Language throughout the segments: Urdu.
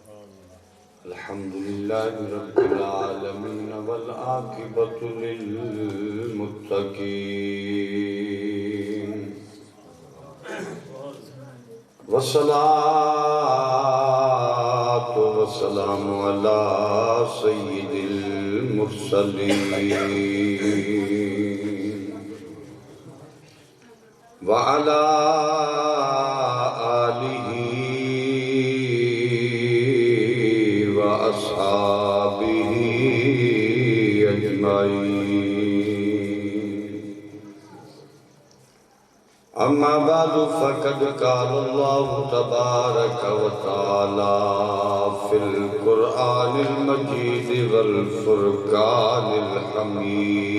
الحمد لله رب العالمين والعاقبة للمتقين والصلاة والسلام على سيد المرسلين وعلى آله وأصحابه أجمعين أما بعد فقد قال الله تبارك وتعالى في القرآن المجيد والفرقان الحميد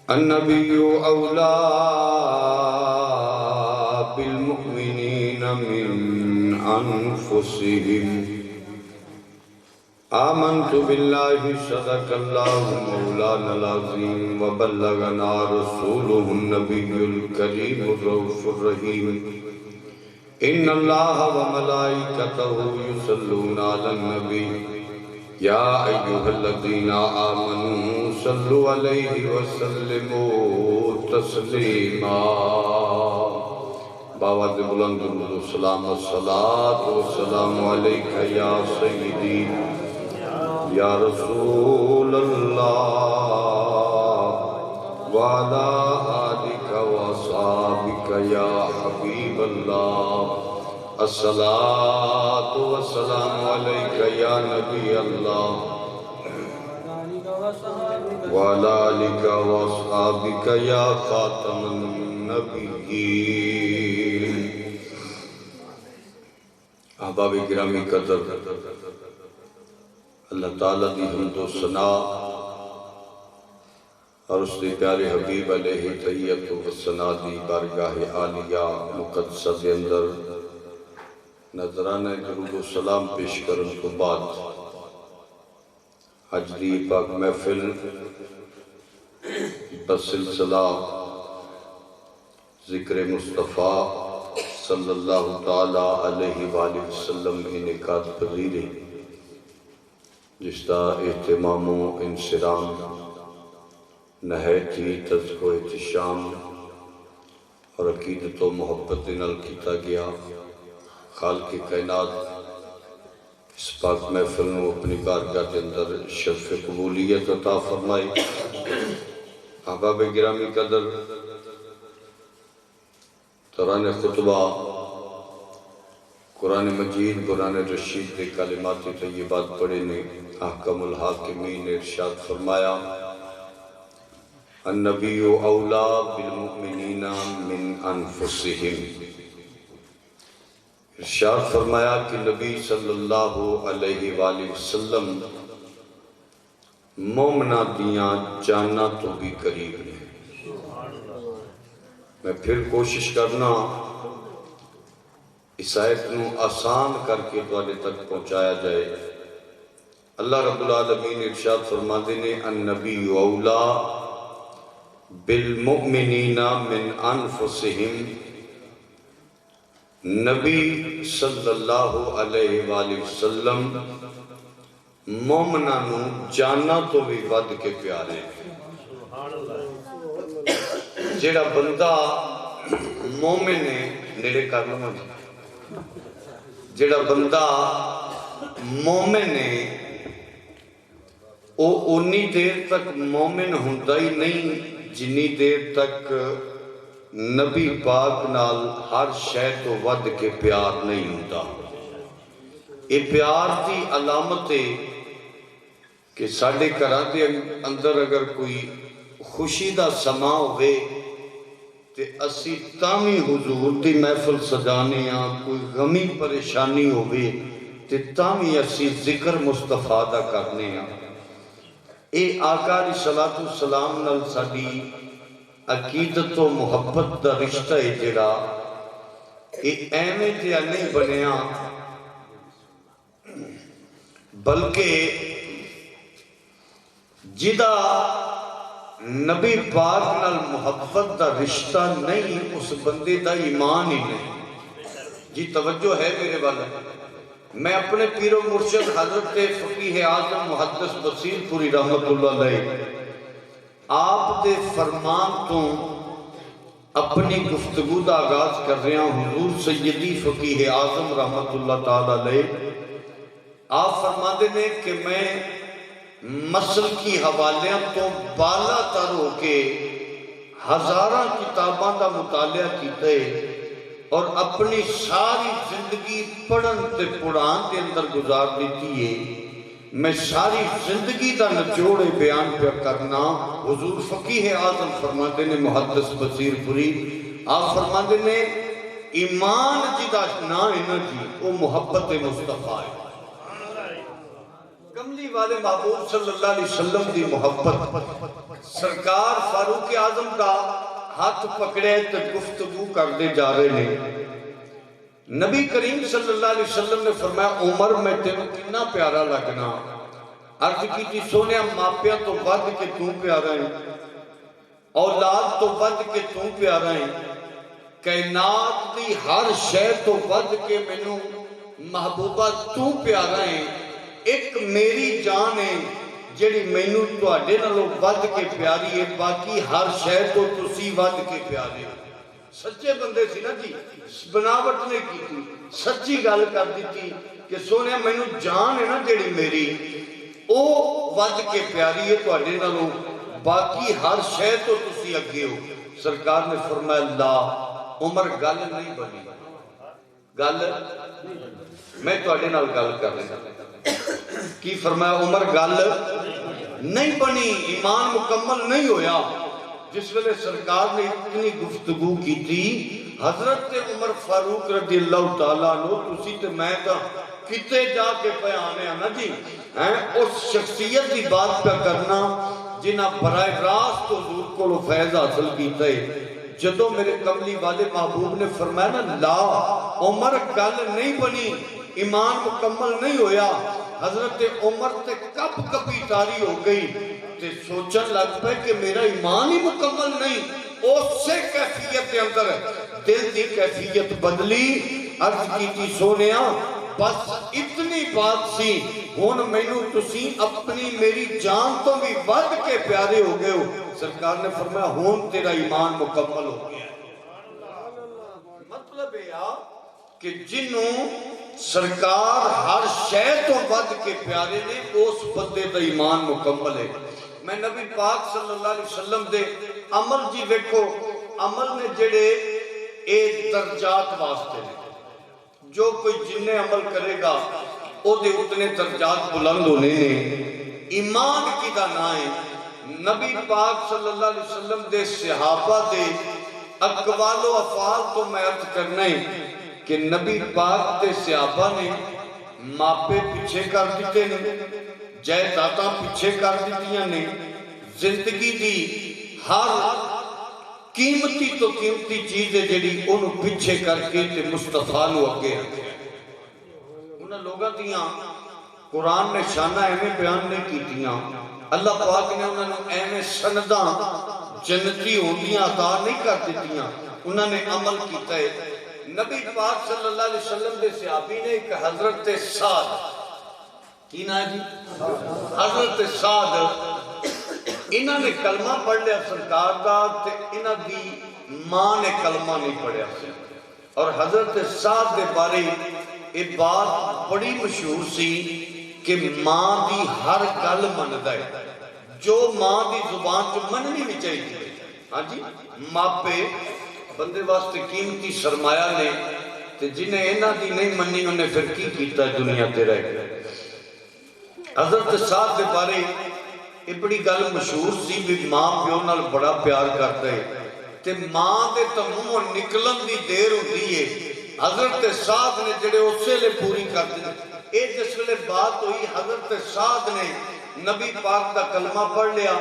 النبي أولى بالمؤمنين من أنفسهم آمنت بالله صدق الله مولانا العظيم وبلغنا رسوله النبي الكريم الرؤوف الرحيم إن الله وملائكته يصلون على النبي يا أيها الذين آمنوا صلوا عليه وسلموا تسليما باواد بلند السلام والصلاة والسلام عليك يا سيدي يا رسول الله وعلى آلك وصحابك يا حبيب الله الصلاة والسلام عليك يا نبي الله وعلى آلك وصحابك يا خاتم النبيين احباب گرامی قدر اللہ تعالیٰ دی حمد و ثنا اور اس دی پیارے حبیب علیہ تحیت و ثنا دی بارگاہ عالیہ مقدسہ دے اندر نظرانہ درود و سلام پیش کرن تو بعد آج دی پاک محفل بسلسلہ ذکر مصطفیٰ صلی اللہ تعالیٰ علیہ وآلہ وسلم انعقاد پذیر ہے جس کا اہتمام و انصرام نہایت ہی تذکر و احتشام اور عقیدت و محبت نال کیتا گیا خالق کائنات اس پاک محفل نو اپنی بارگاہ کے اندر شرف قبولیت عطا فرمائی احباب گرامی قدر دوران خطبہ قرآن مجید قرآن رشید کے کلمات طیبات پڑھے نے احکم الحاکمین ارشاد فرمایا النبی اولا بالمؤمنین من انفسہم ارشاد فرمایا کہ نبی صلی اللہ علیہ وآلہ وسلم مومنہ دیاں جانا تو بھی قریب ہیں میں پھر کوشش کرنا اس آیت نو آسان کر کے دوالے تک پہنچایا جائے اللہ رب العالمین ارشاد فرما دینے النبی اولا بالمؤمنین من انفسہم نبی صلی اللہ علیہ وآلہ وسلم مومنہ نو جانا تو بھی ود کے پیارے جیڑا بندہ مومن ہے نیڑے کر لوں مجھے جیڑا بندہ مومن ہے وہ انی دیر تک مومن ہوندہ ہی نہیں جنی دیر تک نبی پاک نال ہر شے تو ود کے پیار نہیں ہوتا یہ پیار دی علامت ہے کہ ساڑھے گھراں دے اندر اگر کوئی خوشی دا سما ہوئے تے اسی تامی حضور دی محفل سجانے ہاں کوئی غمی پریشانی ہوئے تے تامی اسی ذکر مصطفیٰ دا کرنے ہاں اے آقا علیہ السلام نال ساڑی عقیدت و محبت دا رشتہ ہے جڑا اے ایمیں جیا نہیں بنیا بلکہ جدا نبی پاک نال محبت دا رشتہ نہیں اس بندے دا ایمان ہی نہیں جی توجہ ہے میرے والے. میں اپنے پیر و مرشد حضرت فقیہ اعظم محدث بصیر پوری رحمت اللہ علیہ آپ دے فرمان تو اپنی گفتگو دا آغاز کر رہے ہیں. حضور سیدی فقیہ اعظم رحمت اللہ تعالی علیہ آپ فرماتے ہیں کہ میں مسل کی حوالیاں تو بالا تر ہو کے ہزاراں کتاباں دا مطالعہ کیتے اور اپنی ساری زندگی پڑھن تے پڑھان کے اندر گزار دیتی ہے. میں ساری زندگی دا نچوڑ بیان پہ کرنا. حضور فقیہ اعظم فرماتے نے محدث بصیر پوری آپ فرماتے نے ایمان جدا نا ہے جی وہ محبت مصطفیٰ ہے. کملی والے محبوب صلی اللہ علیہ وسلم دی محبت سرکار فاروق اعظم دا ہاتھ پکڑے تو گفتگو کردے جا رہے ہیں. نبی کریم صلی اللہ علیہ وسلم نے فرمایا عمر میں تینوں کتنا پیارا لگنا. عرض کی تھی سونے ماپیاں تو ود کے تو پیارا ہے اولاد تو ود کے تو پیارا ہے کائنات دی ہر شے تو ود کے مینوں محبوبہ تو پیارا ہے. ایک میری جان ہے جڑی مینوں تواڈے نالوں ود کے پیاری ہے باقی ہر شے تو تسی ود کے پیارے ہو. سچے بندے سی نا جی بناوٹ نے کی تھی سچی گل کر دیتی کہ سونے مینوں جان ہے نا جڑی میری او ود کے پیاری ہے تواڈے نالوں باقی ہر شے تو تسی اگے ہو. سرکار نے فرمایا لا عمر گل نہیں بنی. گل میں تواڈے نال گل کر رہا کی فرمایا عمر گل نہیں بنی ایمان مکمل نہیں ہویا. جس ویلے سرکار نے اتنی گفتگو کی تھی حضرت عمر فاروق رضی اللہ تعالیٰ عنہ تسی تے میں تا کتے جا کے پیانے ہیں نا جی اس شخصیت دی بات پہ کرنا جنہ برائے راست حضور کو فیض حاصل کیتا ہے. جدو میرے کملی والے محبوب نے فرمایا نا لا عمر گل نہیں بنی ایمان مکمل نہیں ہویا. حضرت عمر تے کب کبھی تاری ہو گئی تے سوچن لگ پہ کہ میرا ایمان ہی مکمل نہیں. اس سے کیفیت کے اندر دل دی کیفیت بدلی. عرض کی تھی سونیا بس اتنی بات سی ہون مینوں تسی اپنی میری جان تو بھی ود کے پیارے ہو گئے ہو. سرکار نے فرمایا ہون تیرا ایمان مکمل ہو گیا. مطلب ہے کہ جنہوں سرکار ہر شے تو ود کے پیارے نے اس بندے دا ایمان مکمل ہے. میں نبی پاک صلی اللہ علیہ وسلم دے عمل جی ویکھو عمل نے جڑے ایک درجات واسطے نے جو کوئی جن عمل کرے گا او دے اتنے درجات بلند ہونے نے. ایمان کی دا نا ہے نبی پاک صلی اللہ علیہ وسلم دے صحابہ دے اقوال و افعال تو میں عرض کرنا ہے کہ نبی پاک تے صحابہ نے ماپے پیچھے کر دیتے نے جائیداداں پیچھے کر دیتیاں نے زندگی دی ہر قیمتی تو قیمتی چیز ہے جڑی انہوں پیچھے کر کے تے مصطفیٰ نو اگے رکھے. انہاں لوگاں دیاں قرآن نے شانہ ایمیں بیان نہیں کیتیاں. اللہ پاک نے انہوں نے ایمیں سنداں جنتی ہوندیاں عطا نہیں کر دیتیاں. انہوں نے عمل کیتا ہے. نبی پاک صلی اللہ علیہ وسلم دے صحابی نے ایک حضرت سعد کی نا جی حضرت سعد انہوں نے کلمہ پڑھ لیا سرکار دا تے انہوں دی ماں نے کلمہ نہیں پڑھیا سے. اور حضرت سعد دے بارے ایک بات بڑی مشہور سی کہ ماں دی ہر گل مندہ ہے جو ماں دی زبان جو مننی بھی چاہیے. ہاں جی ماپے بندے واسطے قیمتی سرمایہ نے تے جنہیں اینا دی نہیں مننی انہیں پھر کی کیتا ہے دنیا تے رہ گئے. حضرت سعد دے بارے یہ بڑی گل مشہور سی بھی ماں پیو نال بڑا پیار کرتا ہے تے ماں دے تمہوں نکلن دی دیر ہوتی ہے. حضرت سعد نے جڑے اسے لے پوری کر دیں. اے جس لئے بات ہوئی حضرت سعد نے نبی پاک دا کلمہ پڑھ لیا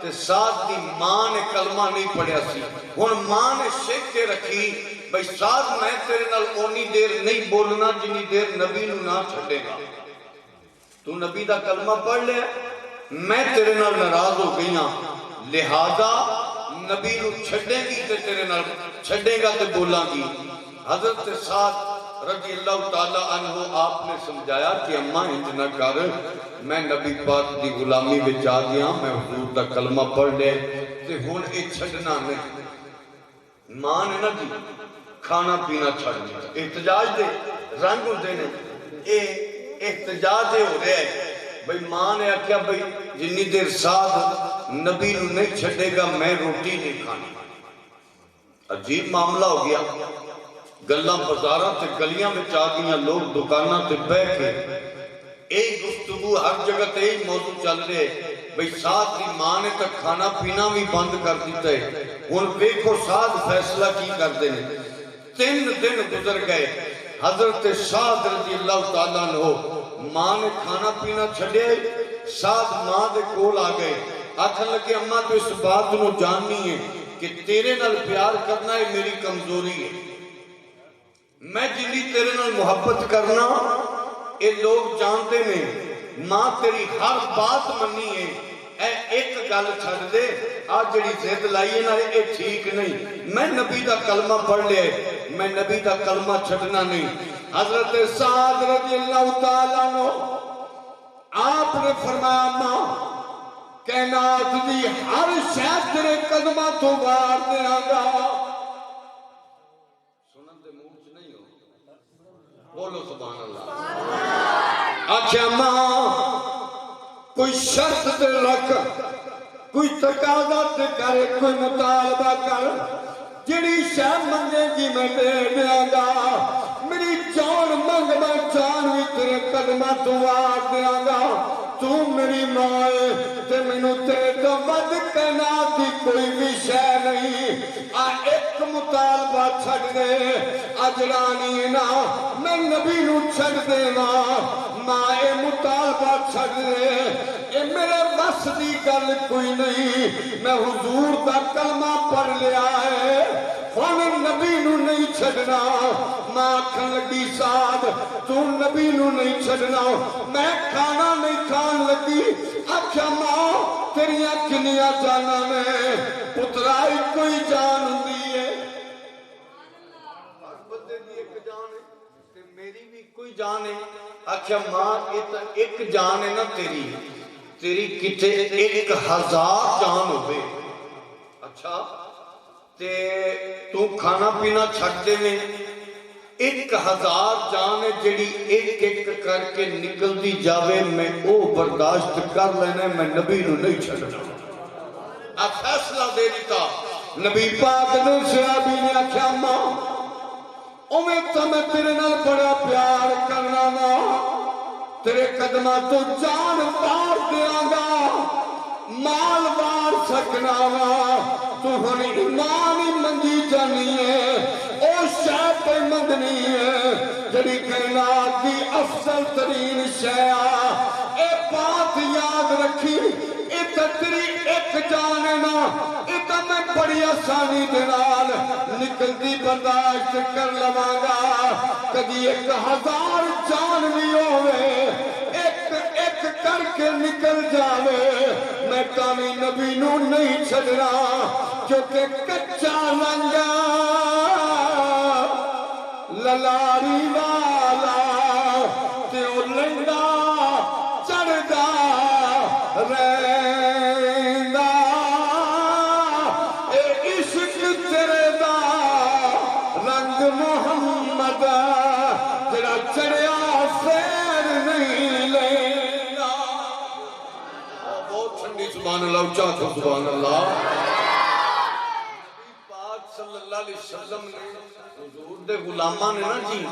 تے سعد دی ماں نے کلمہ نہیں پڑھیا سی. ہن ماں نے شک کے رکھی بھئی سعد میں تیرے نال اونی دیر نہیں بولنا جنی دیر نبی نو نہ چھڑے گا. تو نبی دا کلمہ پڑھ لیا میں تیرے نال ناراض ہو گئی ہاں لہذا نبی نو چھڑے گی تے تیرے نال چھڑے گا تے بولاں گی. حضرت سعد رضی اللہ تعالیٰ عنہ آپ نے سمجھایا کہ اماں انج نہ کر، میں نبی پاک دی غلامی وچ آ گیا، میں حضور دا کلمہ پڑھ لے تے ہن اے چھڈنا نہیں۔ ماں نے نا جی کھانا پینا چھڑ دیا، احتجاج دے رنگ ہوندے نے، اے احتجاج دے ہو رہے ہیں بھئی ماں نے آکھیا بھئی جنی دیر ساتھ نبی نو نہیں چھڑے گا میں روٹی نہیں کھانی۔ عجیب معاملہ ہو گیا، گلاں بازاراں تے گلیاں میں چاہ گیا، لوگ دکاناں تے بیٹھ کے ایک گفتگو ہر جگہ تے ایک موضوع چل رہے بھئی ساتھ دی ماں نے تک کھانا پینا بھی بند کر دیتا ہے۔ ان دیکھو ساتھ فیصلہ کی کر دینے، 3 دن گزر گئے، حضرت سعد رضی اللہ تعالیٰ عنہ ماں نے کھانا پینا چھڑے، سعد ماں دے کول آ گئے، آکھن لگے اماں تو اس بات نو جاننی ہے کہ تیرے نال پیار کرنا ہے میری کمزوری ہے، میں جنی تیرے نال محبت کرنا اے لوگ جانتے ہیں، ماں تیری ہر بات منی ہے، اے ایک گل چھڑ دے، آج جڑی زید لائیے نا اے ٹھیک نہیں، میں نبی دا کلمہ پڑھ لے، میں نبی دا کلمہ چھڑنا نہیں۔ حضرت سعد رضی اللہ تعالیٰ عنہ آپ نے فرمایا ماں کائنات دی ہر شے تیرے قدمہ تو وار دیاں گا۔ سنن دے منہ وچ نہیں ہو، بولو سبحان اللہ۔ آکھیا ماں کوئی شرط تے رکھ، کوئی تقاضا تے کرے، کوئی مطالبہ کر، جڑی شے منگے گی میں دے دیاں گا، میری جان منگ میں جان بھی تیرے قدمہ تو وار دیاں گا، تو میری ماں ہے تے مینوں تیرے تو ود کائنات دی کوئی بھی شے نہیں، ایک مطالبہ چھڑ دے، اجرانی نا میں نبی نو چھڑ دے ماں اے مطالبہ چھڑ دے، اے میرے بس دی گل کوئی نہیں، میں حضور دا کلمہ پڑھ لیا ہے، ہن نبی نو نہیں چھڑنا۔ ماں آکھن لگی سعد تو نبی نو نہیں چھڑنا، میں کھانا نہیں کھان لگی، آکھیا ماں تیریاں کنیاں جانا میں پترائی کوئی جان ہوندی ہے، ہر بندے دی ایک جان ہے تے میری بھی کوئی جان ہے۔ آکھیا ماں ایک جان ہے نا تیری کتے 1000 جان ہوئے، اچھا تے تو کھانا پینا چھڑتے میں 1000 جان ہے جڑی ایک ایک کر کے نکل دی جاوے میں او برداشت کر لینے، میں نبی نو نہیں چھڑنا۔ آپ فیصلہ دے دیتا، نبی پاک نے صحابی نے آکھیا ماں اویں تو میں تیرے نال بڑا پیار کرنا ماں، تیرے قدمہ تو جان وار دیاں گا، مال وار سکنا ماں، تو ہن ایمان ہی منگی جانی ہے، او شے پہ منگنی ہے جڑی کائنات دی افضل ترین شے آ، اے بات یاد رکھی، اے تیری ایک جان ہے نا، اے تا میں بڑی آسانی دے نال نکلتی برداشت کر لواں گا، کدی 1000 جان بھی ہوئے ایک کر کے نکل جاوے، میں تامی نبی نو نہیں چھڑنا، کیونکہ کچا لنگا للاری والا تے او لنگا چڑھدا رہندا، اے عشق تیرے دا رنگ محمد تیرا چڑھیا فیر نہیں لینا۔ بہت ٹھنڈی سبحان اللہ، اچھا تو سبحان اللہ۔ نبی پاک صلی اللہ علیہ وسلم نے حضور دے غلامہ نے نا جی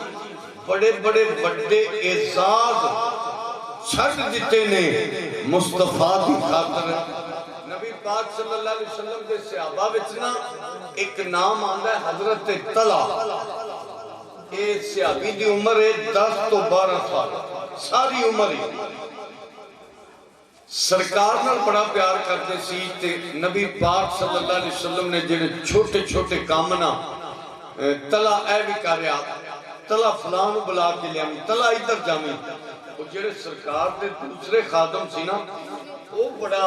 بڑے بڑے بڑے اعزاز چھڑ دیتے نے مصطفیٰ کی خاطر۔ نبی پاک صلی اللہ علیہ وسلم دے صحابہ وچنا ایک نام آندہ ہے حضرت طلحہ، اے صحابی دی عمر ہے 10 تو 12 سال، ساری عمر ہی سرکار نال بڑا پیار کرتے سی تے نبی پاک صلی اللہ علیہ وسلم نے جنہیں چھوٹے چھوٹے کامنا طلحہ اے بھی کر رہا، طلحہ فلان بلا کے لیا، طلحہ ادھر جامی، وہ جنہیں سرکار دے دوسرے خادم سی نا وہ بڑا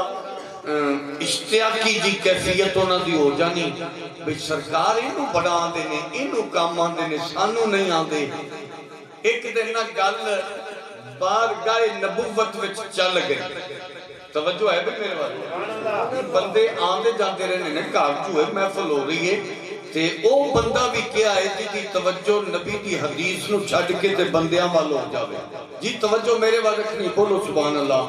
اشتیاقی جی کیفیت ہونا دی ہو جانی بھئی سرکار انہوں بڑا آن دینے، انہوں کام آن دینے، سانوں نہیں آن دے، ایک دن نہ گل بارگاہ نبوت وچ چل گئی. توجہ ہے بھی میرے والے بندے آندے جاندے رہنے نے گھر جو ہے محفل ہو رہی ہے تے او بندہ بھی کیا ہے جی دی توجہ نبی دی حدیث نو چھڈ کے تے بندیاں وال ہو جاوے. جی توجہ میرے وال رکھنی, بولو سبحان اللہ.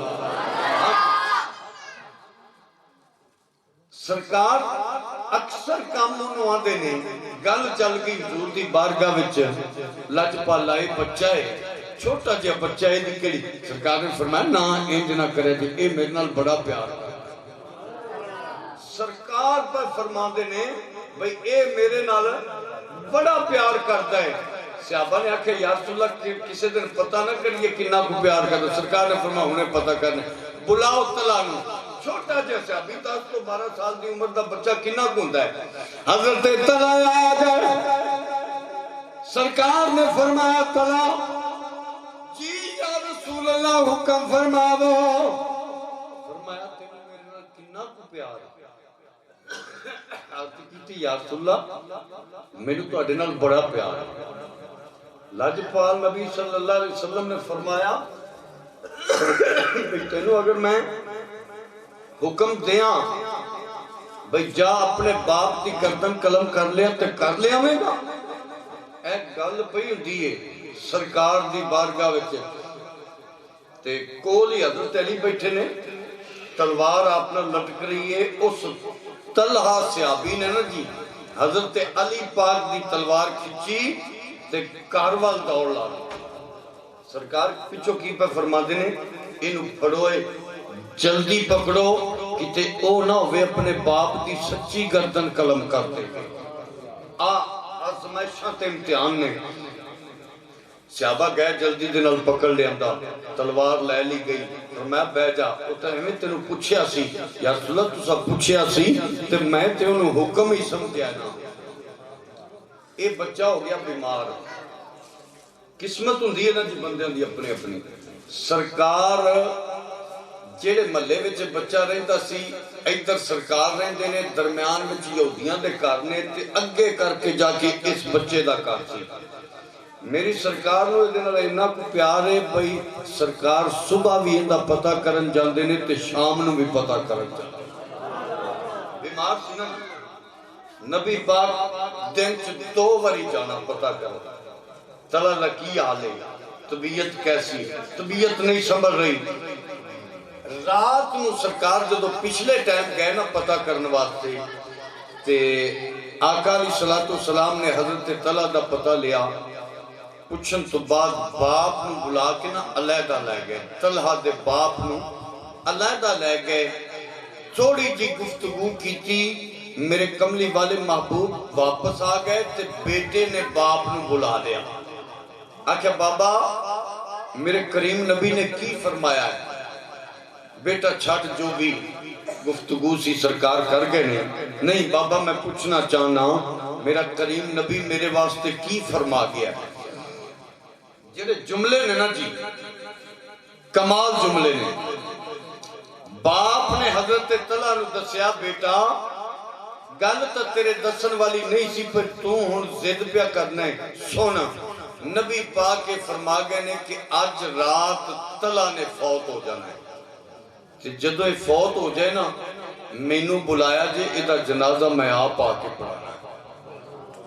سرکار اکثر کام انہوں آدھے نے گل چل گئی حضور دی بارگاہ وچ لجپال آئے بچہ ہے چھوٹا جہا بچہ ہے نکلی. سرکار نے فرمایا نا انج نہ کرے جی اے میرے نال بڑا پیار ہے. سرکار پر فرما دے نے بھئی اے میرے نال بڑا پیار کرتا ہے. صحابہ نے آکھے یا رسول اللہ کسی دن پتہ نہ کریے کنہ کو پیار کرتا. سرکار نے فرمایا انہیں پتہ کرنے بلاؤ طلع نو. چھوٹا جیسے ابھی 10 تو 12 سال دی عمر دا بچہ کنہ گھندا ہے. حضرت طلع آ گئے. سرکار نے فرمایا طلع جی یا رسول اللہ حکم فرماو. فرمایا تیرے میرے نال کنہ کو پیار ہے. آتی کیتی یا رسول اللہ میرے تو اڈے نال بڑا پیار ہے. لاجپال نبی صلی اللہ علیہ وسلم نے فرمایا تینوں اگر میں حکم دیاں بھئی جا اپنے باپ دی گردن قلم کر لیا تے کر لیا میں گا. ایک گل پئی ہوندی ہے سرکار دی بارگاہ وچ تے کول ہی حضرت علی بیٹھے نے تلوار آپ نے لٹک رہی ہے. اس طلحہ صحابی نے نا جی حضرت علی پاک دی تلوار کھچی تے کاروال دوڑ لا دی. سرکار پچھو کی پہ فرما دینے انہوں پھڑوئے جلدی پکڑو کتے او نہ ہوئے اپنے باپ دی سچی گردن قلم کر دے. آزمائشاں تے امتحان نے صحابہ گئے جلدی دنال پکڑ لے اندہ تلوار لے لی گئی. فرمایا بے جا اتنے ہمیں تینوں پوچھیا سی یا رسول اللہ تو سب پوچھیا سی تے میں تینوں حکم ہی سمجھیا نا. اے بچہ ہو گیا بیمار. قسمت ہوں دیئے نا جی بندے ہوں دی اپنے اپنی. سرکار جیڑے ملے وچ بچہ رہندا سی ادھر سرکار رہندے نے درمیان وچ یہودیاں دے گھر نے تے اگے کر کے جا کے اس بچے دا گھر سی. میری سرکار نو دے نال اتنا کو پیار ہے بھئی سرکار صبح بھی اندا پتہ کرن جاندے نے تے شام نو بھی پتہ کرن جاندے. بیمار سی نا نبی پاک دن چ 2 واری جانا پتہ کرنا. طلع لکی حالے طبیعت کیسی طبیعت نہیں سنبھل رہی. رات نو سرکار جدو پچھلے ٹائم گئے نا پتہ کرنے واسطے تے آقا علیہ السلام نے حضرت طلع دا پتہ لیا. پوچھن تو بعد باپ نو بلا کے نا علیحدہ لے گئے. طلحہ دے باپ نو علیحدہ لے گئے. تھوڑی جی گفتگو کی تھی میرے کملی والے محبوب واپس آ گئے تے بیٹے نے باپ نو بلا لیا. آکھا بابا میرے کریم نبی نے کی فرمایا ہے. بیٹا چھٹ جو بھی گفتگو سی سرکار کر گئے نہیں بابا میں پوچھنا چاہنا میرا کریم نبی میرے واسطے کی فرما گیا. جنہیں جملے نے نا جی کمال جملے نے. باپ نے حضرت طلع نو دسیا بیٹا گل تو تیرے دسن والی نہیں سی پر تو ہن زد پیا کرنا ہے. سونا نبی پاک کے فرما گئے نے کہ آج رات طلع نے فوت ہو جانا ہے. جدو یہ فوت ہو جائے نا مینو بلایا جے ادھا جنازہ میں آپ آ کے پڑھانا.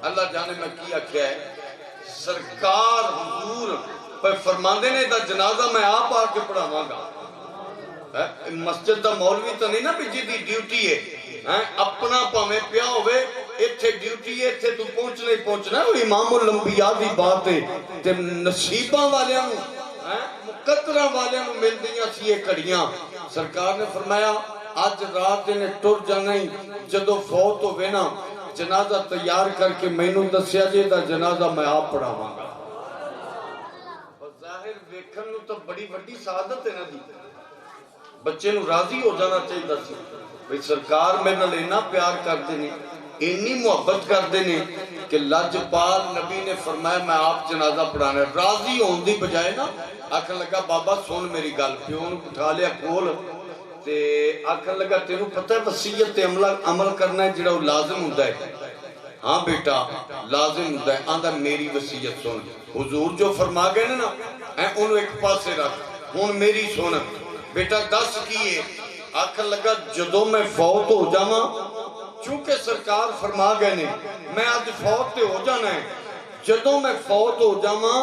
اللہ جانے میں کیا کیا ہے سرکار حضور پر فرماندے نے ادھا جنازہ میں آپ آ کے پڑھانا گا. مسجد دا مولوی تو نہیں نا بھی جی دی ڈیوٹی ہے اپنا پاہمیں پیا ہوئے ایتھے ڈیوٹی ہے ایتھے تو پہنچنا ہی پہنچنا ہے. وہ امام الانبیاء دی بات ہے تے نصیبہ والیاں مقدرہ والیاں مل دیاں سی یہ کڑیاں. سرکار نے فرمایا آج رات نے ٹر جانا ہی جدو فوت ہوئے نا جنازہ تیار کر کے مینوں دسیا جے دا جنازہ میں آپ پڑھاواں گا. ظاہر ویکھن نو تو بڑی بڑی سعادت ہے نا دی. بچے نو راضی ہو جانا چاہیے دسی بھئی سرکار میرے نال اتنا پیار کرتے ہیں اتنی محبت کرتے ہیں کہ لجپال نبی نے فرمایا میں آپ جنازہ پڑھانا ہے. راضی ہون دی بجائے نا آکھن لگا بابا سن میری گل. پیو نے اٹھا لیا کول تے آکھن لگا تینوں پتہ ہے وصیت تے عمل کرنا ہے جڑا وہ لازم ہوندا ہے. ہاں بیٹا لازم ہوندا ہے. آندا میری وصیت سن. حضور جو فرما گئے نا انہوں ایک پاسے رکھ ہوں میری سن بیٹا دس کیے آکھن لگا جدوں میں فوت ہو جاواں چونکہ سرکار فرما گئے نے میں آج فوت تے ہو جانا ہے جدوں میں فوت ہو جاواں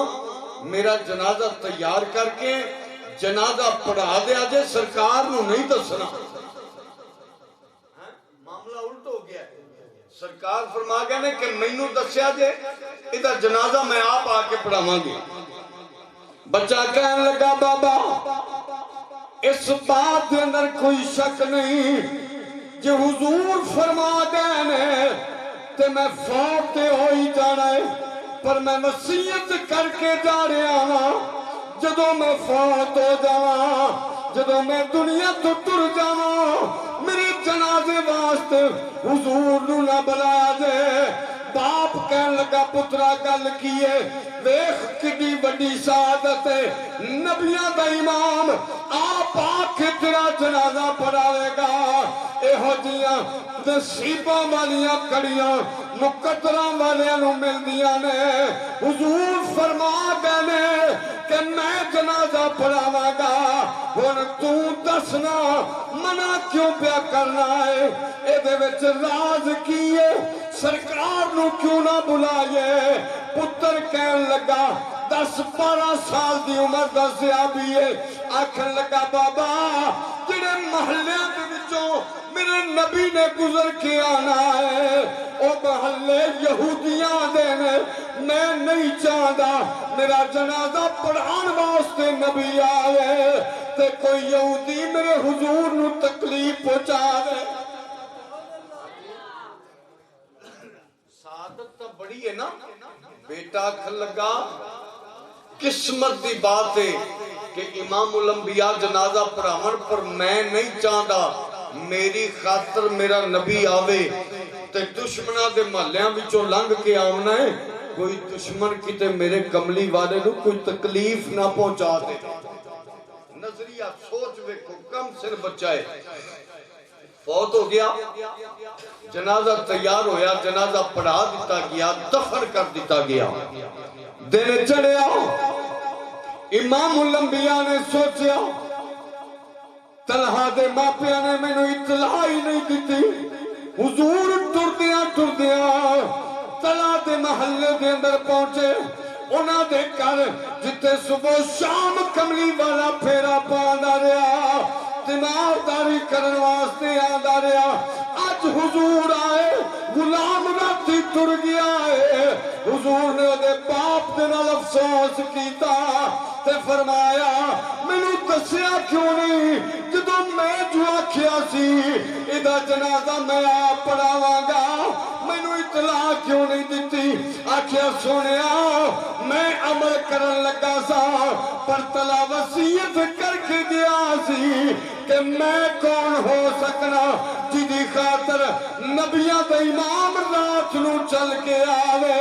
میرا جنازہ تیار کر کے جنازہ پڑھا دیا جے سرکار نو نہیں دسنا معاملہ الٹ ہو گیا سرکار فرما گئے نے کہ مینوں دسیا جے ادھر جنازہ میں آپ آ کے پڑھاواں گے بچہ کہنے لگا بابا اس بات کے اندر کوئی شک نہیں جو حضور فرما گئے نے تے میں فوت ہو ہی جانا ہے پر میں وصیت کر کے جا رہا ہوں جدوں میں فوت ہو جاواں جدوں میں دنیا تو ٹر جاواں میرے جنازے واسطے حضور نو نہ بلایا جے باپ کہنے لگا پترا گل کیے ویخ کتنی بڑی سعادت ہے نبیاں دا امام آپ آکے تیرا جنازہ پڑھاوے گا اے ہو جیاں نصیباں والیاں کڑیاں مقدراں والیاں نو مل دیاں نے حضور فرما گئے نے کہ میں جنازہ پڑھاواں گا ہن تو دسنا منع کیوں پیا کرنا ہے اے دے وچ راز کیے سرکار نو کیوں نہ بلائے پتر کہن لگا 10-12 سال دی عمر دسیا بھی ہے آکھن لگا بابا جڑے محلیاں دے وچوں میرے نبی نے گزر کے آنا ہے او محلے یہودیاں دے نے میں نہیں چاہدا میرا جنازہ پڑھان واسطے نبی آوے تے کوئی یہودی میرے حضور نو تکلیف پہنچا دے سعادت تا بڑی ہے نا بیٹا کھل لگا قسمت دی بات ہے کہ امام الانبیاء جنازہ پڑھاون پر میں نہیں چاہدا میری خاطر میرا نبی آوے تے دشمنہ دے محلیاں وچوں لنگ کے آمنا ہے کوئی دشمن کتے میرے کملی والے نو کوئی تکلیف نہ پہنچا دے نظریہ سوچ ویکھو کم سن بچائے فوت ہو گیا جنازہ تیار ہویا جنازہ پڑھا دیتا گیا دفن کر دیتا گیا دن چڑھیا امام الانبیاء نے سوچیا طلحہ دے ماپیاں نے میں نے اطلاع ہی نہیں دیتی حضور ٹردیاں طلحہ دے محلے دے اندر پہنچے انہاں دے کر جتے صبح شام کملی والا پھیرا پاندا رہا تیمارداری کرن واسطے آندا رہا آج حضور آئے غلام راتی ٹر گیا ہے حضور نے دے باپ دے نال افسوس کیتا تے فرمایا مینوں دسیا کیوں نہیں جدوں میں جو آکھیا سی ادا جنازہ میں آپ پڑھاواں گا مینوں اطلاع کیوں نہیں دتی آکھیا سونیا میں عمل کرن لگا سا پر تلا وصیت کر کے گیا سی کہ میں کون ہو سکنا جدی خاطر نبیاں دا امام رات نو چل کے آوے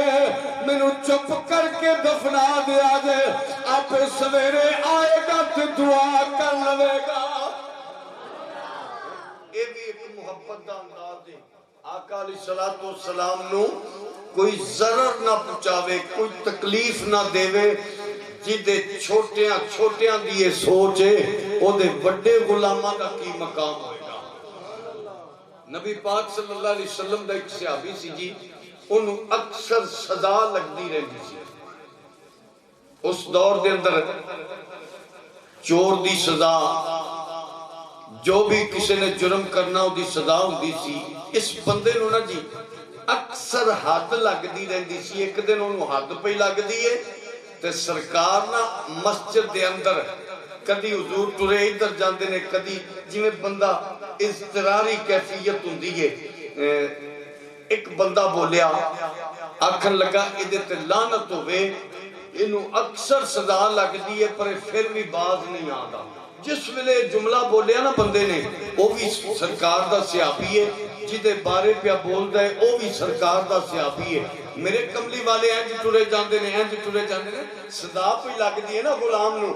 مینوں چپ کر کے دفنا دیا جے آپ سویرے آئے گا تو دعا کر لوے گا اے بھی ایک محبت دا انداز ہے آقا علیہ السلام نو کوئی ضرر نہ پہنچاوے کوئی تکلیف نہ دیوے جدے چھوٹیاں دیئے سوچے او دے وڈے غلامہ کا کی مقام ہوئے گا نبی پاک صلی اللہ علیہ وسلم دا ایک صحابی سی جی انہوں اکثر سزا لگ دی رہی سی اس دور دے اندر چور دی سزا جو بھی کسی نے جرم کرنا ہو دی سزا ہو دی سی اس بندے نو نا جی اکثر حد لگ دی رہی سی ایک دن انہوں حد پہ لگ دیئے تے سرکار نا مسجد دے اندر کدی حضور ٹرے ادھر جاندے نے کدی جی میں بندہ اضطراری کیفیت ہوں دیئے ایک بندہ بولیا آکھن لگا ادھے تے لعنت ہوئے انہوں اکثر سزا لگ دیئے پر پھر بھی باز نہیں آدھا جس ویلے جملہ بولیا نا بندے نے وہ بھی سرکار دا صحابی ہے جدے بارے پہ بول دے وہ بھی سرکار دا صحابی ہے میرے کملی والے انج ٹرے جاندے نے انج ٹرے جاندے نے صدا پہ لگدی ہے نا غلام نو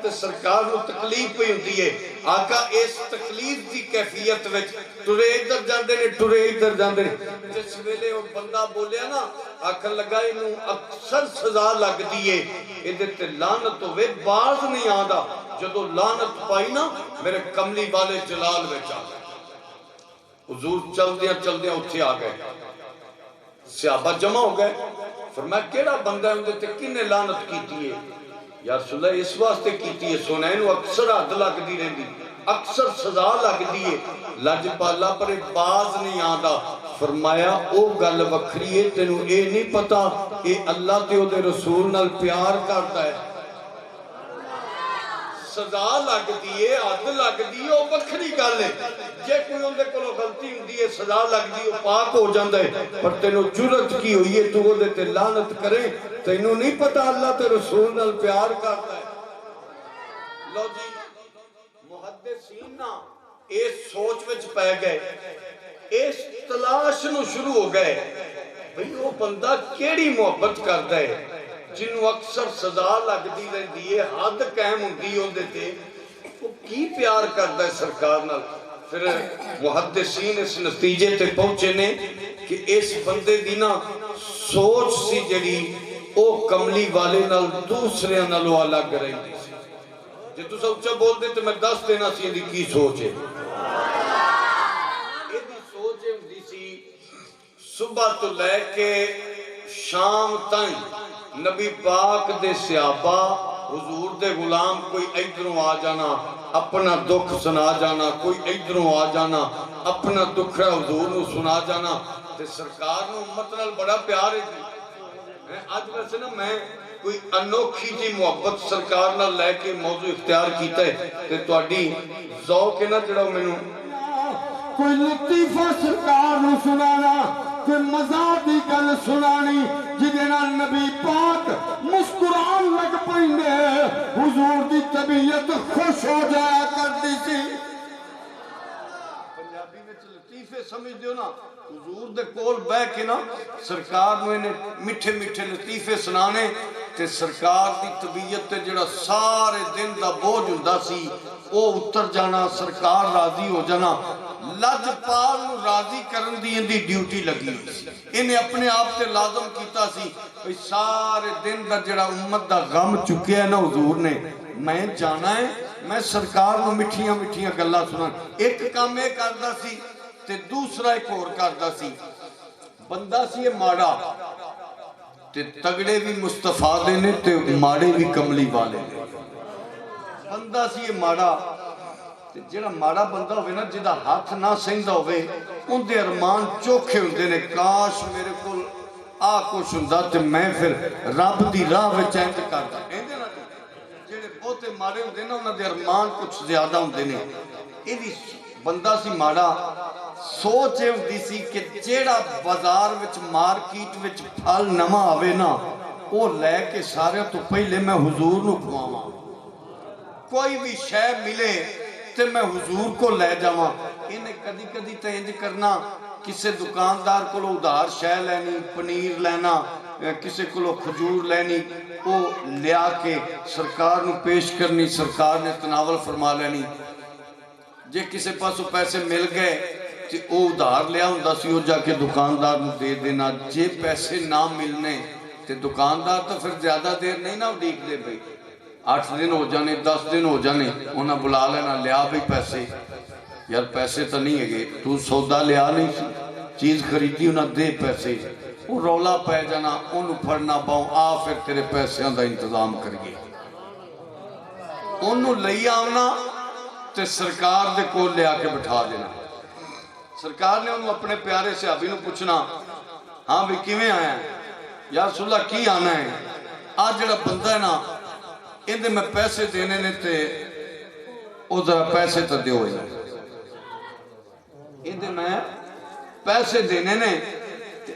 تے سرکار نو تکلیف پہ ہوندی ہے آقا اس تکلیف دی کیفیت وچ ٹرے ادھر جاندے نے ٹرے ادھر جاندے نے جس ویلے وہ بندہ بولیا نا آکھن لگا اینو اکثر سزا لگدی ہے ایدے تے لعنت ہوے باز نہیں آندا جدو لعنت پائی نا میرے کملی والے جلال وچ آ گئے حضور چل دیا اتھے آ گئے صحابہ جمع ہو گئے فرمایا کیڑا بندہ ہے اندے تے کنے لعنت کیتی ہے یا رسول اللہ اس واسطے کیتی ہے سنینو اکثر حد لگ دی رہن دی اکثر سزا لگ دی ہے لج پالا پر باز نہیں آندا فرمایا او گل وکھری ہے تینوں اے نہیں پتا اے اللہ تے او دے رسول نال پیار کرتا ہے سزا لگ دیئے عد لگ دیئے وہ بکھری گل ہے جے کوئی اندے کلو غلطی ہوں دیئے سزا لگ دیئے وہ پاک ہو جاندہ ہے پر تینوں جرت کی ہوئی ہے تو وہ دیتے لعنت کرے تینوں نہیں پتا اللہ تے رسول نال پیار کرتا ہے لو جی محدثین نا اس سوچ وچ پہ گئے اس تلاش نو شروع ہو گئے بھئی وہ بندہ کیڑی محبت کرتا ہے جنہوں اکثر سزا لگ دی رہی دیئے حد قائم ہوندی ہوندے تھے وہ کی پیار کرتا ہے سرکار نال پھر محدثین اس نتیجے تے پہنچے نے کہ اس بندے دینا سوچ سی جڑی او کملی والے نال دوسرے نالو الگ رہی دی سی جے تو سوچا بول دے تو میں دس دینا سی دی کی سوچ ہے یہ دی سوچ ہوندی سی صبح تو لے کے شام تائیں نبی پاک دے صحابہ حضور دے غلام کوئی ادھروں آ جانا اپنا دکھ سنا جانا کوئی ادھروں آ جانا اپنا دکھ حضور نو سنا جانا تے سرکار نو امت نال بڑا پیار ہے جی آج ویسے نا میں کوئی انوکھی جی محبت سرکار نال لے کے موضوع اختیار کیتا ہے تے تواڈی ذوق ہے نا جڑا مینوں کوئی لطیفہ سرکار نو سنانا کوئی مزاح دی گل سنانی جدنا نبی پاک مسکران لگ پئندے حضور دی طبیعت خوش ہو جایا کرتی سی پنجابی وچ لطیفے سمجھ دیو نا حضور دے کول بیٹھ کے نا سرکار نو انہیں میٹھے میٹھے لطیفے سنانے تے سرکار دی طبیعت تے جڑا سارے دن دا بوجھ ہوندا سی او اتر جانا سرکار راضی ہو جانا لج پال نو راضی کرن دی اندی ڈیوٹی لگی ہوئی سی انہیں اپنے آپ تے لازم کیتا سی سارے دن دا جڑا امت دا غم چکے ہیں نا حضور نے میں جانا ہے میں سرکار نو مٹھیاں مٹھیاں گلہ سنا ایک کام ایک کردہ سی تے دوسرا ایک اور کردہ سی بندہ سی یہ ماڑا تے تگڑے بھی مصطفیٰ دینے تے ماڑے بھی کملی والے بندہ سی یہ ماڑا جڑا ماڑا بندہ ہوئے نا جدہ ہاتھ نہ سہندہ ہوئے ان دے ارمان چوکھے ہوندے نے کاش میرے کو کچھ ہوندہ تے میں پھر رب دی راہ وچ انج کردا ایندے نا جڑے بہتے ماڑے ہوندے نا انہاں دے ارمان کچھ زیادہ ہوندے نے ایدی بندہ سی ماڑا سوچ ہوندی سی کہ جیڑا بازار وچ مارکیٹ وچ پھل نواں آوے نا وہ لے کے سارے تو پہلے میں حضور نو کھواواں کوئی بھی شے ملے تے میں حضور کو لے جاواں انہیں کدی کدی تے انج کرنا کسے دکاندار کو ادھار شے لینی پنیر لینا کسے کو کھجور لینی وہ لیا کے سرکار نو پیش کرنی سرکار نے تناول فرما لینی جے کسے پاسو پیسے مل گئے تے او ادھار لیا ہوندا سی او جا کے دکاندار نو دے دینا جے پیسے نہ ملنے تے دکاندار تو پھر زیادہ دیر نہیں نہ اڈیک دے بھئی 8 دن ہو جانے 10 دن ہو جانے انہاں بلا لینا لیا بھی پیسے یار پیسے تو نہیں ہے گے تو سودا لیا نہیں سی چیز خریدی انہاں دے پیسے وہ رولا پہ جانا انہوں پھڑنا پاؤں پھر تیرے پیسے دا انتظام کریے انہوں لئی آنا تے سرکار دے کو لے آ کے بٹھا دینا سرکار نے انہوں اپنے پیارے صحابی نو پوچھنا ہاں بھی کیویں آیا ہے یا رسول اللہ کی آنا ہے آج جڑا بندہ ہے نا اندھے میں پیسے دینے نے تے او ذرا پیسے تا دیو ہے اندھے میں پیسے دینے نے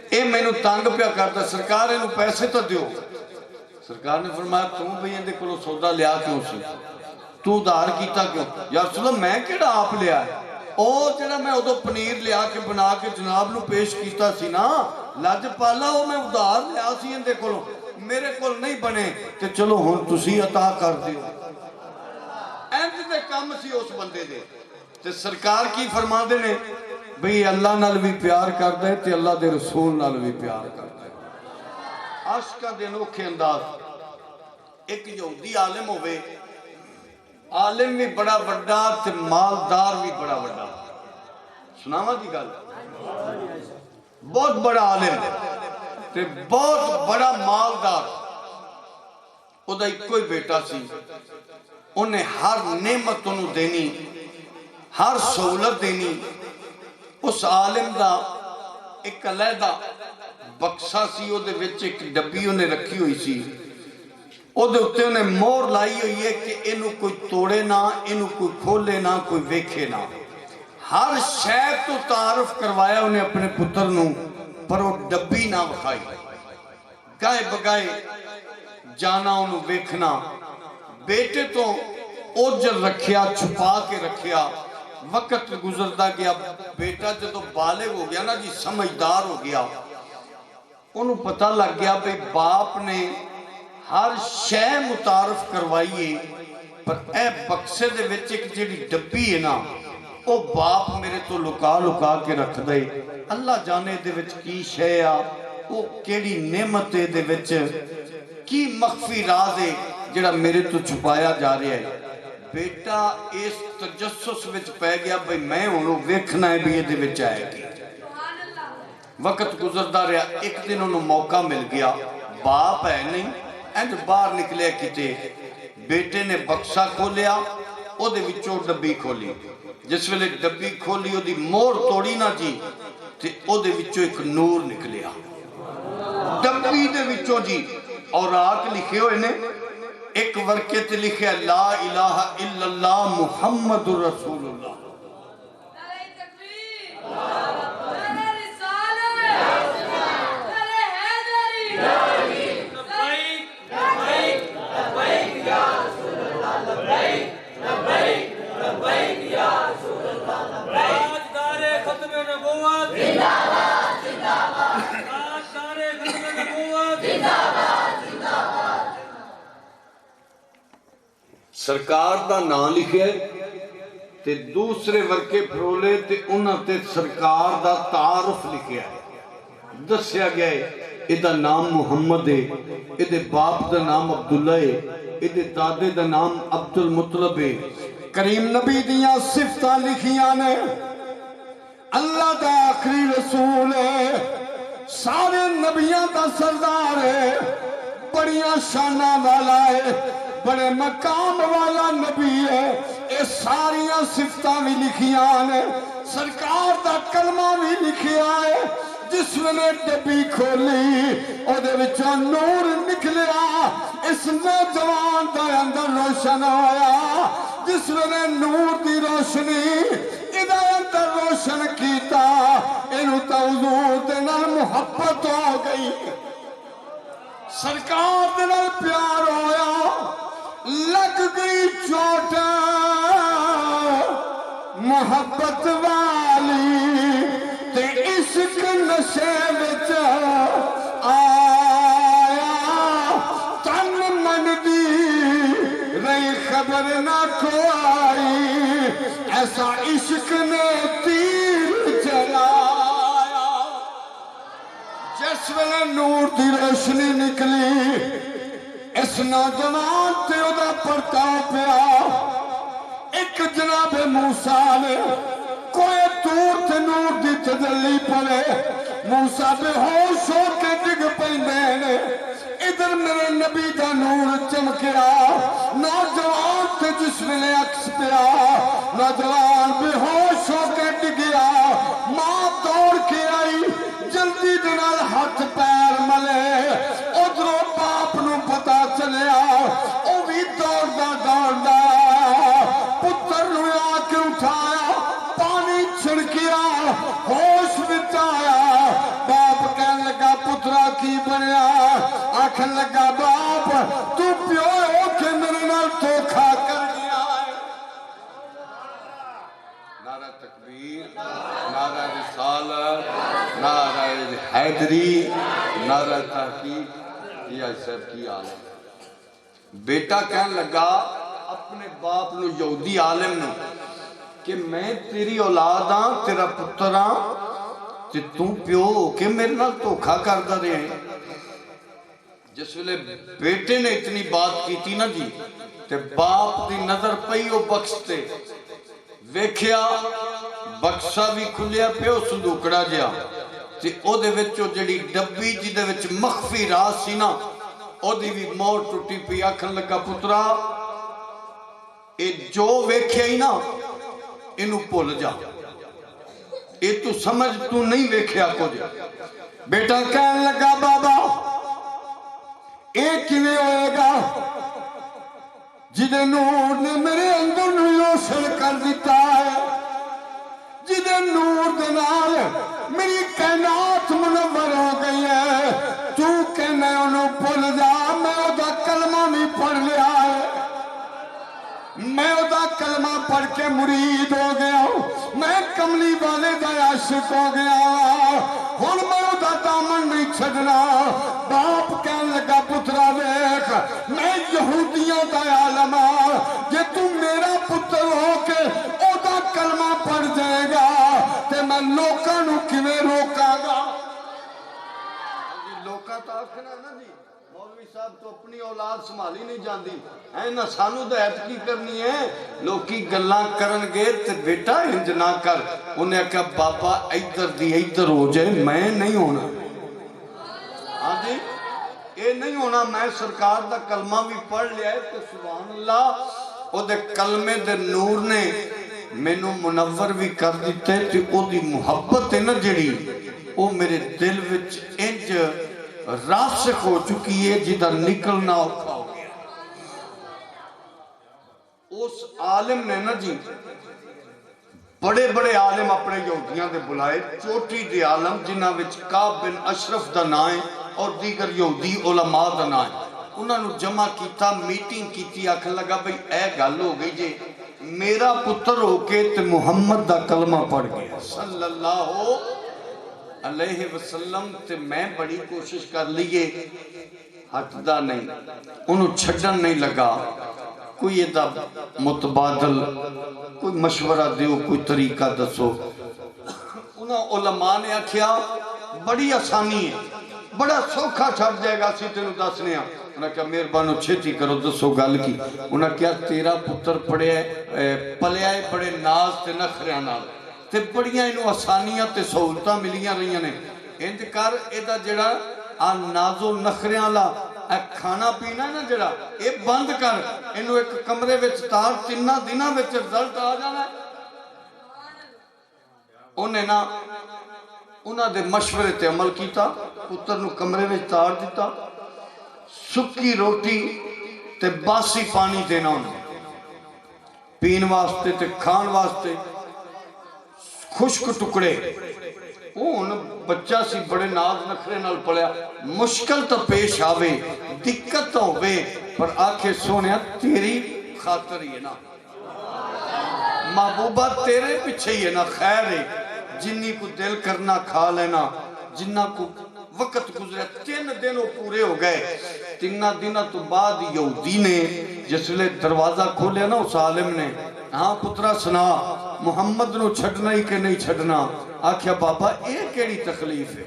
اے میں نو تانگ پیا کرتا سرکار انہوں پیسے تا دیو سرکار نے فرمایا تم بھی اندھے کلو سودا لیا کیوں سی تو دار کیتا کیوں یا رسول اللہ میں کیڑا آپ لیا ہے او جڑا میں ادھو پنیر لیا کے بنا کے جناب نو پیش کیتا سی نا لجپالا وہ میں ادھار لیا سی اندے کولوں میرے کول نہیں بنے تے چلو ہن تسی عطا کر دیو اینج دے کم سی اس بندے دے تے سرکار کی فرما دے نے بھئی اللہ نال بھی پیار کر دے تے اللہ دے رسول نال بھی پیار کر دے عاشقاں دے انوکھے انداز ایک یہودی عالم ہوئے عالم بھی بڑا بڑا تے مالدار بھی بڑا بڑا سناواں دی گل بہت بڑا عالم تے بہت بڑا مالدار او دا ایک کوئی بیٹا سی انہیں ہر نعمت انہوں دینی ہر سہولت دینی اس عالم دا ایک علیحدہ بکسا سی او دے وچ ایک ڈبی انہیں رکھی ہوئی سی او دے اتے انہیں مور لائی ہوئی ہے کہ انہوں کوئی توڑے نہ انہوں کوئی کھولے نہ کوئی ویکھے نہ ہر شے تو تعارف کروایا انہیں اپنے پتر نوں پر وہ ڈبی نہ بکھائی گائے بگائے جانا انہوں ویکھنا بیٹے تو اوجر رکھیا چھپا کے رکھیا وقت گزرتا گیا بیٹا جدو بالغ ہو گیا نا جی سمجھدار ہو گیا انہوں پتہ لگ گیا بھئی باپ نے ہر شے متعارف کروائیے پر اے بکسے دے وچ ایک جیڑی ڈبی ہے نا او باپ میرے تو لکا لکا کے رکھ دے اللہ جانے دے وچ کی شے آ او کیڑی نعمت دے وچ کی مخفی راز ہے جڑا میرے تو چھپایا جا رہا ہے بیٹا اس تجسس وچ پہ گیا بھئی میں انہوں ویکھنا ہے بھی یہ دے وچ آئے گی وقت گزردہ رہا ایک دن انہوں موقع مل گیا باپ ہے نہیں اینج باہر نکلے کتے بیٹے نے بکسا کھولیا او دے وچوں ڈبی کھولی جس ویلے ڈبی کھولی او دی مور توڑی نہ جی تے او دے وچوں ایک نور نکلیا ڈبی دے وچوں جی اور آگ لکھے ہوئے نے ایک ورکے تے لکھے لا الہ الا اللہ محمد رسول اللہ نعرہ تکبیر نعرہ رسالت نعرہ حیدری لبیک لبیک لبیک یا رسول اللہ لبیک لبیک لبیک یا رسول اللہ لبیک تاجدار ختم نبوت زندہ باد زندہ باد تاجدار ختم نبوت زندہ باد زندہ باد سرکار دا نام لکھے تے دوسرے ورکے پھرولے تے انہاں تے سرکار دا تعارف لکھے دسیا گیا ہے ایدہ نام محمد ہے ایدے باپ دا نام عبداللہ ہے ایدے دادے دا نام عبد المطلب ہے کریم نبی دیاں صفتہ لکھیاں نے اللہ دا آخری رسول ہے سارے نبیاں دا سردار ہے بڑیاں شانہ والا ہے بڑے مقام والا نبی ہے اے ساریاں صفتہ بھی لکھیاں نے سرکار دا کلمہ بھی لکھیا ہے جس ویلے ڈبی کھولی او دے وچوں نور نکلیا اس نوجوان دے اندر روشن ہویا جس ویلے نور دی روشنی ادھے اندر روشن کیتا انہوں تا حضور دے نال محبت ہو گئی سرکار دے نال پیار ہویا لگ گئی چوٹ محبت والی تے عشق نشے وچ آیا تن من دی رہی خبر نہ کھوائی ایسا عشق نے تیر چلایا جس ویلے نور دی روشنی نکلی اس نوجوان تے او دا پرتاپ پیا ایک جناب موسیٰ نے کوئی دور تے نور دی تجلی پڑے موسیٰ بے ہوش ہو کے ڈگ پہنے نے ادھر میرے نبی دا نور چمکیا نوجوان تے جس ویلے عکس پیا نوجوان بے ہوش ہو کے ڈگیا ماں دوڑ کے آئی جلدی دنال ہاتھ پیر ملے ادھروں باپ نو پتا چلیا او بھی دوڑدا دوڑدا پتر نو آ کے اٹھایا پانی چھڑکیا ہوش وچ آیا باپ کہن لگا پترا کی بنیا آکھن لگا باپ تو پیو ہو کے میرے نال دھوکھا کر گیا ہے نعرہ تکبیر نعرہ رسالت نعرہ نعرہ تحقیق یہ صاحب کی حال ہے بیٹا کہنے لگا اپنے باپ نو یہودی عالم نو کہ میں تیری اولاد ہاں تیرا پتر ہاں تے تو پیو کہ میرے نال دھوکھا کردا رہے جس ویلے بیٹے نے اتنی بات کی تھی نا جی تے باپ دی نظر پئی او بخش تے ویکھیا بخشا بھی کھلیا پیو صندوقڑا جیا تے او دے وچوں جڑی ڈبی جی دے وچ مخفی راز سی نا او دی بھی مور ٹوٹی پی آکھن لگا پترا اے جو ویکھیا ہی نا انو بھول جا اے تو سمجھ تو نہیں ویکھیا کچھ بیٹا کہنے لگا بابا ایک کیویں ہوئے گا جدے نور نے میرے اندر روشن کر دیتا ہے جدے نور دے نال میری کائنات منور ہو گئی ہے تو کہنا انہوں بھول جا میں ادا کلمہ بھی پڑھ لیا ہے میں ادا کلمہ پڑھ کے مرید ہو گیا میں کملی والے دا عاشق ہو گیا ہن میں ادا دامن نہیں چھڑنا باپ کہنے لگا پترا دیکھ میں یہودیاں دا عالم ہاں جے تو میرا پتر ہو کے ادا کلمہ پڑھ جائے گا تے میں لوکاں نو کیویں روکاں گا لوکا تو آکھنا نا جی مولوی صاحب تو اپنی اولاد سنبھالی نہیں جاندی اے نہ سانو ہدایت کی کرنی ہے لوکی گلاں کرن گے تے بیٹا انج نہ کر انہیں کہا بابا ادھر دی ادھر ہو جائے میں نہیں ہونا ہاں جی اے نہیں ہونا میں سرکار دا کلمہ بھی پڑھ لیا ہے تے سبحان اللہ او دے کلمے دے نور نے مینوں منور بھی کر دیتے تے او دی محبت ہے نا جڑی او میرے دل وچ انج راسخ ہو چکی ہے جدھر نکلنا اوکھا ہو گیا اس عالم نے نا جی بڑے بڑے عالم اپنے یہودیاں دے بلائے چوٹی دے عالم جنہ وچ کعب بن اشرف دا نام ہے اور دیگر یہودی علماء دا نام ہے انہوں نے جمع کیتا میٹنگ کیتی آکھن لگا بھئی اے گل ہو گئی جے میرا پتر ہو کے تے محمد دا کلمہ پڑھ گیا صلی اللہ علیہ وسلم تے میں بڑی کوشش کر لیے ہٹدا نہیں انہوں چھڑن نہیں لگا کوئی ایدہ متبادل کوئی مشورہ دیو کوئی طریقہ دسو انہوں علماء نے آکھیا بڑی آسانی ہے بڑا سوکھا چھڑ جائے گا سی تینوں دسنے ہیں انہوں نے کہا مہربانو چھیتی کرو دسو گل کی انہوں نے کہا تیرا پتر پلے آئے بڑے ناز تے نخریاں نال تے بڑیاں انہوں آسانیاں تے سہولتاں ملیاں رہیاں نے انتکار ایدہ جڑا نازو نخریاں لا کھانا پینا نا جڑا اے بند کر انہوں ایک کمرے وچ تار تینہ دینہ وچ رزلٹ آ جانا ہے انہیں نا انہاں دے مشورے تے عمل کیتا پتر نو کمرے وچ تار دیتا سکی روٹی تے باسی پانی دینا انہوں پین واسطے تے کھان واسطے خشک ٹکڑے اون بچہ سی بڑے ناز نخرے نال پڑیا مشکل تو پیش آوے دقت تو ہوئے پر آنکھیں سونیا تیری خاطر ہی ہے نا محبوبہ تیرے پیچھے ہی ہے نا خیر ہے جنی کو دل کرنا کھا لینا جنہ کو وقت گزرے 3 دنوں پورے ہو گئے 3 دنوں تو بعد یہودی نے جس لئے دروازہ کھولیا نا اس عالم نے ہاں پترہ سنا محمد نو چھڑنا ہی کہ نہیں چھڑنا آکھیا بابا ایک کیڑی تکلیف ہے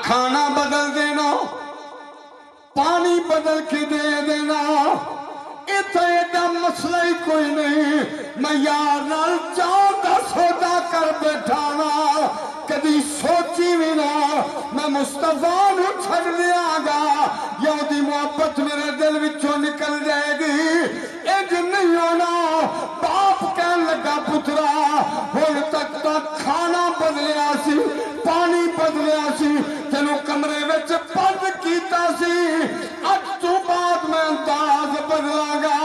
کھانا بدل دینا پانی بدل کے دے دینا اتھا ایڈا مسئلہ ہی کوئی نہیں میں یار نال جاؤں دا سودا کر بیٹھانا کدی سوچی بھی نہ میں مصطفیٰ نو چھڑ لیا گا یہودی محبت میرے دل وچوں نکل جائے گی ایج نہیں ہونا باپ کہن لگا پترا ہون تک تو کھانا بدلیا سی پانی بدلیا سی تینو کمرے وچ بند کیتا سی اج تو بعد میں انداز بدلا گا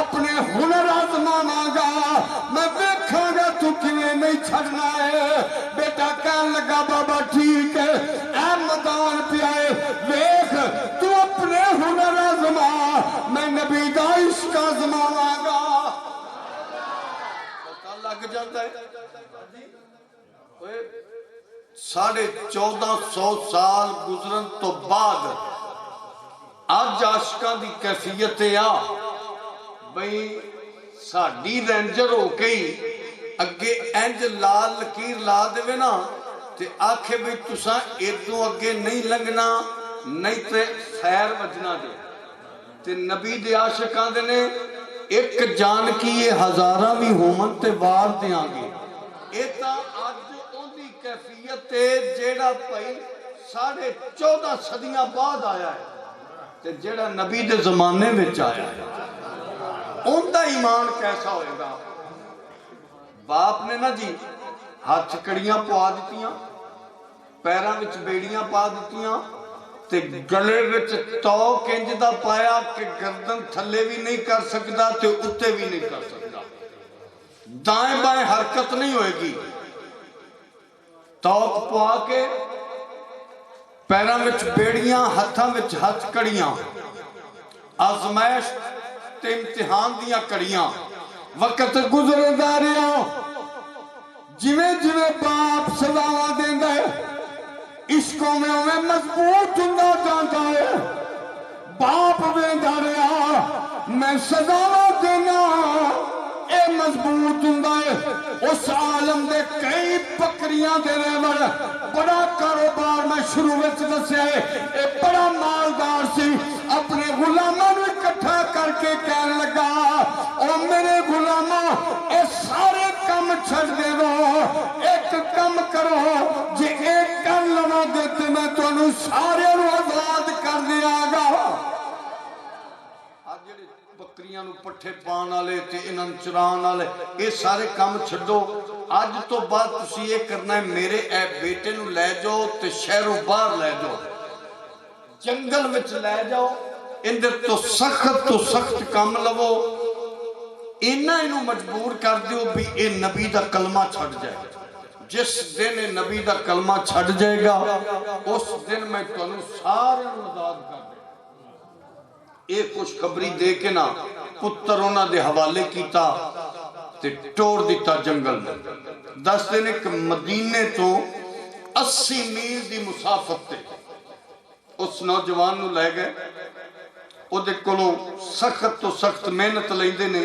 اپنے ہنر آزمانا گا میں دیکھا گا تو کیویں نہیں چھڑنا ہے بیٹا کہن لگا بابا ٹھیک ہے اے میدان پہ آئے دیکھ تو اپنے ہنر آزما میں نبی دا عشق آزمانا گا پتہ لگ جاتا ہے 1450 سال گزرن تو بعد آج عاشقاں دی کیفیت آ بھئی ساڑی رینجر ہو گئی اگے انج لال لکیر لا دے نا تے آکھے بھی تساں ایدوں اگے نہیں لنگنا نہیں تے خیر وجنا دے تے نبی دے عاشقاں دے نے ایک جان کی یہ ہزاراں بھی ہومن تے وار دیاں گے ایتا آج ان دی کیفیت جیڑا پئی 14.5 صدیاں بعد آیا ہے تے جیڑا نبی دے زمانے میں آیا ہے ان دا ایمان کیسا ہوئے گا باپ نے نا جی ہاتھ کڑیاں پوا دیتیاں پیراں وچ بیڑیاں پا دیتیاں تے گلے وچ توق انج دا پایا کہ گردن تھلے بھی نہیں کر سکتا تے اتے بھی نہیں کر سکتا دائیں بائیں حرکت نہیں ہوئے گی توق پوا کے پیراں وچ بیڑیاں ہتھاں وچ ہتھ کڑیاں آزمائش تے امتحان دیاں کڑیاں وقت گزرے داریاں جویں جویں باپ سزاواں دیندا ہے عشقوں میں انہیں مضبوط ہوندا جاندا ہے باپ ویندا رہیا میں سزاواں دینا اے مضبوط ہوندا ہے اس عالم دے کئی بکریاں دے ریوڑ بڑا کاروبار میں شروع وچ دسیا ہے اے بڑا مالدار سی اپنے غلاماں نوں اکٹھا کر کے کہن لگا او میرے غلاماں اے سارے کم چھڑ دے دو ایک کم کرو جے ایک کر لوا دیتے میں تو انہوں سارے رو آزاد کر دیا گا آج جڑے بکریاں نو پٹھے پان آلے تے انہاں چران آلے اے سارے کم چھڑو آج تو بات تسی یہ کرنا ہے میرے اے بیٹے نو لے جاؤ تے شہروں باہر لے جاؤ جنگل وچ لے جاؤ اندر تو سخت کام لو انہوں مجبور کر دیو بھی اے نبی دا کلمہ چھڑ جائے جس دن اے نبی دا کلمہ چھڑ جائے گا اس دن میں تنوں سارے آزاد کر دے ایک خوشخبری دے کے نا پتر انہاں دے حوالے کیتا تے ٹوڑ دیتا جنگل میں 10 دن ایک مدینے تو 80 میل دی مسافت تے اس نوجوان نو لے گئے او دے کولوں سخت تو سخت محنت لیندے نے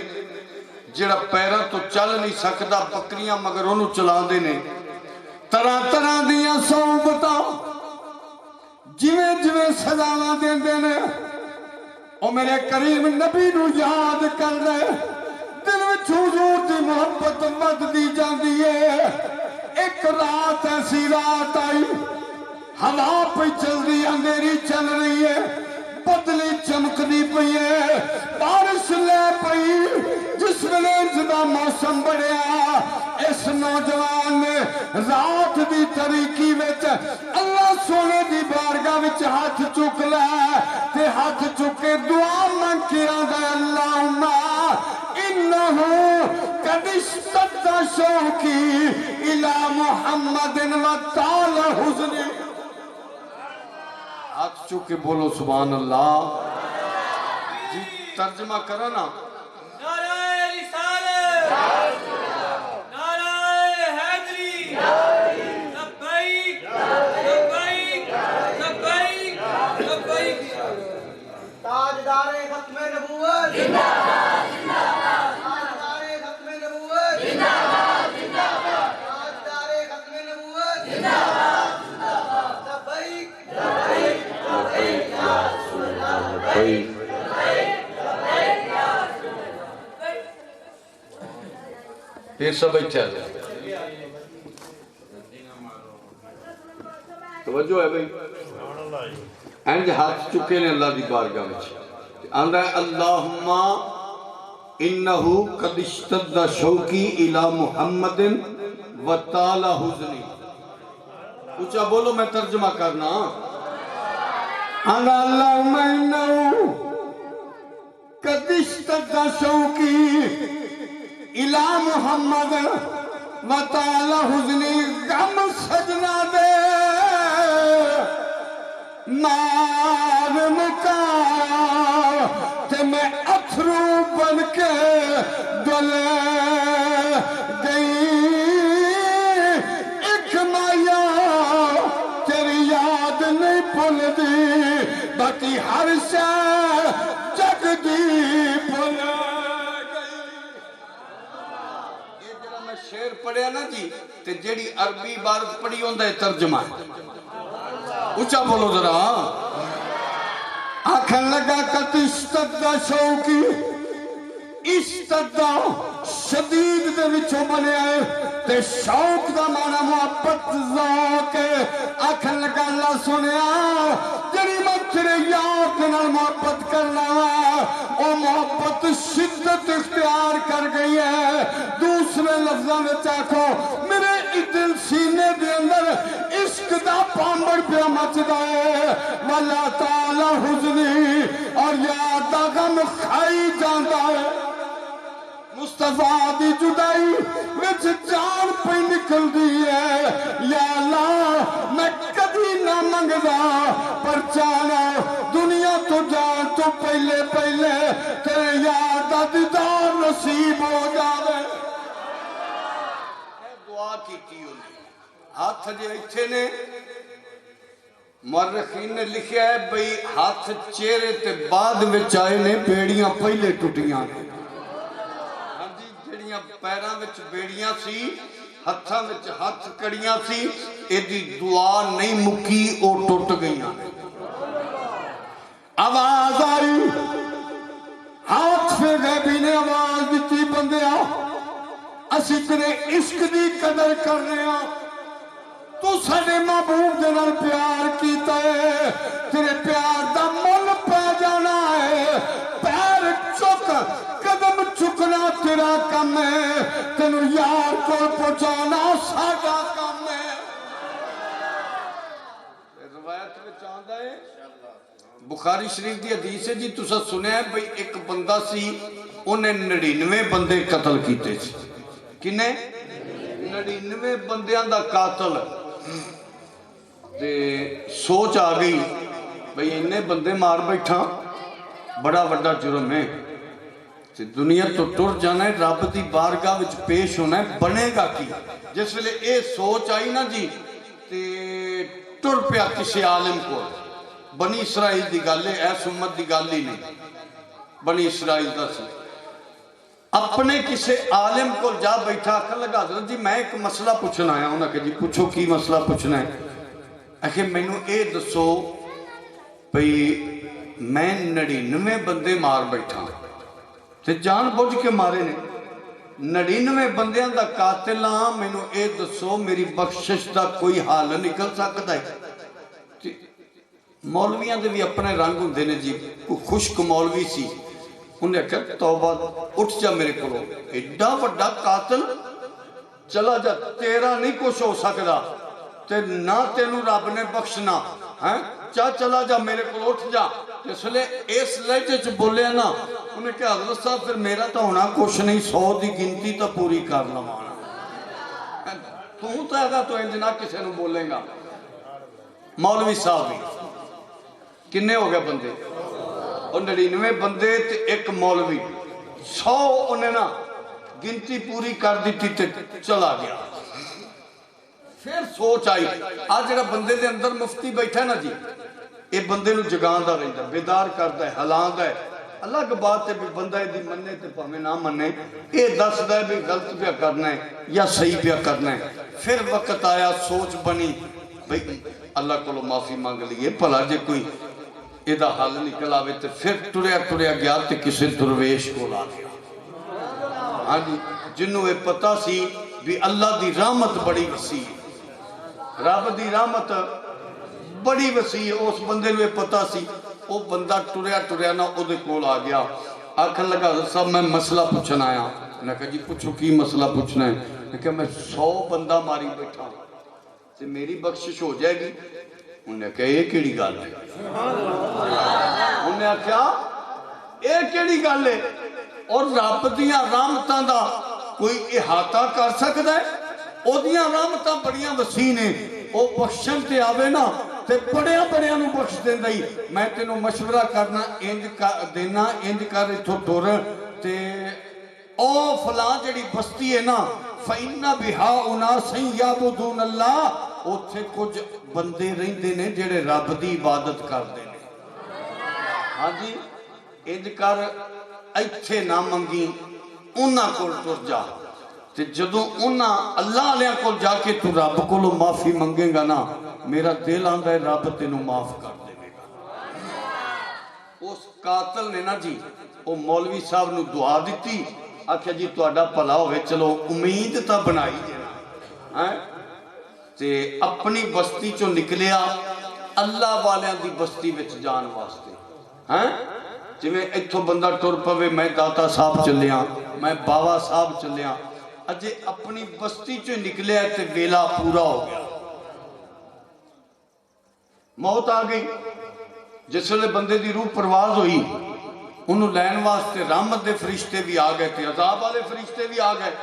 جڑا پیرا تو چل نہیں سکدا بکریاں مگر انہوں چلا دے نے طرح طرح دیاں صحبتاں جویں جویں سزاواں دیندے نے او میرے کریم نبی نو یاد کر دے دل وچ حضور دی محبت ودی جاندی ہے ایک رات ایسی رات آئی ہوا پہ چل رہی اندھیری چل رہی ہے بدلی چمکدی پئی ہے بارش لے پئی جس ویلے جدا موسم بڑھیا اس نوجوان نے رات دی تاریکی وچ اللہ سونے دی بارگاہ وچ ہاتھ چک لے تے ہاتھ چک کے دعا مانگ کے آندا اللہم انہو قد اشتد شوقی الی محمد و طال حزنی ہاتھ چکے بولو سبحان اللہ جی ترجمہ کرو نا نعرہ رسالت نعرہ حیدری لبیک لبیک لبیک لبیک تاجدار ختم نبوت زندہ باد زندہ باد تاجدار ختم نبوت زندہ باد زندہ باد تاجدار ختم نبوت زندہ باد زندہ باد لبیک لبیک لبیک یا رسول اللہ لبیک لبیک یا رسول اللہ پھر سب اچھا ہے توجہ ہے بھئی انج ہاتھ چکے نے اللہ دی بارگاہ وچ آندا ہے اللہم انہو قد اشتد شوقی الی محمد و طال حزنی اونچا بولو میں ترجمہ کرنا آندا اللہم انہو قد اشتد شوقی الی محمد و طال حزنی غم سجنا دے مار مکا تے میں اتھرو بن کے دل گئی ایک مایا دی ہر شے جگ دی بھول گئی. یہ جڑا میں شعر پڑھیا نا جی تے جیڑی عربی عبارت پڑھی ہوندا ہے ترجمہ ہے. اچھا بولو ذرا. آکھن لگا کت اشتدہ شوقی اشتدہ شدید دے وچوں بنیا ہے تے شوق دا معنی محبت ذوق ہے. آکھن لگا اللہ سنیا جڑی میں تیرے یار کے نال محبت کرنا او محبت شدت اختیار کر گئی ہے. دوسرے لفظاں وچ آکھو میرے دل سینے دے اندر عشق دا پامبڑ پیا مچدا ہے. والا تعالی حزنی اور یاد دا غم کھائی جاندا ہے. مصطفیٰ دی جدائی وچ جان پہ نکل دی ہے. یا اللہ میں کبھی نہ منگدا پر جانا دنیا تو جان تو پہلے پہلے تیرے یاد دا دیدار نصیب ہو جاوے. دعا کیتی انہیں ہاتھ جے اتھے نے مورخین نے لکھیا ہے بھئی ہاتھ چہرے تے بعد وچ آئے نے بیڑیاں پہلے ٹوٹیاں نے. جڑیاں پیراں وچ بیڑیاں سی ہتھاں وچ ہاتھ کڑیاں سی ایدی دعا نہیں مکی او ٹوٹ گئیاں نے. آواز آئی ہاتھ پھر غیبی نے آواز دیتی بندیا اسی تیرے عشق دی قدر کر رہے ہیں. تو ساڑے محبوب دے نال پیار کیتا ہے تیرے پیار دا مول پہ جانا ہے. پیر چک قدم چکنا تیرا کم ہے تینو یار کو پہنچانا ساڑا کم ہے. روایت میں چاہتا ہے بخاری شریف دی حدیث ہے جی تسا سنے ہے بھئی ایک بندہ سی انہیں 99 بندے قتل کیتے سی. کنے 99 بندیاں دا قاتل تے سوچ آ گئی بھئی انہیں بندے مار بیٹھا بڑا بڑا جرم ہے تے دنیا تو ٹر جانا ہے رب دی بارگاہ وچ پیش ہونا ہے بنے گا کی. جس ویلے اے سوچ آئی نا جی تے ٹر پیا کسی عالم کو. بنی اسرائیل دی گل ہے ایس امت دی گل ہی نہیں بنی اسرائیل دا سی. اپنے کسی عالم کو جا بیٹھا کر لگا حضرت جی میں ایک مسئلہ پوچھنا آیا ہوں نا کہ جی پوچھو کی مسئلہ پوچھنا ہے. اکھے میں نو اے دسو بھئی میں 99 بندے مار بیٹھا تے جان بوجھ کے مارے نے 99 بندیاں دا قاتل ہاں میں نو اے دسو میری بخشش دا کوئی حال نکل سکتا ہے. مولویاں دے بھی اپنے رنگ ہوندے نے جی. خشک مولوی سی انہیں کہا توبہ اٹھ جا میرے کو ایڈا وڈا قاتل چلا جا تیرا نہیں کچھ ہو سکتا تے نہ تینوں رب نے بخشنا چلا جا میرے کو اٹھ جا. اس لئے اس لہجے چ بولے نا انہیں کہا حضرت صاحب پھر میرا تو ہونا کچھ نہیں 100 دی گنتی تو پوری کر لوانا. تو ہے تو انجنا کسے نو بولیں گا. مولوی صاحب بھی کنے ہو گئے بندے اور 99 بندے تے ایک مولوی 100 انہیں نا گنتی پوری کر دیتی تے چلا گیا. پھر سوچ آئی آج جڑا بندے دے اندر مفتی بیٹھا ہے نا جی اے بندے نو جگان دا رہتا ہے بیدار کرتا ہے حلان دا ہے. اللہ کے بات ہے بھی بندہ دی مننے تے پاہمیں نہ مننے اے دس دا ہے بھی غلط پیا کرنا ہے یا صحیح پیا کرنا ہے. پھر وقت آیا سوچ بنی بھئی اللہ کو معافی مانگ لیے پلا جے کوئی ایدہ حال نکل آوے تے پھر ٹریا گیا تے کسی درویش کو لا گیا. ہاں جی جنہوں اے پتہ سی بھی اللہ دی رحمت بڑی وسیع رب دی رحمت بڑی وسیع اس بندے نو اے پتہ سی. وہ بندہ ٹریا نا او دے کول آ گیا. آکھن لگا حضرت صاحب میں مسئلہ پوچھنا آیا. نے کہا جی پوچھو کی مسئلہ پوچھنا ہے. نے کہا میں 100 بندہ ماری بیٹھا تے میری بخشش ہو جائے گی. انہوں نے کہا یہ کیڑی گل ہے. انہوں نے کہا یہ کیڑی گل ہے اور رب دیاں رحمتاں دا کوئی احاطہ کر سکتا ہے. او دیاں رحمتاں بڑیاں وسیع نے او بخشن تے آوے نا تے بڑیاں نو بخش دیں دائی. میں تینوں مشورہ کرنا انج دینا انج کر اتھو ٹور تے او فلاں جڑی بستی ہے نا فَإِنَّ بِهَا أُنَاسًا يَعْبُدُونَ اللَّهَ اوتھے کچھ بندے رہندے نے جڑے رب دی عبادت کردے نے. ہاں جی انج کر ایتھے نہ منگی انہاں کول ٹر جا تے جدوں انہاں اللہ علیہ کول جا کے تو رب کولوں معافی منگے گا نا میرا دل آندا ہے رب تینوں معاف کر دے گا۔ اس قاتل نے نا جی وہ مولوی صاحب نو دعا دیتی آکھیا جی تہاڈا بھلا ہوئے چلو امید تا بنائی جے تے اپنی بستی چوں نکلیا اللہ والیاں دی بستی وچ جان واسطے جی میں ایتھوں بندہ ٹر پوے میں داتا صاحب چلیا میں باوا صاحب چلیا اجے اپنی بستی چوں نکلیا تے ویلا پورا ہو گیا موت آ گئی جس ویلے بندے دی روح پرواز ہوئی انہوں لین واسطے رحمت دے فرشتے بھی آ گئے تھے عذاب والے فرشتے بھی آ گئے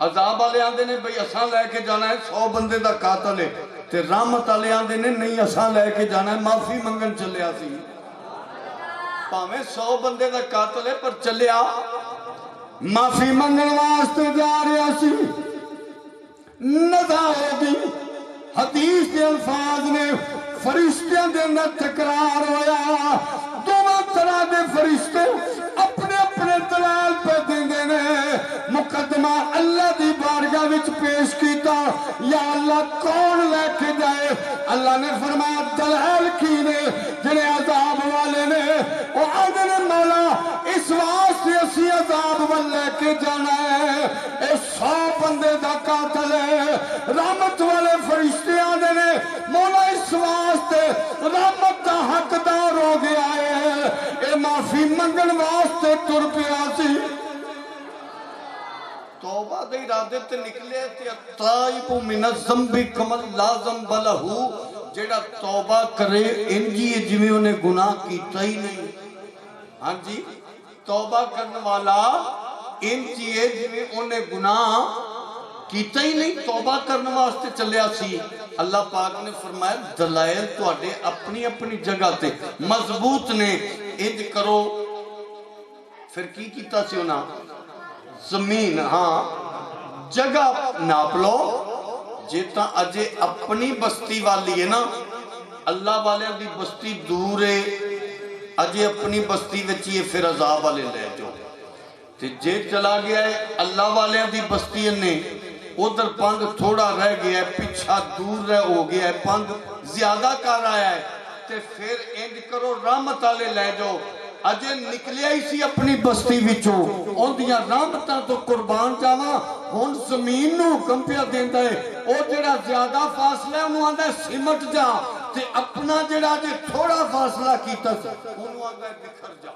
عذاب والے آندے نے بھئی اساں لے کے جانا ہے 100 بندے دا قاتل ہے تے رحمت والے آندے نے نہیں اساں لے کے جانا ہے معافی منگن چلیا سی پاویں 100 بندے دا قاتل ہے پر چلیا معافی منگن واسطے جا رہا سی ندا ہوگی حدیث کے الفاظ نے فرشتیاں دے اندر تکرار ہویا دونوں طرح دے فرشتے اپنے اپنے دلال پہ دیندے نے مقدمہ اللہ دی بارگاہ وچ پیش کیتا یا اللہ کون لے کے جائے اللہ نے فرمایا دلال کی نے جنہیں عذاب والے نے وہ آدھے نے مولا اس واسطے اسی عذاب والے لے کے جانا ہے اے 100 بندے دا قاتل ہے رحمت والے فرشتے آدھے نے مولا اس واسطے رحمت دا حقدار ہو گیا ہے اے معافی منگن واسطے تر پیا سی توبہ دے ارادے تے نکلے تے تائب من الذنب کمل لا ذنب لہو جیڑا توبہ کرے انجی جویں انہیں گناہ کیتا ہی نہیں ہاں جی توبہ کرنے والا انجی جویں انہیں گناہ کیتا ہی نہیں توبہ کرنے واسطے چلیا سی اللہ پاک نے فرمایا دلائل تو اڈے اپنی اپنی جگہ تے مضبوط نے انج کرو پھر کی کیتا سی ہونا زمین ہاں جگہ ناپ لو جیتا اجے اپنی بستی والی ہے نا اللہ والے دی بستی دور ہے اجے اپنی بستی وچی ہے پھر عذاب والے لے جو تے جے چلا گیا ہے اللہ والے دی بستی نے ادھر پنگ تھوڑا رہ گیا ہے پیچھا دور رہ ہو گیا ہے پنگ زیادہ کر آیا ہے تے پھر انج کرو رحمت والے لے جو اجے نکلیا ہی سی اپنی بستی وچوں اون دیاں رحمتاں تو قربان جاواں ہن زمین نو حکم پیا دیندا ہے او جڑا زیادہ فاصلہ ہے انہوں آندا ہے سمٹ جا تے اپنا جڑا جے تھوڑا فاصلہ کیتا سی انہوں آندا ہے بکھر جا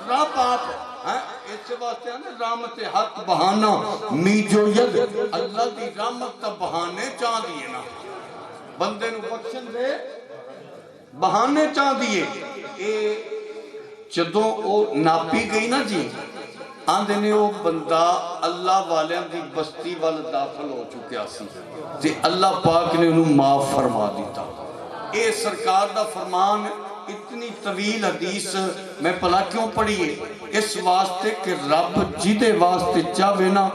رب آپ اس واسطے ہے نا رحمت حق بہانا میجو ید اللہ دی رحمت تا بہانے چاہ دیے نا بندے نو بخشن دے بہانے چاہ دیے اے جدوں او ناپی گئی نا جی آندے نے او بندہ اللہ والیاں دی بستی وال داخل ہو چکیا سی تے اللہ پاک نے انہوں معاف فرما دیتا اے سرکار دا فرمان اتنی طویل حدیث میں پلا کیوں پڑھی ہے اس واسطے کہ رب جدے واسطے چاہوے نا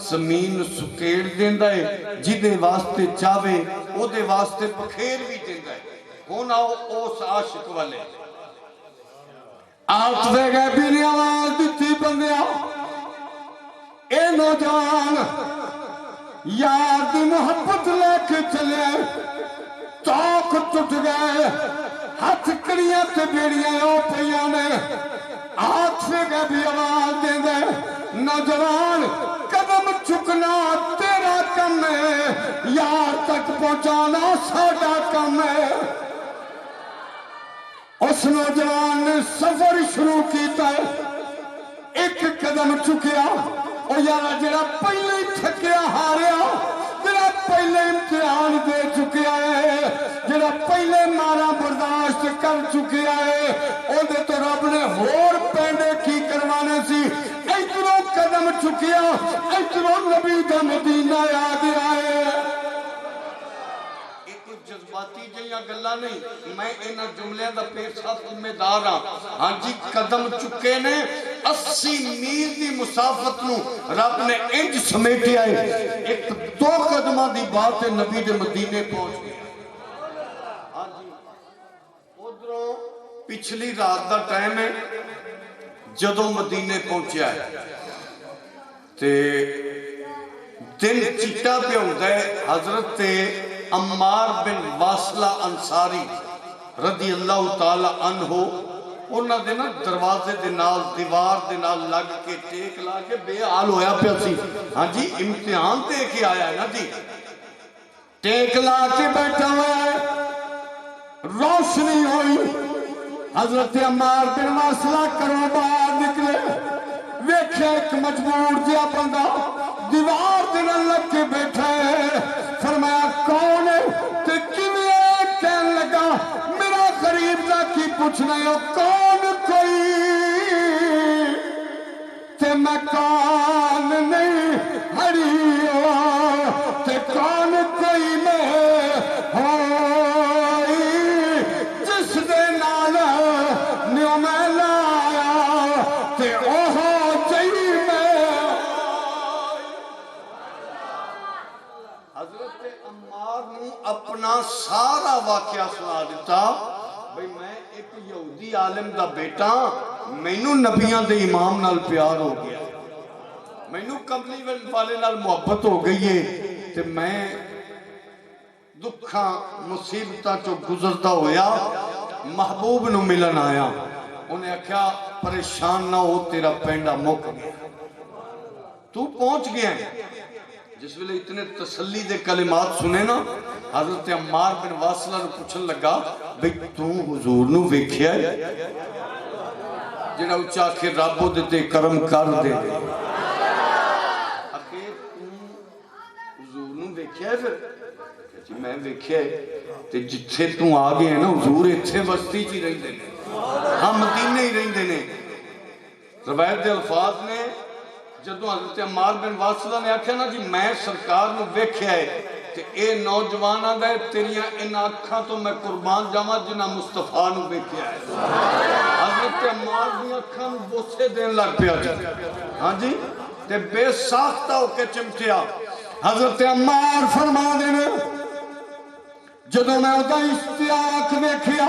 زمین سکیڑ دیندہ ہے جدے واسطے چاہوے او دے واسطے بخیر بھی دیندہ ہے ہونا اوس عاشق والے آتوے گئے بھی نے آواز دیتی بندیا اے نوجوان یار دی محبت لے کے چلے توک ٹوٹ گئے ہاتھ کڑیاں تے بیڑیاں او پیاں نے آتوے گئے بھی آواز دے دے نوجوان قدم چکنا تیرا کم ہے یار تک پہنچانا ساڈا کم ہے اس نوجوان نے سفر شروع کیتا ہے ایک قدم چکیا اور یارا جڑا پہلے تھکیا ہاریا جڑا پہلے امتحان دے چکیا ہے جڑا پہلے مارا برداشت کر چکیا ہے او دے تو رب نے ہور پینڈے کی کروانے سی اتنوں قدم چکیا اتنوں نبی دا مدینہ یاد آئے جذباتی جہاں گلا نہیں میں انہاں جملیاں دا پیشہ ذمہ دار ہاں ہاں جی قدم چکے نے 80 میل دی مسافت نو رب نے انج سمیٹی آئے ایک 2 قدمہ دی بات ہے نبی دے مدینے پہنچ گئے ہاں جی ادھروں پچھلی رات دا ٹائم ہے جدوں مدینے پہنچیا ہے تے دن چٹا پہ ہوتا ہے حضرت عمار بن واصلہ انصاری رضی اللہ تعالی عنہ انہاں دے نا دروازے دے نال دیوار دے نال لگ کے ٹیک لا کے بے حال ہویا پیا سی ہاں جی امتحان دے کے آیا ہے نا جی ٹیک لا کے بیٹھا ہوا ہے روشنی ہوئی حضرت عمار بن واصلہ کرو باہر نکلے ویکھے ایک مجبور جیا بندہ دیوار دے نال لگ کے بیٹھا ہے فرمایا کون ہے تے کیویں کہن لگا میرا غریب دا کی پوچھنا ہے کون کوئی تے میں کون نہیں ہری تے کون کوئی میں ہوئی جس دے نال نیو میں لایا تے اوہو جئی میں حضرت عمار نے اپنا سارا واقعہ سنا دیتا بھئی میں ایک یہودی عالم دا بیٹا مینوں نبیاں دے امام نال پیار ہو گیا مینوں کملی والے نال محبت ہو گئی ہے تے میں دکھاں مصیبتاں چو گزرتا ہویا محبوب نو ملن آیا انہیں کہا پریشان نہ ہو تیرا پینڈا مک گیا تو پہنچ گیا ہے جس ویلے اتنے تسلی دے کلمات سنے نا حضرت عمار بن واصلہ نے پوچھن لگا بھئی تو حضور نو ویکھیا ہے جڑا اچھا کہ رب دے تے کرم کر دے اکھے تو حضور نو ویکھیا ہے پھر جی میں ویکھیا ہے تے جتھے تو آ گئے نا حضور ایتھے بستی چ رہندے نے ہم مدینے ہی رہندے نے روایت دے الفاظ نے جدو حضرت عمار بن واصلہ نے آکھیا نا جی میں سرکار نو ویکھیا ہے تے اے نوجوان آندا ہے تیریاں ان آنکھاں تو میں قربان جاواں جنہاں مصطفیٰ نو ویکھیا ہے حضرت عمار دی آنکھاں بوسے دین لگ پیا جی ہاں جی تے بے ساختہ ہو کے چمٹیا حضرت عمار فرما دینے جدو میں ادا اشتیاق ویکھیا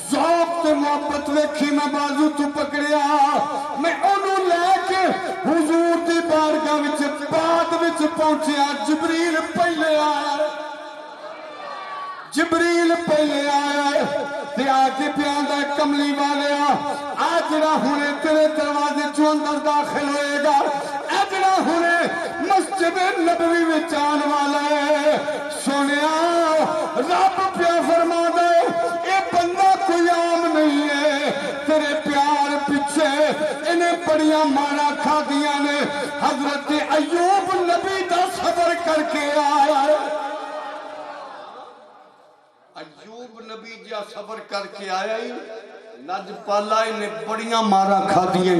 ذوق تے محبت ویکھی میں بازو تو پکڑیا میں انہوں لے کے حضور دی بارگاہ وچ بعد وچ پہنچیا جبریل پہلے آیا جبریل پہلے آیا تے آگے پیاندا کملی والیا آج جڑا ہونے تیرے دروازے چوں اندر داخل ہوئے گا اے جڑا ہونے مسجد نبوی وچ آن والا ہے سنیا رب پیا فرما دے اے بندہ کوئی عام نہیں ہے تیرے پیار پیچھے انہیں بڑیاں مارا کھا دیا نے حضرت ایوب نبی دا صبر کر کے آیا ہے ایوب نبی جا صبر کر کے آیا ہی لج پالا انہیں بڑیاں مارا کھا دیئے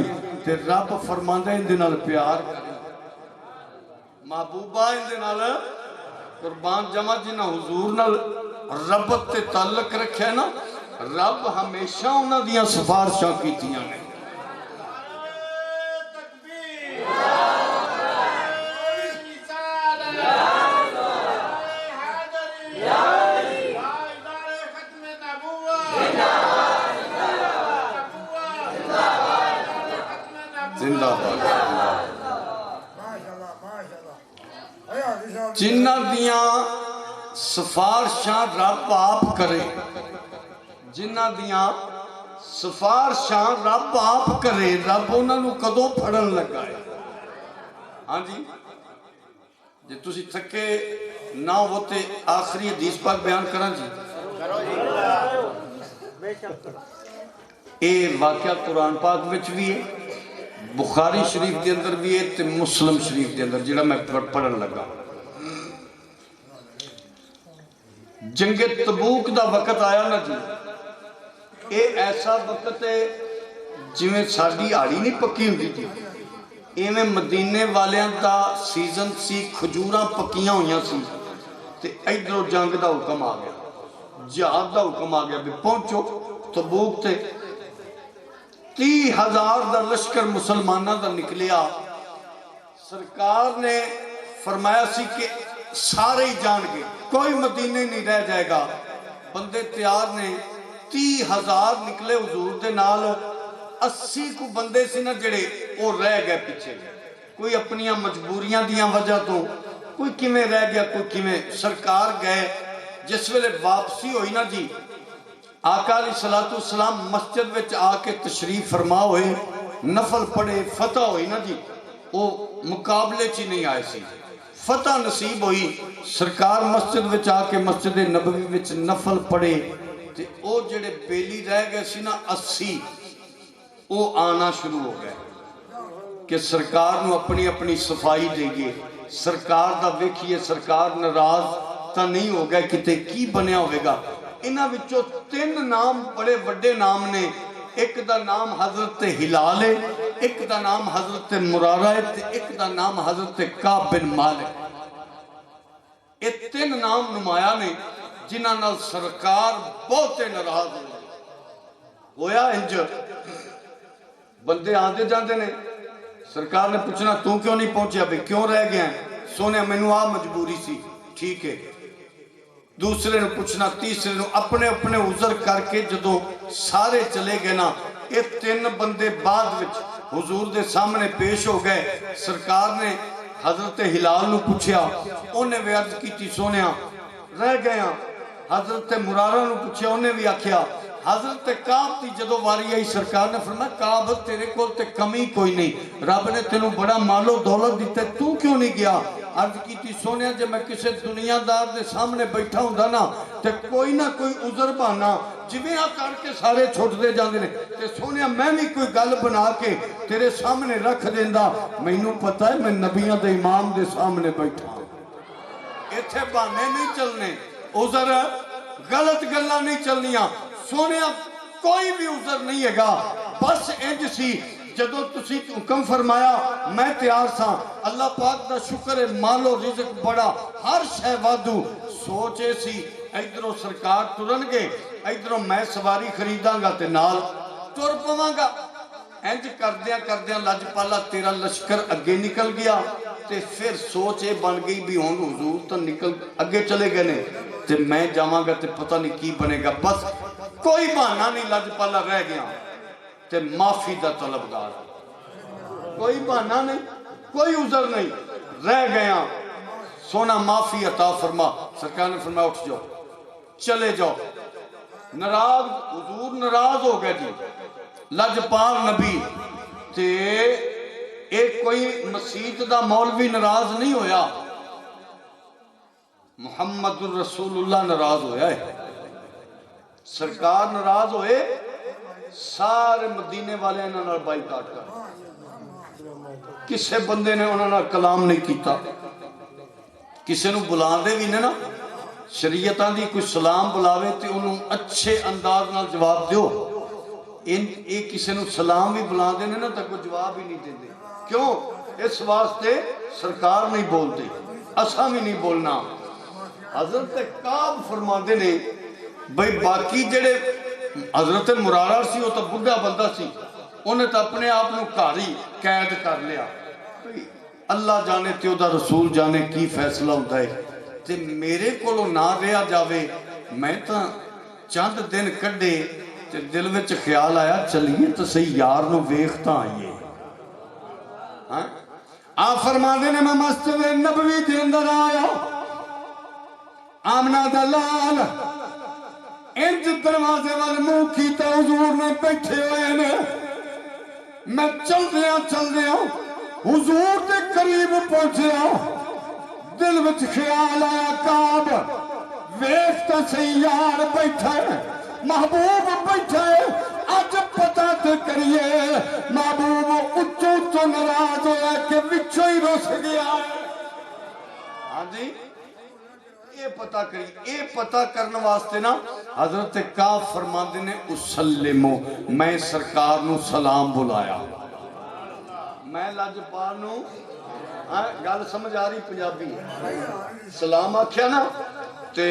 تے رب فرماندہ ان دنال پیار کریں محبوبہ ان دنال قربان جمع جنہ حضور نال ربط تے تعلق رکھے نا رب ہمیشہ انہ دیاں سفارشاں کیتیاں نے زندہ باد جنہ دیاں سفارشاں رب آپ کرے جنہ دیاں سفارشاں رب آپ کرے رب انہوں نے کدوں پھڑن لگا ہے ہاں جی جی تُسی تھکے نہ ہوتے آخری حدیث پاک بیان کرن جی اے واقعہ قرآن پاک وچ بھی ہے بخاری شریف دے اندر بھی ہے تے مسلم شریف دے اندر جڑا میں پڑھن لگا جنگ تبوک دا وقت آیا نا جی اے ایسا وقت ہے جویں ساڈی آڑی نہیں پکی ہوندی جی ایویں مدینے والیاں دا سیزن سی کھجوراں پکیاں ہویاں سی تے ادھروں جنگ دا حکم آ گیا جہاد دا حکم آ گیا بھی پہنچو تبوک تے 30,000 دا لشکر مسلمانہ دا نکلیا سرکار نے فرمایا سی کہ سارے ہی جان گے کوئی مدینے نہیں رہ جائے گا بندے تیار نے 30,000 نکلے حضور دے نال 80 کو بندے سی نا جڑے وہ رہ گئے پیچھے کوئی اپنی مجبوریاں دیاں وجہ تو کوئی کیویں رہ گیا کوئی کیویں سرکار گئے جس ویلے واپسی ہوئی نا جی آقا علیہ الصلوۃ والسلام مسجد وچ آ کے تشریف فرما ہوئے نفل پڑھے فتح ہوئی نا جی وہ مقابلے چی نہیں آئے سی فتح نصیب ہوئی سرکار مسجد وچ آ کے مسجد نبوی وچ نفل پڑھے تے او جڑے بیلی رہ گئے سی نا 80 وہ آنا شروع ہو گئے کہ سرکار نو اپنی اپنی صفائی دے گئے سرکار دا ویکھیے سرکار ناراض تا نہیں ہو گئے کتے کی بنیا ہوئے گا انہاں وچوں 3 نام بڑے بڑے نام نے ایک دا نام حضرت ہلال ہے ایک دا نام حضرت مرارہ ہے تے ایک دا نام حضرت کعب بن مالک یہ 3 نام نمایاں نے جنہاں نال سرکار بہتے ناراض ہویا انج بندے آندے جاندے نے سرکار نے پوچھنا تو کیوں نہیں پہنچیا بھئی کیوں رہ گیا ہے سونے مینوں آ مجبوری سی ٹھیک ہے دوسرے نے پوچھنا تیسرے نے اپنے اپنے عذر کر کے جدوں سارے چلے گئے نا یہ 3 بندے بعد وچ حضور دے سامنے پیش ہو گئے سرکار نے حضرت ہلال نو پوچھیا انہیں بھی عرض کی تھی سونیا رہ گئے ہاں حضرت مرارہ نو پوچھیا انہیں بھی آکھیا حضرت کعب تھی جدو واری آئی سرکار نے فرمایا کعب تیرے کو تے کمی کوئی نہیں رب نے تینوں بڑا مال و دولت دیتے تو کیوں نہیں گیا عرض کی تھی سونیا جب میں کسی دنیا دار دے سامنے بیٹھا ہوں دا نا تے کوئی نہ کوئی عذر بانا جویاں کر کے سارے چھوٹ دے جاندے نے تے سونیا میں بھی کوئی گل بنا کے تیرے سامنے رکھ دیندہ مینوں پتہ ہے میں نبیوں دے امام دے سامنے بیٹھا ہوں ایتھے بانے نہیں چلنے عذر غلط گلہ نہیں چلنیاں سونیا کوئی بھی عذر نہیں ہے گا بس انج سی جدو تسی حکم فرمایا میں تیار سا اللہ پاک دا شکر ہے مال و رزق بڑا ہر شے وادو سوچے سی ادھروں سرکار ترن گے ادھروں میں سواری خریداں گا تے نال تر پواں گا انج کردیاں لجپالا تیرا لشکر اگے نکل گیا تے پھر سوچے بن گئی بھی ہون حضور تو نکل اگے چلے گئے نے تے میں جاواں گا تے پتہ نہیں کی بنے گا بس کوئی بہانہ نہیں لجپالا رہ گیا تے معافی دا طلبگار کوئی بہانہ نہیں کوئی عذر نہیں رہ گیا سونا معافی عطا فرما سرکار نے فرمایا اٹھ جاؤ چلے جاؤ ناراض حضور ناراض ہو گئے جی لجپال نبی تے ایک کوئی مسجد دا مولوی ناراض نہیں ہویا محمد الرسول اللہ ناراض ہویا ہے سرکار ناراض ہوئے سارے مدینے والے انہوں نے بائی کاٹ کر کسے بندے نے انہوں نے کلام نہیں کیتا کسے نو بلان دے بھی نا شریعتان دی کوئی سلام بلاوے تے انہوں اچھے انداز نال جواب دیو ایک کسے نو سلام بھی بلان دے نا تک وہ جواب ہی نہیں دے دے کیوں اس واسطے سرکار نہیں بولتے اساں بھی نہیں بولنا حضرت کعب فرما دے نے بھئی باقی جڑے حضرت مرارہ سی وہ تو بڑھا بندہ سی انہیں تو اپنے آپ نو کاری قید کر لیا اللہ جانے تیو دا رسول جانے کی فیصلہ ہوتا ہے تے میرے کو نہ رہا جاوے میں تو چند دن کڈے تے دل وچ خیال آیا چلیے تو صحیح یار نو ویکھتا آئیے آپ فرما دینے میں مسجد نبوی دے اندر آیا آمنہ دلال انج دروازے والے منہ کی تو حضور نے بیٹھے ہوئے نے میں چل دیا حضور دے قریب پہنچیا دل وچ خیال آیا کعب ویکھتا صحیح یار بیٹھا ہے محبوب بیٹھا ہے آج پتہ تے کریے محبوب اچھو ناراض ہویا کہ وچھو ہی رس گیا ہے ہاں جی یہ پتہ کرنے واسطے نا حضرت کعب فرماندے نے اسلمو میں سرکار نو سلام بلایا میں لجپال نو گل سمجھ آ رہی پنجابی سلام آکھیا نا تے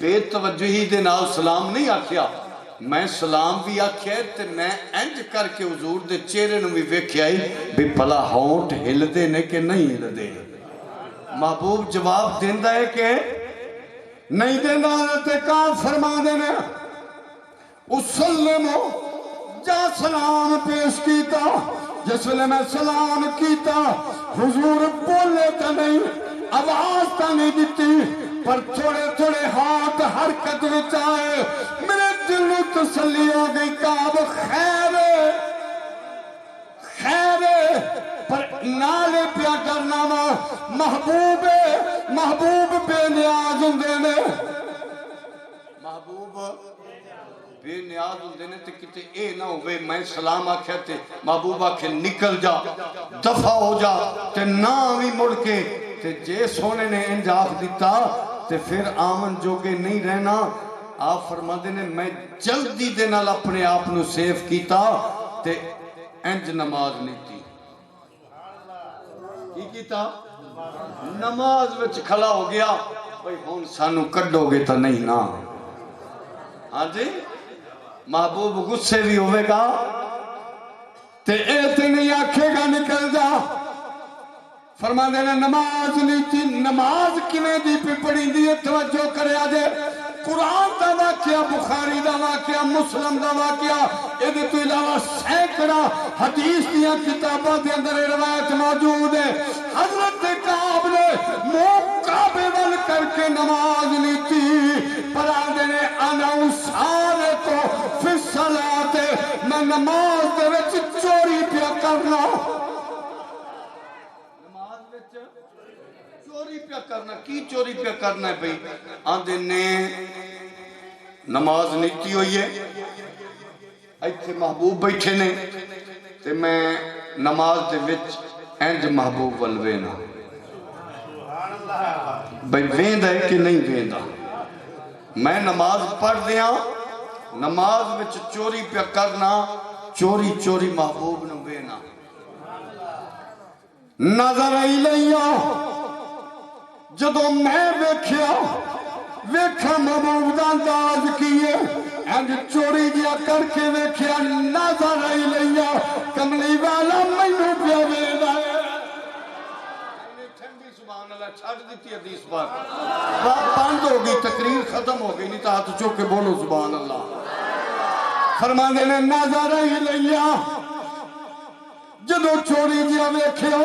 بے توجہی دے نال سلام نہیں آکھیا میں سلام بھی آکھیا تے میں انج کر کے حضور دے چہرے نو بھی ویکھیا بھی بھلا ہونٹ ہلدے نے کہ نہیں ہلدے محبوب جواب دیندہ ہے کہ نہیں دیندہ حضرت کعب فرما دینے اسلمو جا سلام پیش کیتا جس لئے میں سلام کیتا حضور بولے تا نہیں آواز تا نہیں دیتی پر تھوڑے تھوڑے ہاتھ حرکت وچ آئے میرے دل میں تسلی ہو گئی کعب خیر پر نالے پیا کرنا محبوب بے نیاز ہوندے نے محبوب بے نیاز ہوندے نے تے کتے اے نہ ہوئے میں سلام آکھیا تے محبوب آکھے نکل جا دفع ہو جا تے نامی مڑ کے تے جے سونے نے انج آکھ دیتا تے پھر آمن جوگے نہیں رہنا آپ فرما دینے میں جلدی دے نال اپنے آپ نو سیف کیتا تے انج نماز نہیں تھی کی کیتا نماز وچ کھلا ہو گیا بھئی ہون سانو کڈو گے تا نہیں نا ہاں جی محبوب غصے بھی ہوئے گا تے اے تے نہیں آکھے گا نکل جا فرما دینا نماز نہیں تھی نماز کنے دی پہ پڑی دیئے توجہ کرے آجے قرآن دا واقعہ بخاری دا واقعہ مسلم دا واقعہ یہ تو علاوہ سینکڑا حدیث دیا کتابوں دے اندر روایت موجود ہے حضرت کعب نے منہ کعبے وال کر کے نماز لی تھی پر آدھے نے انا اسارے تو فی الصلاۃ میں نماز دے وچ چوری پیا کرنا چوری پیا کرنا کی چوری پیا کرنا ہے بھئی آندے نے نماز نیتی ہوئی ہے ایتھے محبوب بیٹھے نے تے میں نماز دے وچ انج محبوب والوینا بھئی ویندہ ہے کہ نہیں ویندہ میں نماز پڑھ دیا نماز وچ چوری پیا کرنا چوری چوری محبوب نو وینا نظر الیہ جدو میں ویکھا محبوب دا انداز کیے انج چوری جیا کر کے ویکھیا نظر الیہ کملی والا مینوں پیا ویندا ہے ٹھنڈی سبحان اللہ چھڑ دیتی حدیث پاک بند ہو گئی تقریر ختم ہو گئی نہیں تو ہاتھ چوک کے بولو سبحان اللہ فرماندے نے نظر الیہ جدو چوری جیا ویکھیا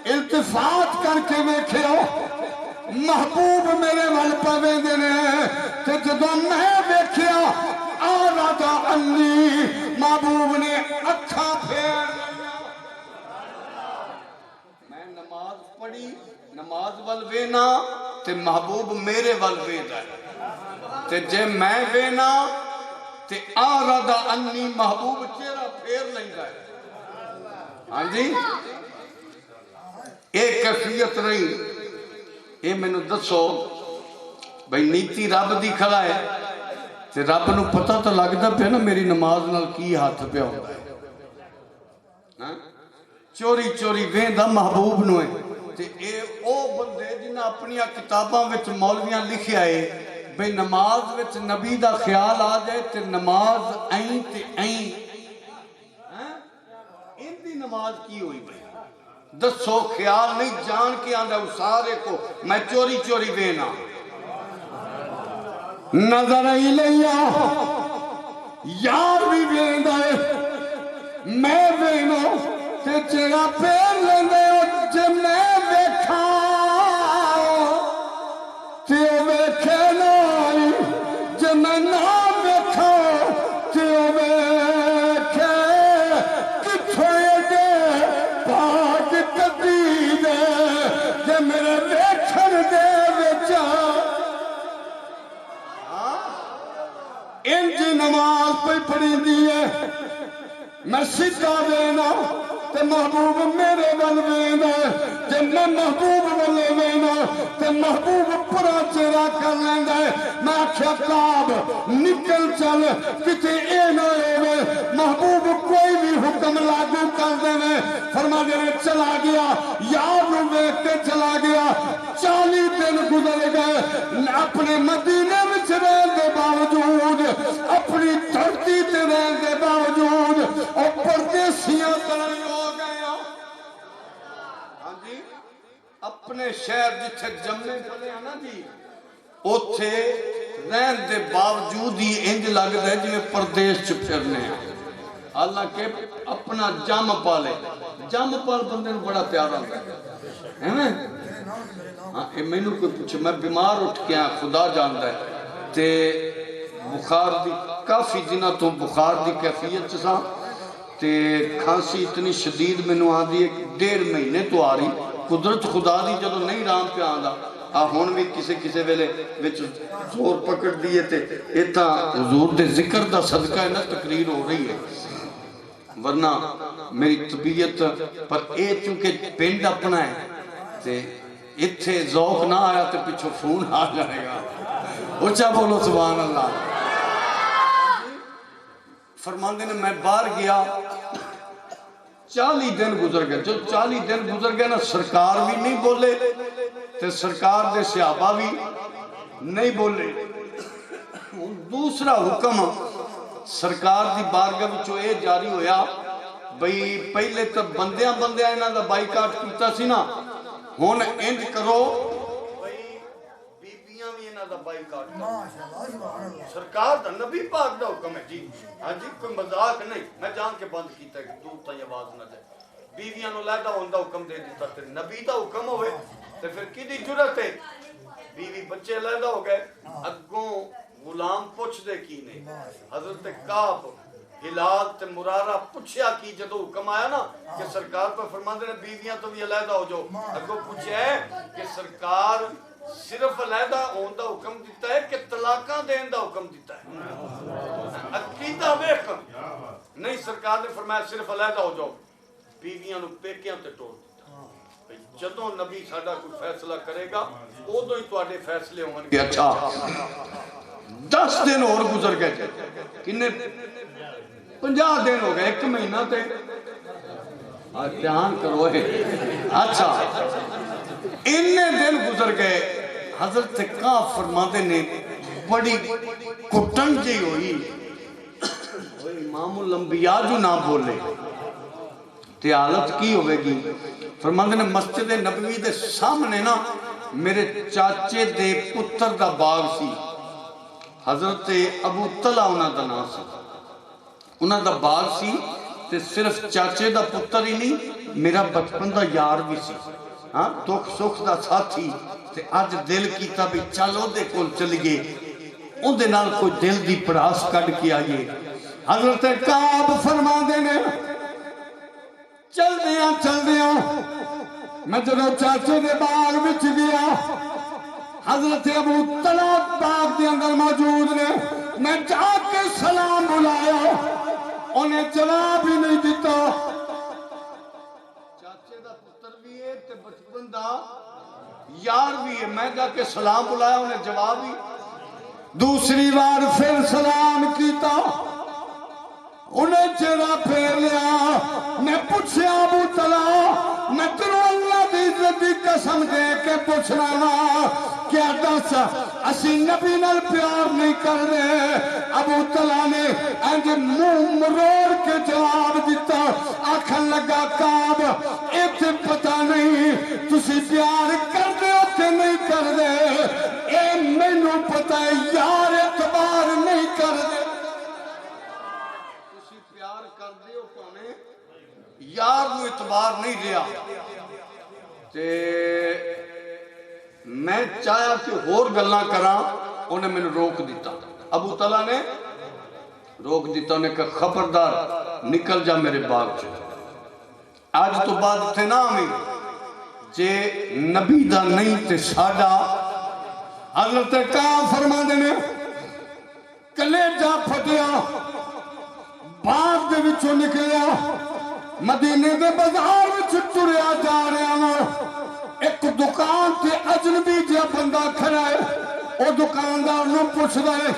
التفات کر کے ویکھیا محبوب میرے وال پوے دینے تے جدو میں ویکھیا آرادہ انی محبوب نے اکھا پھیر میں نماز پڑھی نماز وال وینا تے محبوب میرے وال ویدا ہے تے جے میں وینا تے آرادہ انی محبوب چہرہ پھیر لیندا ہے ہاں جی ایک کیفیت رہی اے میں نو دسو بھئی نیتی رب دی کھڑا ہے تے رب نو پتہ تو لگدا پیا نا میری نماز نال کی ہاتھ پیا ہوندا ہے چوری چوری ویندا محبوب نو ہے تے اے او بندے جنہاں اپنی کتاباں وچ مولویاں لکھیا ہے بھئی نماز وچ نبی دا خیال آ جائے تے نماز این تے این ان دی نماز کی ہوئی بھئی دسو خیال نہیں جان کے آندھا اسارے کو میں چوری چوری وینا نظر الیہ یار بھی ویندا ہے میں وینا تے چہرہ پھیر لیندے جے میں ویکھا تے ویکھے نائی جے میں نہ ویکھا تے ویکھے کتھوں دے پاک تقدیر جے میرے ویکھن دے وچا انج نماز پہ پڑھی دیئے میں سکھا دینا تے محبوب میرے ول ویندا تے میں محبوب ول وینا تے محبوب پورا چہرہ کر لیندا ہے میں آکھیا کعب نکل چل کتے اے نہ ہوے محبوب کوئی بھی حکم لاگو کر دے فرما دے چلا گیا یار نو ویکھ کے چلا گیا 40 دن گزر گئے اپنے مدینے وچ رہن دے باوجود اپنی دھرتی تے رہن دے باوجود اور پردیسیاں تاری ہو گیا ہاں جی اپنے شہر جتھے جمنے پلے ہیں نا جی اوتھے رہن دے باوجود ہی انج لگتا ہے جی پردیش چ پھرنے ہیں حالانکہ اپنا جم پالے جم پال بندے بڑا پیارا ہوتا ہے نا ہاں میں نے کوئی پوچھے میں بیمار اٹھ کے خدا جانتا ہے تے بخار دی کافی دنوں تو بخار دی کیفیت سا تے کھانسی اتنی شدید میں نے آدھی 1.5 مہینے تو آ رہی قدرت خدا دی جدو نہیں رام پہ آندا ہون بھی کسے ویلے وچ زور پکڑ دیئے تے ایتا حضور دے ذکر دا صدقہ ہے نا تقریر ہو رہی ہے ورنہ میری طبیعت پر اے چونکہ پینڈ اپنا ہے تے اتھے ذوق نہ آیا تے پیچھو فون آ جائے گا اچھا بولو سبحان اللہ فرماندے نے میں باہر گیا 40 دن گزر گئے جو 40 دن گزر گئے نا سرکار بھی نہیں بولے تے سرکار دے صحابہ بھی نہیں بولے دوسرا حکم سرکار دی بارگاہ وچوں اے جاری ہویا بھئی پہلے تو بندیاں انہاں دا بائیکاٹ کیتا سی نا ہن انج کرو بھئی بیبییاں بھی انہاں دا بائیکاٹ کرو سرکار دا نبی پاک دا حکم ہے جی ہاں جی کوئی مذاق نہیں میں جان کے بند کیتا ہے کہ دور تائیں آواز نہ جائے بیویاں نو لہدا ہوندا حکم دے دیتا تے نبی دا حکم ہوئے تے پھر کدی جرت ہے بیوی بچے لہدا ہو گئے اگوں غلام پوچھ دے کی نہیں حضرت کعب ہلال تے مرارہ پوچھیا کی جدو حکم آیا نا کہ سرکار پر فرماندے نے بیویاں تو بھی علیحدہ ہو جو اگوں پوچھے ہے کہ سرکار صرف علیحدہ ہون دا حکم دیتا ہے کہ طلاقاں دین دا حکم دیتا ہے عقیدہ ویکھ نہیں سرکار نے فرمایا صرف علیحدہ ہو جاؤ بیویاں نو پیکیاں تے ٹوڑ دیتا جدوں نبی ساڈا کوئی فیصلہ کرے گا ادوں ہی تواڈے فیصلے ہون گے اچھا 10 دن اور گزر گئے کنے 50 دن ہو گئے 1 مہینہ تے دھیان کرو ہے اچھا اتنے دن گزر گئے حضرت کعب فرماتے نے بڑی کٹن جی ہوئی امام الانبیاء جو نہ بولے تے حالت کی ہوئے گی فرماتے نے مسجد نبوی دے سامنے نا میرے چاچے دے پتر دا باغ سی حضرت ابو طلحہ انہاں دا نام سی انہاں دا باغ سی تے صرف چاچے دا پتر ہی نہیں میرا بچپن دا یار بھی سی ہاں دکھ سکھ دا ساتھی تے اج دل کیتا بھی چلو دے کول چلی گئے ان دے نال کوئی دل دی پڑاس کڈ کے آئیے حضرت کعب فرما دے نے چل دیاں میں جدو چاچے دے باغ وچ گیا حضرت ابو طلحہ باغ دے اندر موجود نے میں جا کے سلام بلایا انہیں جواب ہی نہیں دیتا چاچے دا پتر بھی ہے تے بچپن دا یار بھی ہے میں جا کے سلام بلایا انہیں جواب ہی دوسری بار پھر سلام کیتا انہیں چہرہ پھیر لیا میں پوچھیا ابو طلحہ میں تنوں اللہ دی عزت دی قسم دے کے پوچھ رہا کیا دس اسی نبی نال پیار نہیں کر رہے ابو طلحہ نے انج منہ مروڑ کے جواب دیتا آکھن لگا کعب ایتھے پتہ نہیں تسی پیار کر دے ہو کہ نہیں کر دے اے مینوں پتہ ہے یار اعتبار نہیں کر دے پیار کر دیو کانے یار نو اعتبار نہیں رہا تے میں چاہیا کہ اور گلاں کراں انہیں میں نے روک دیتا ابو طلحہ نے روک دیتا انہیں کہا خبردار نکل جا میرے باغ چھے آج تو بعد تھے نا ہمیں جے نبی دا نہیں تے ساڑا حضرت کعب فرما دینے کلیجہ پھٹیا باغ دے وچوں نکلیا مدینے دے بازار وچ ٹریا جا رہا ہوں ایک دکان تے اجنبی جہا بندہ کھڑا ہے او دکاندار نو پوچھ رہے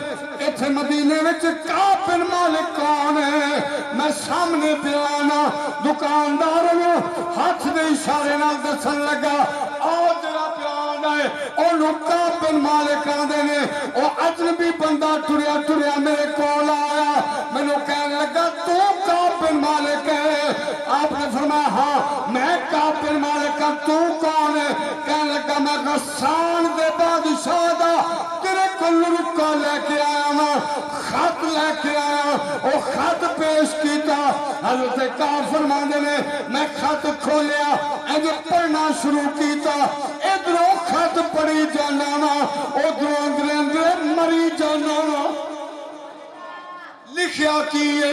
ایتھے مدینے وچ کعب بن مالک کون ہے میں سامنے پیانا دکاندار نو ہاتھ دے اشارے نال دسن لگا او جڑا پیانا ہے او نو کعب بن مالک آندے نے او اجنبی بندہ ٹریا میرے کول آیا مینوں کہنے لگا تو کعب بن مالک ہے آپ نے فرمایا ہاں میں کعب بن مالک ہوں تو کون ہے کہنے لگا میں غسان دے بادشاہ دا تیرے کل رکا لے کے آیا وا خط لے کے آیا او خط پیش کیتا حضرت کعب فرماندے نے میں خط کھولیا اج پڑھنا شروع کیتا ادھروں خط پڑھی جانا وا ادھروں اندر مری جانا وا لکھیا کی ہے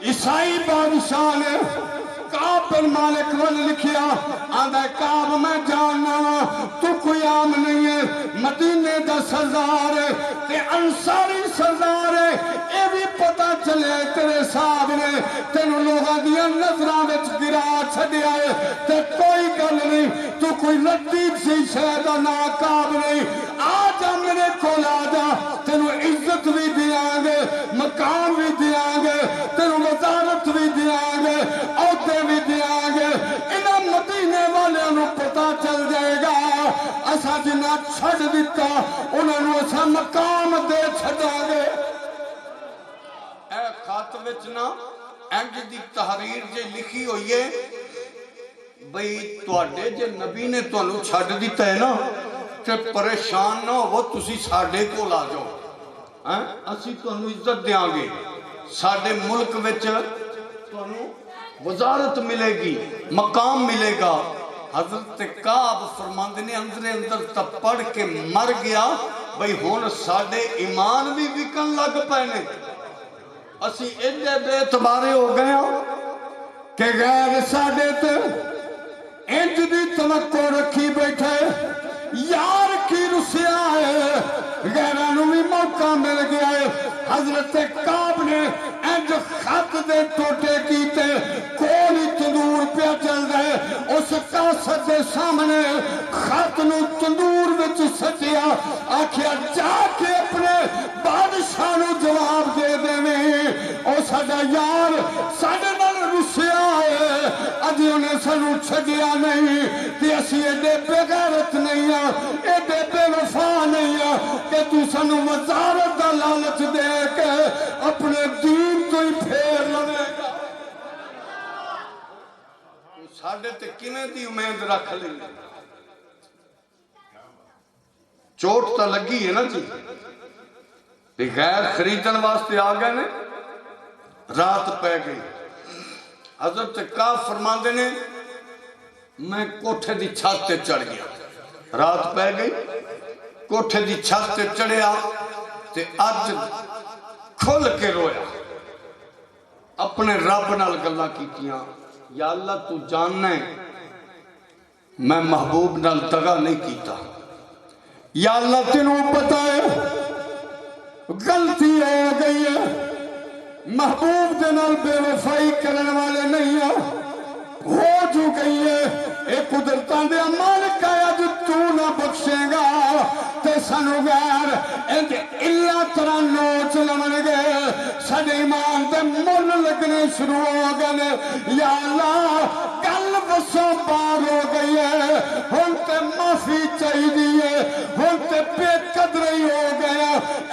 عیسائی بادشاہ نے کعب بن مالک ول لکھیا آندا کعب میں جاننا تو کوئی عام نہیں ہے مدینے دا سردار ہے تے انصاری سردار ہے اے بھی پتہ چلے تیرے صاحب نے تینوں لوگاں دیاں نظراں وچ گرا چھڈیا ہے تے کوئی گل نہیں تو کوئی لطیف سی شے دا نام کعب نہیں آ جا میرے کول آ جا تینوں عزت بھی دیاں گے مقام بھی دیاں گے تینوں وزارت بھی دیاں گے عہدے بھی دیاں گے انہاں مدینے والوں نو پتہ چل جائے گا اساں جنہاں چھڈ دتا انہاں نو اساں مقام دے چھڈاں گے اے خط وچ نا انج دی تحریر جے لکھی ہوئی ہے بھئی تواڈے جے نبی نے تانوں چھڈ دتا ہے نا تے پریشان نہ ہو تسی ساڈے کول آ جاؤ اسی تانوں عزت دیاں گے ساڈے ملک وچ تانوں وزارت ملے گی مقام ملے گا حضرت کعب فرماندے نے اندر تا پڑھ کے مر گیا بھئی ہن ساڈے ایمان بھی وکن لگ پے نے اسی ایڈے بے اعتبارے ہو گئے ہاں کہ غیر ساڈے تے انج دی توقع رکھی بیٹھے یار کی رسیا ہے غیرانو بھی موقع مل گیا ہے حضرت کعب نے انج خط دے ٹوٹے کیتے کولی تندور پہ چل رہے اس کاسد دے سامنے خط نو تندور وچ سٹیا آکھیا جا کے اپنے بادشاہ نو جواب دے دے میں او ساڈا یار ساڈے نال رسیا ہے اج انہیں سانو چھڈیا نہیں تے اسی ایڈے بے غیرت نہیں ہاں ایڈے بے وفا نہیں ہاں کہ تو سانو وزارت دا لالچ دے کے اپنے دین تو ہی پھیر لوے گا ساڈے تے کیویں دی امید رکھ لیں چوٹ تا لگی ہے نا جی تے غیر خریدن واسطے آ گئے نے رات پہ گئی حضرت کعب فرماندے نے میں کوٹھے دی چھت تے چڑھ گیا رات پہ گئی کوٹھے دی چھت تے چڑھیا تے اج کھل کے رویا اپنے رب نال گلاں کیتیاں یا اللہ تو جاننا ہے میں محبوب نال دغا نہیں کیتا یا اللہ تینوں پتہ ہے غلطی ہو گئی ہے محبوب دے نال بے وفائی کرن والے نہیں ہو جو گئی ہے اے قدرتاں دے مالک آیا جو تو نہ بخشے گا تے سانو غیر انج اللہ طرح نوچ لمن گئے ساڈے ایمان تے مل لگنے شروع ہو گئے یا اللہ گل وسوں پار ہو گئی ہے ہن تے معافی چاہیے ہن تے بے قدری ہو گیا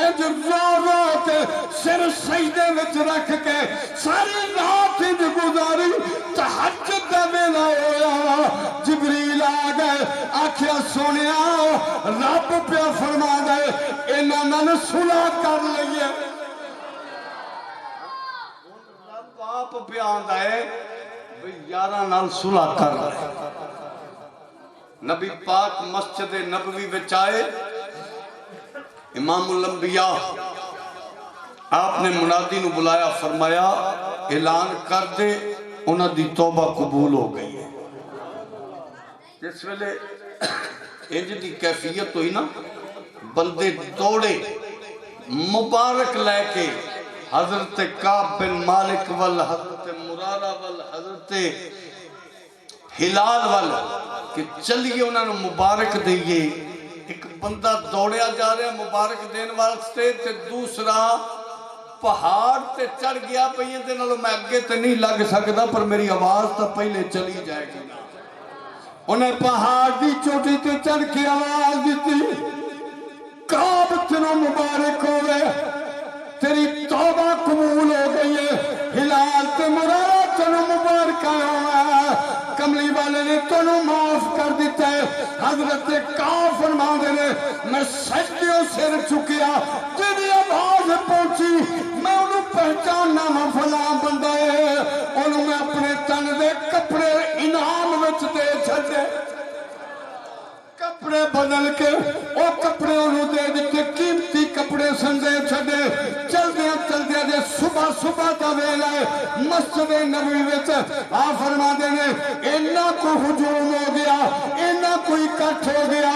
انج رو رو کے سر سجدے وچ رکھ کے ساری رات انج گزاری تہجد دا ویلا ہویا جبریل آ گئے آکھیا سونیا رب پہ فرما دے انہاں نال صلح کر لئیے رب آپ پہ آندا ہے بھئی یاراں نال صلح کر لئے نبی پاک مسجد نبوی وچ آئے امام الانبیاء آپ نے منادی نو بلایا فرمایا اعلان کر دے انہاں دی توبہ قبول ہو گئی ہے جس ویلے انج دی کیفیت ہوئی نا بندے دوڑے مبارک لے کے حضرت کعب بن مالک وال حضرت مرارہ وال حضرت ہلال وال کہ چلیے انہوں نے مبارک دئیے ایک بندہ دوڑیا جا رہا ہے مبارک دین واسطے تے دوسرا پہاڑ تے چڑھ گیا پہیے دے نالوں میں اگے تے نہیں لگ سکتا پر میری آواز تا پہلے چلی جائے گی انہیں پہاڑ دی چوٹی تے چڑھ کے آواز دیتی کعب تنوں مبارک ہو گئے تیری توبہ قبول ہو گئی ہے ہلال تے مرارہ تنوں مبارک ہو گئے کملی والے نے تنوں معاف کر دیتا ہے۔ حضرت کعب فرماندے نے میں سجدیوں سر چکیا، تیری آواز پہنچی، میں انہوں پہچاننا میں فلاں بندہ ہے، انہوں میں اپنے تن دے کپڑے انعام وچ دے چھڑے، کپڑے بدل کے او کپڑے انہوں دے دیتے، قیمتی کپڑے سندے چھڑے۔ چل دیا جے صبح دا ویلا ہے، مسجد نبوی وچ آ فرما دے نے اینا کو ہجوم ہو گیا، اینا کو اکٹھ ہو گیا،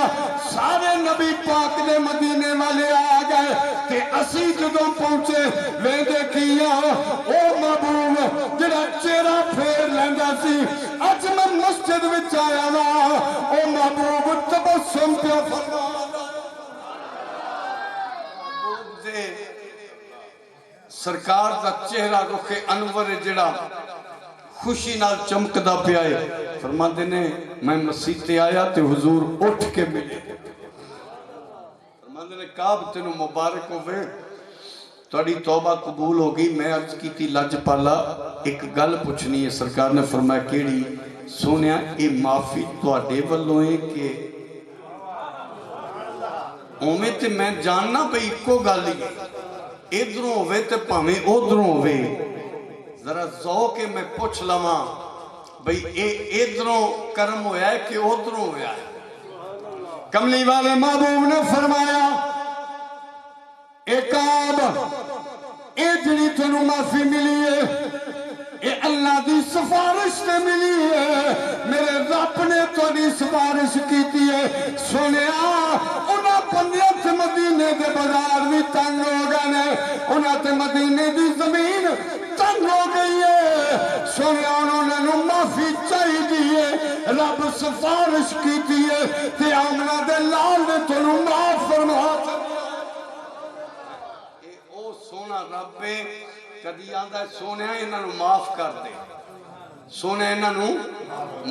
سارے نبی پاک دے مدینے والے آ گئے تے اسی جدوں پہنچے ویندے کیا او محبوب جڑا چہرہ پھیر لیندا سی، اج میں مسجد وچ آیا وا، او محبوب تبسم پہ فرما سرکار دا چہرہ رخ انور جڑا خوشی نال چمکدا پیا ہے۔ فرماندے نے میں مسجد تے آیا تے حضور اٹھ کے ملے، فرماندے نے کعب تینوں مبارک ہوئے، تہاڈی توبہ قبول ہوگی۔ میں عرض کیتی لج پالا ایک گل پوچھنی ہے، سرکار نے فرمایا کیڑی؟ سونیا اے معافی تہاڈے والوں ہے کہ اوویں تے میں جاننا بھئی اکو گل ہی ادھروں ہوئے تے پاویں ادھروں ہوئے، ذرا ذوق میں پوچھ لواں بھئی اے ادھروں کرم ہویا ہے کہ ادھروں ہویا ہے؟ کملی والے محبوب نے فرمایا اے کعب اے جڑی تینوں معافی ملی ہے اے اللہ دی سفارش سے ملی ہے، میرے رب نے تہاڈی سفارش کیتی ہے۔ سنیا انہاں بندیاں تے مدینے دے بازار بھی تنگ ہو گئے نے، انہاں تے مدینے دی زمین تنگ ہو گئی ہے، سنیا انہوں نے معافی چاہی دی ہے، رب سفارش کیتی ہے تے آمنہ دے لال نے تینوں معاف فرما اے او سونا رب ہے، کدی آندہ ہے سونے انہاں نو معاف کر دے، سونے انہاں نو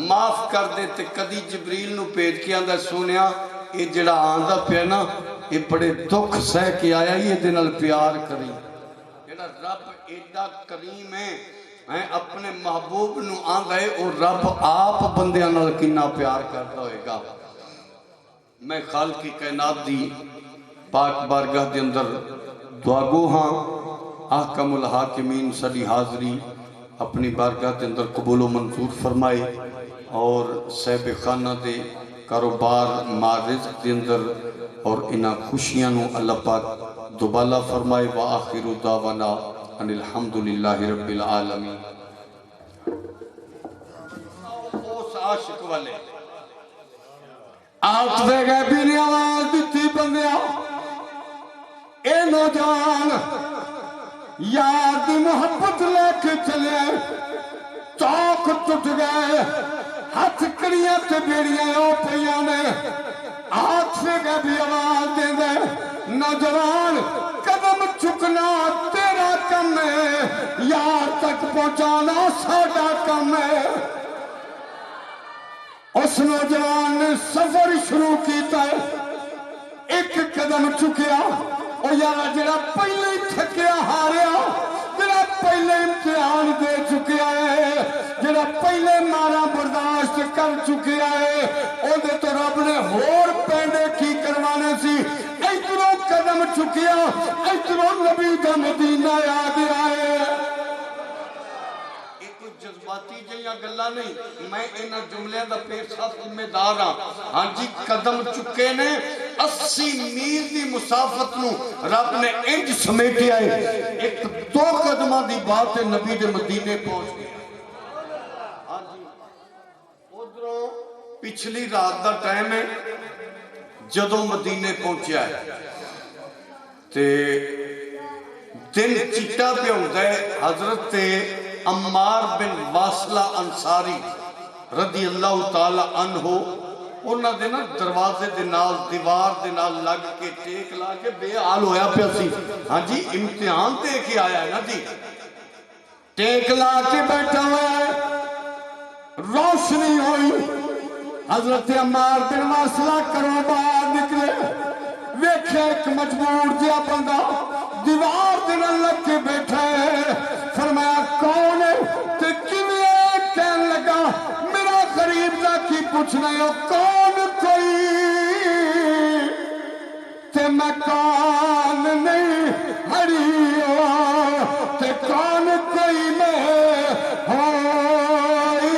معاف کر دے، تے کدی جبریل نو پیج کیا آندہ ہے سونے اے جڑا آندہ پہ نا اے بڑے دکھ سہ کے آیا یہ دنال پیار کری، جڑا رب ایڈا کریم ہے اپنے محبوب نو آندہ ہے اور رب آپ بندیاں نال کنا پیار کرتا ہوئے گا۔ میں خالقی کائنات دی پاک بارگاہ دے اندر دعا گو ہاں، احکم الحاکمین صلی حاضری اپنی بارگاہ دے اندر قبول و منظور فرمائے اور صاحب خانہ دے کاروبار مارزق دے اندر اور انہا خوشیاں نو اللہ پاک دوبالا فرمائے وآخر دعوانا ان الحمدللہ رب العالمین۔ اس عاشق والے آت دے گئے بھی آواز دیتی بندیاں اے نوجوان یار دی محبت لے کے چلے، چوک ٹوٹ گئے، ہاتھ کڑیاں تے بیڑیاں او پیاں نے، ہاتھ سے گئے بھی آواز دے دے نوجوان قدم چکنا تیرا کم ہے، یار تک پہنچانا ساڈا کم ہے۔ اس نوجوان نے سفر شروع کیتا ہے، ایک قدم چکیا اور یارا جڑا پہلے تھکیا ہاریا، جڑا پہلے امتحان دے چکیا ہے، جڑا پہلے مارا برداشت کر چکیا ہے، او دے تو رب نے ہور پہنے کی کروانے سی، ایتنوں قدم چکیا، ایتنوں نبی دا مدینہ آ گیا ہے۔ جذباتی جہاں گلہ نہیں، میں انہا جملے دا پیر صاحب ذمہ دار ہاں، ہاں جی قدم چکے نے 80 میل دی مسافت نو رب نے انج سمیٹے آئے، ایک دو قدمہ دی بات ہے نبی دے مدینے پہنچ گیا۔ ہاں جی ادھروں پچھلی رات دا ٹائم ہے جدوں مدینے پہنچیا ہے تے دن چٹا پہ ہوتا ہے، حضرت عمار بن واصلہ انصاری رضی اللہ تعالی عنہ انہاں دے نا دروازے دے نال دیوار دے نال لگ کے ٹیک لا کے بے حال ہویا پیا سی، ہاں جی امتحان تے کے آیا ہے نا جی، ٹیک لا کے بیٹھا ہوا ہے، روشنی ہوئی، حضرت عمار بن واصلہ کرو باہر نکلے، ویکھے ایک مجبور جیا بندہ دیوار دے نال لگ کے بیٹھا ہے، فرمایا کون ہے تے کیویں کہنے لگا میرا پوچھنا ہے کون کوئی تے میں کون نہیں ہریو تے کون کوئی میں ہوئی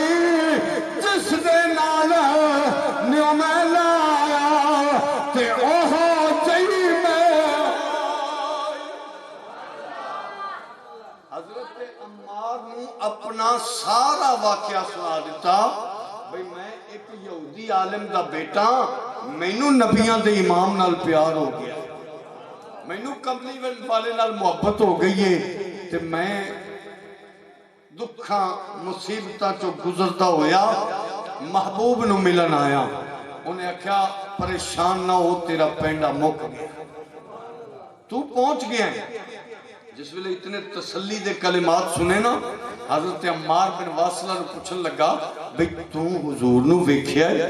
جس دے نال نیو میں لایا تے اوہو جئی میں حضرت عمار نے اپنا سارا واقعہ سنا دیتا بھئی میں ایک یہودی عالم دا بیٹا مینوں نبیاں دے امام نال پیار ہو گیا مینوں کملی والے نال محبت ہو گئی ہے تے میں دکھاں مصیبتاں چو گزرتا ہویا محبوب نو ملن آیا انہیں آکھیا پریشان نہ ہو تیرا پینڈا مک گیا تو پہنچ گیا ہے جس ویلے اتنے تسلی دے کلمات سنے نا حضرت عمار بن واصلہ نے پوچھن لگا بھئی تو حضور نو ویکھیا ہے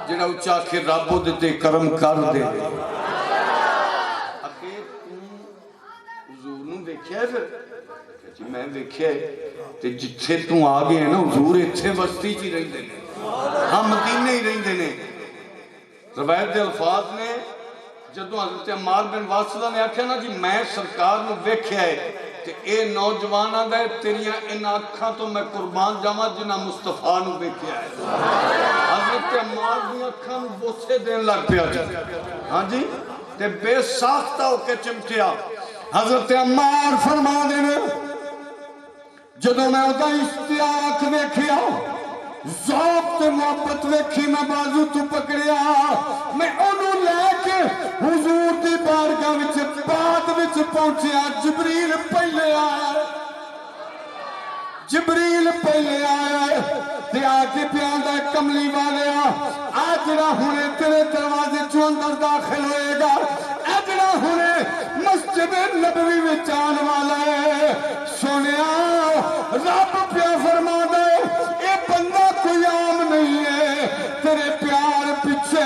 جنہا اچھا کہ رب دیتے کرم کر دے اکھے تو حضور نو ویکھیا ہے پھر جی میں ویکھیا ہے تے جتھے تو آگے ہیں نا حضور اتھے بستی چی رہی دینے ہم مدینے ہی رہی دینے روایت دے الفاظ نے جدو حضرت عمار بن واصلہ نے آکھیا نا جی میں سرکار نو ویکھیا ہے کہ اے نوجوانہ دے تیریاں ان آنکھاں تو میں قربان جاواں جنہ مصطفیٰ نو ویکھیا ہے حضرت عمار دی آنکھاں نو بوسے دین لگ پیا جی ہاں جی تے بے ساختہ ہو کے چمٹیا حضرت عمار فرما دینے جدو میں ادا اشتیاق ویکھیا ذوق تے محبت ویکھی میں بازو تو پکڑیا میں انہوں لے کے حضور دی بارگاہ وچ بعد وچ پہنچیا جبریل پہلے آیا جبریل پہلے آیا تے آکے پیاندہ کملی والے آجڑا ہونے تیرے دروازے چو اندر داخل ہوئے گا اجڑا ہونے مسجد نبوی میں جان والا ہے سونیا رب پیا فرما دے اے بندہ کوئی عام نہیں ہے تیرے پیار پیچھے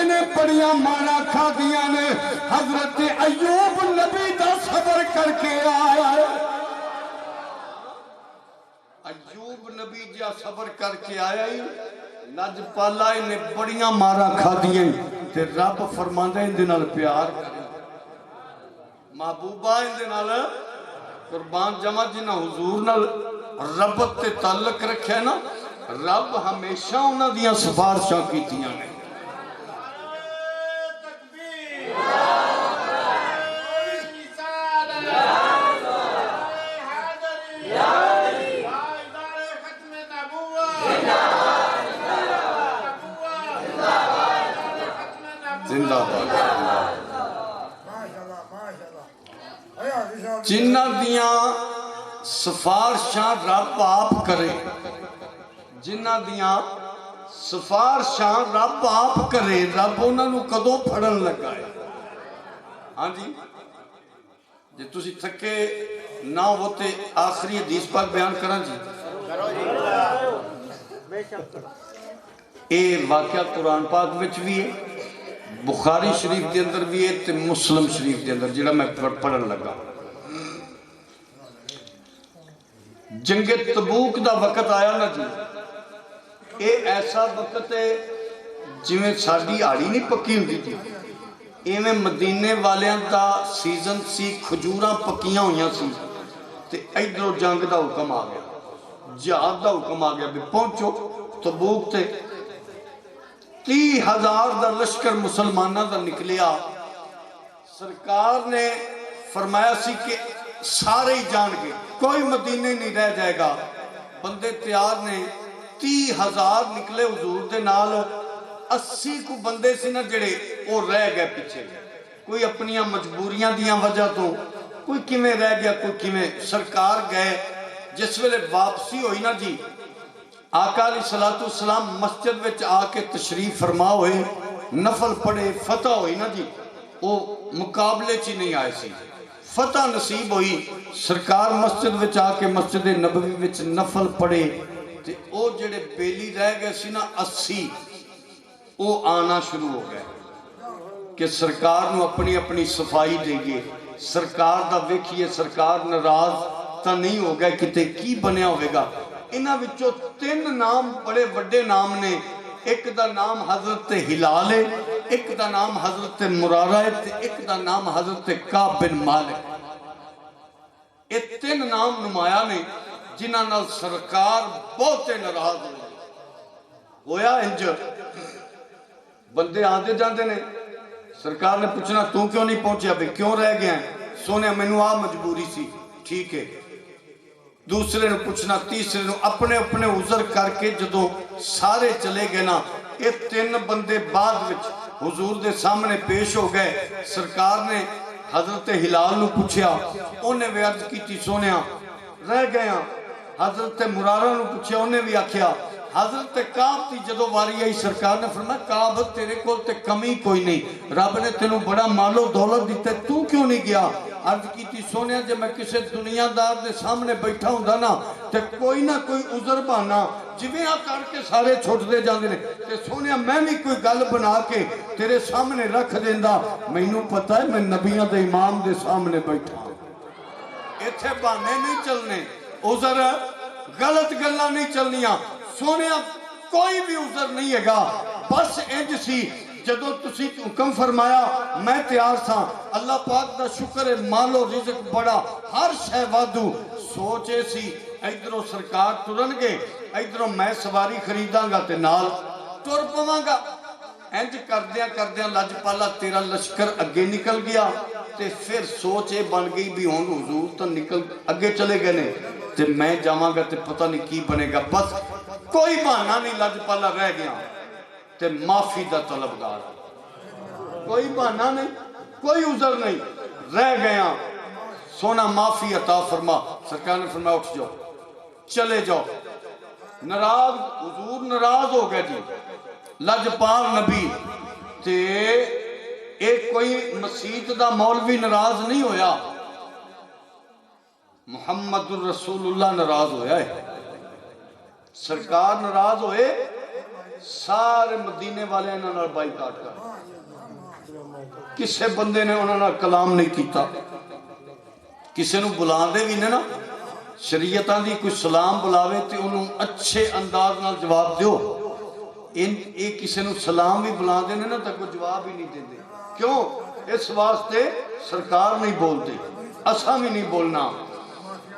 انہیں بڑیاں مارا کھا دیا نے حضرت ایوب نبی دا صبر کر کے آیا ہے ایوب نبی جا صبر کر کے آیا ہی لج پالا انہیں بڑیاں مارا کھا دیا تے رب فرماندہ ان دنال پیار کریں محبوبہ ان دنال قربان جمع جنہ حضور نال ربط تے تعلق رکھے نا رب ہمیشہ انہ دیاں سفارشاں کی دیاں نے زندہ جنہ دیاں سفارشاں رب آپ کرے جنہ دیاں سفارشاں رب آپ کرے رب انہوں نے کدوں پھڑن لگا ہے ہاں جی جی تُسی تھکے نہ ہوتے آخری حدیث پاک بیان کرنا جی اے واقعہ قرآن پاک وچ بھی ہے بخاری شریف دے اندر بھی ہے تے مسلم شریف دے اندر جڑا میں پڑھن لگا جنگ تبوک دا وقت آیا نا جی اے ایسا وقت ہے جویں ساڈی آڑی نہیں پکی ہوندی تھی ایویں مدینے والیاں دا سیزن سی کھجوراں پکیاں ہویاں سی تے ادھروں جنگ دا حکم آ گیا جہاد دا حکم آ گیا بھی پہنچو تبوک تے 30,000 دا لشکر مسلمانہ دا نکلیا سرکار نے فرمایا سی کہ سارے ہی جان گے کوئی مدینے نہیں رہ جائے گا بندے تیار نے 30,000 نکلے حضور دے نال 80 کو بندے سے نہ جڑے وہ رہ گئے پیچھے کوئی اپنیاں مجبوریاں دیاں وجہ تو کوئی کیویں رہ گیا کوئی کیویں سرکار گئے جس ویلے واپسی ہوئی نا جی آقا علیہ السلام مسجد وچ آ کے تشریف فرما ہوئے نفل پڑھے فتح ہوئی نا جی وہ مقابلے چی نہیں آئے سی فتح نصیب ہوئی سرکار مسجد وچ آ کے مسجد نبوی وچ نفل پڑھے تے او جڑے بیلی رہ گئے سی نا 80 او آنا شروع ہو گئے کہ سرکار نو اپنی اپنی صفائی دے گئے سرکار دا ویکھیے سرکار ناراض تا نہیں ہو گئے کتے کی بنیا ہوئے گا انہاں وچوں 3 نام بڑے وڈے نام نے. ایک دا نام حضرت ہلال ہے, ایک دا نام حضرت مرارہ ہے, تے ایک دا نام حضرت کعب بن مالک. یہ 3 نام نمایاں نے جنہاں نال سرکار بہتے ناراض ہویا. انج بندے آندے جاندے نے, سرکار نے پوچھنا تو کیوں نہیں پہنچیا, بھئی کیوں رہ گیا ہیں؟ سونے مینوں آ مجبوری سی, ٹھیک ہے. دوسرے نے پوچھنا, تیسرے نے, اپنے اپنے عذر کر کے جدوں سارے چلے گئے نا, یہ 3 بندے بعد وچ حضور دے سامنے پیش ہو گئے. سرکار نے حضرت ہلال نو پوچھیا, انہیں بھی عرض کی تھی سونیا رہ گئے ہیں. حضرت مرارہ نو پوچھیا, انہیں بھی آکھیا. حضرت کعب تھی جدو واری آئی, سرکار نے فرمایا کعب تیرے کو تے کمی کوئی نہیں, رب نے تینوں بڑا مال و دولت دیتا ہے, تو کیوں نہیں گیا؟ عرض کی تھی سونیا جب میں کسی دنیا دار دے سامنے بیٹھا ہوں نا تے کوئی نہ کوئی عذر بہانا جویں کر کے سارے چھوٹ دے جاندے نے, تے سونیا میں بھی کوئی گل بنا کے تیرے سامنے رکھ دیندا. مینوں پتہ ہے میں نبیاں دے امام دے سامنے بیٹھا ہوں, ایتھے بہانے نہیں چلنے, عذر غلط گلاں نہیں چلنیاں. سونیا کوئی بھی عذر نہیں ہے گا, بس انج سی جدو تسی حکم فرمایا میں تیار تھا. اللہ پاک دا شکر ہے, مال و رزق بڑا, ہر شے وادو. سوچے سی ادھروں سرکار ٹرن گے, ادھروں میں سواری خریداں گا تے نال ٹر پواں گا. انج کردیاں لجپالا تیرا لشکر اگے نکل گیا. تے پھر سوچ یہ بن گئی بھی ہون حضور تو نکل اگے چلے گئے نے, تے میں جاواں گا تے پتہ نہیں کی بنے گا. بس کوئی بہانہ نہیں, لجپالا رہ گیا تے معافی دا طلبگار, کوئی بہانہ نہیں, کوئی عذر نہیں, رہ گیا. سونا معافی عطا فرما. سرکار نے فرمایا اٹھ جاؤ, چلے جاؤ. ناراض حضور ناراض ہو گئے جی, لجپال نبی. تے ایک کوئی مسجد دا مولوی ناراض نہیں ہویا, محمد الرسول اللہ ناراض ہویا ہے. سرکار ناراض ہوئے, سارے مدینے والے انہوں نے بائیکاٹ کر, کسے بندے نے انہوں نے کلام نہیں کیتا, کسے نو بلان دے بھی نا شریعتاں دی کوئی سلام بلاوے تے انہوں اچھے انداز نال جواب دیو. ایک کسے نو سلام بھی بلان دے نا تا کوئی جواب ہی نہیں دے دے. کیوں؟ اس واسطے سرکار نہیں بولتے, اساں بھی نہیں بولنا.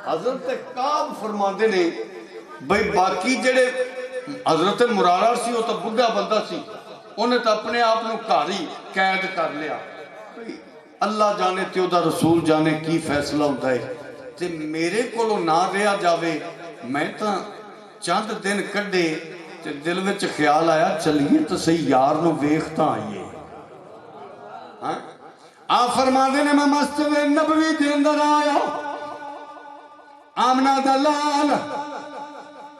حضرت کعب فرما دے نے بھئی باقی جڑے حضرت مرارہ سی وہ تو بڑھا بندہ سی, انہیں تو اپنے آپ نو کاری قید کر لیا. اللہ جانے تے دا رسول جانے کی فیصلہ ہوتا ہے. تے میرے کولو نہ رہا جاوے, میں تو چند دن کڈے تے دل وچ خیال آیا چلیے تو صحیح یار نو ویکھتا آئیے. آپ فرما دے نے میں مسجد نبوی دے اندر آیا, آمنہ دلال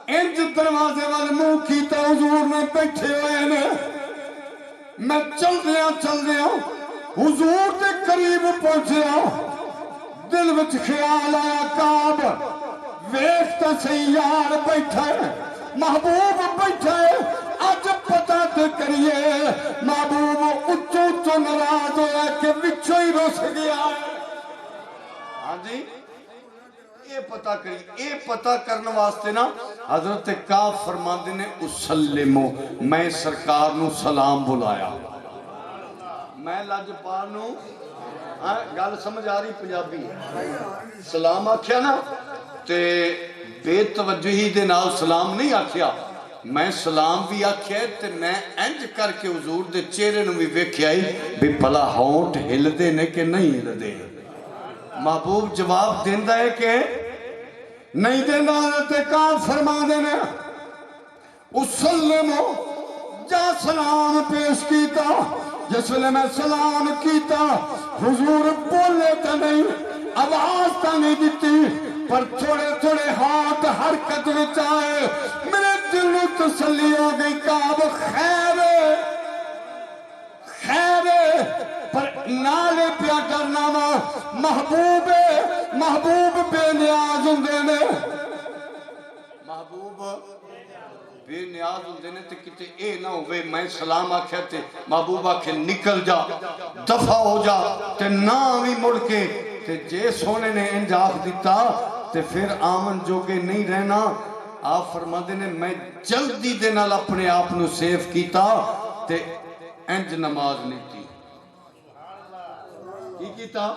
انج دروازے والے منہ کیتا, حضور نے بیٹھے ہوئے نے. میں چل دیا حضور دے قریب پہنچیا, دل وچ خیال آیا کعب ویکھتا صحیح یار بیٹھا ہے, محبوب بیٹھا ہے, اج پتہ تے کریے محبوب اچو ناراض ہویا کہ وچوں ہی رس گیا ہے. ہاں جی یہ پتہ کری, یہ پتہ کرنے واسطے نا حضرت کعب فرماندے نے اسلمو, میں سرکار نو سلام بلایا. میں لجپال نو گل سمجھ آ رہی پنجابی سلام آکھیا نا تے بے توجہی دے نال سلام نہیں آکھیا, میں سلام بھی آکھیا تے میں انج کر کے حضور دے چہرے نو بھی ویکھیا بھی بھلا ہونٹ ہل دے نے کہ نہیں ہل دے. محبوب جواب دیندہ ہے کہ نہیں دیندہ. حضرت کعب فرما دینے اسلمو, جا سلام پیش کیتا. جس ویلے میں سلام کیتا حضور بولے تا نہیں, آواز تا نہیں دیتی, پر تھوڑے تھوڑے ہاتھ حرکت وچ آئے. میرے دل نو تسلی ہو گئی کعب خیر پر نالے پیا کرنا وا, محبوب بے نیاز ہوندے نے, محبوب بے نیاز ہوندے نے. تے کتے اے نہ ہوئے میں سلام آکھیا تے محبوب آکھے نکل جا, دفع ہو جا, تے نہ بھی مڑ کے. تے جے سونے نے انج آکھ دیتا تے پھر آمن جو کہ نہیں رہنا, آپ فرماتے نے میں جلدی دے نال اپنے آپ نو سیف کیتا تے انج نماز نہیں کی کیتا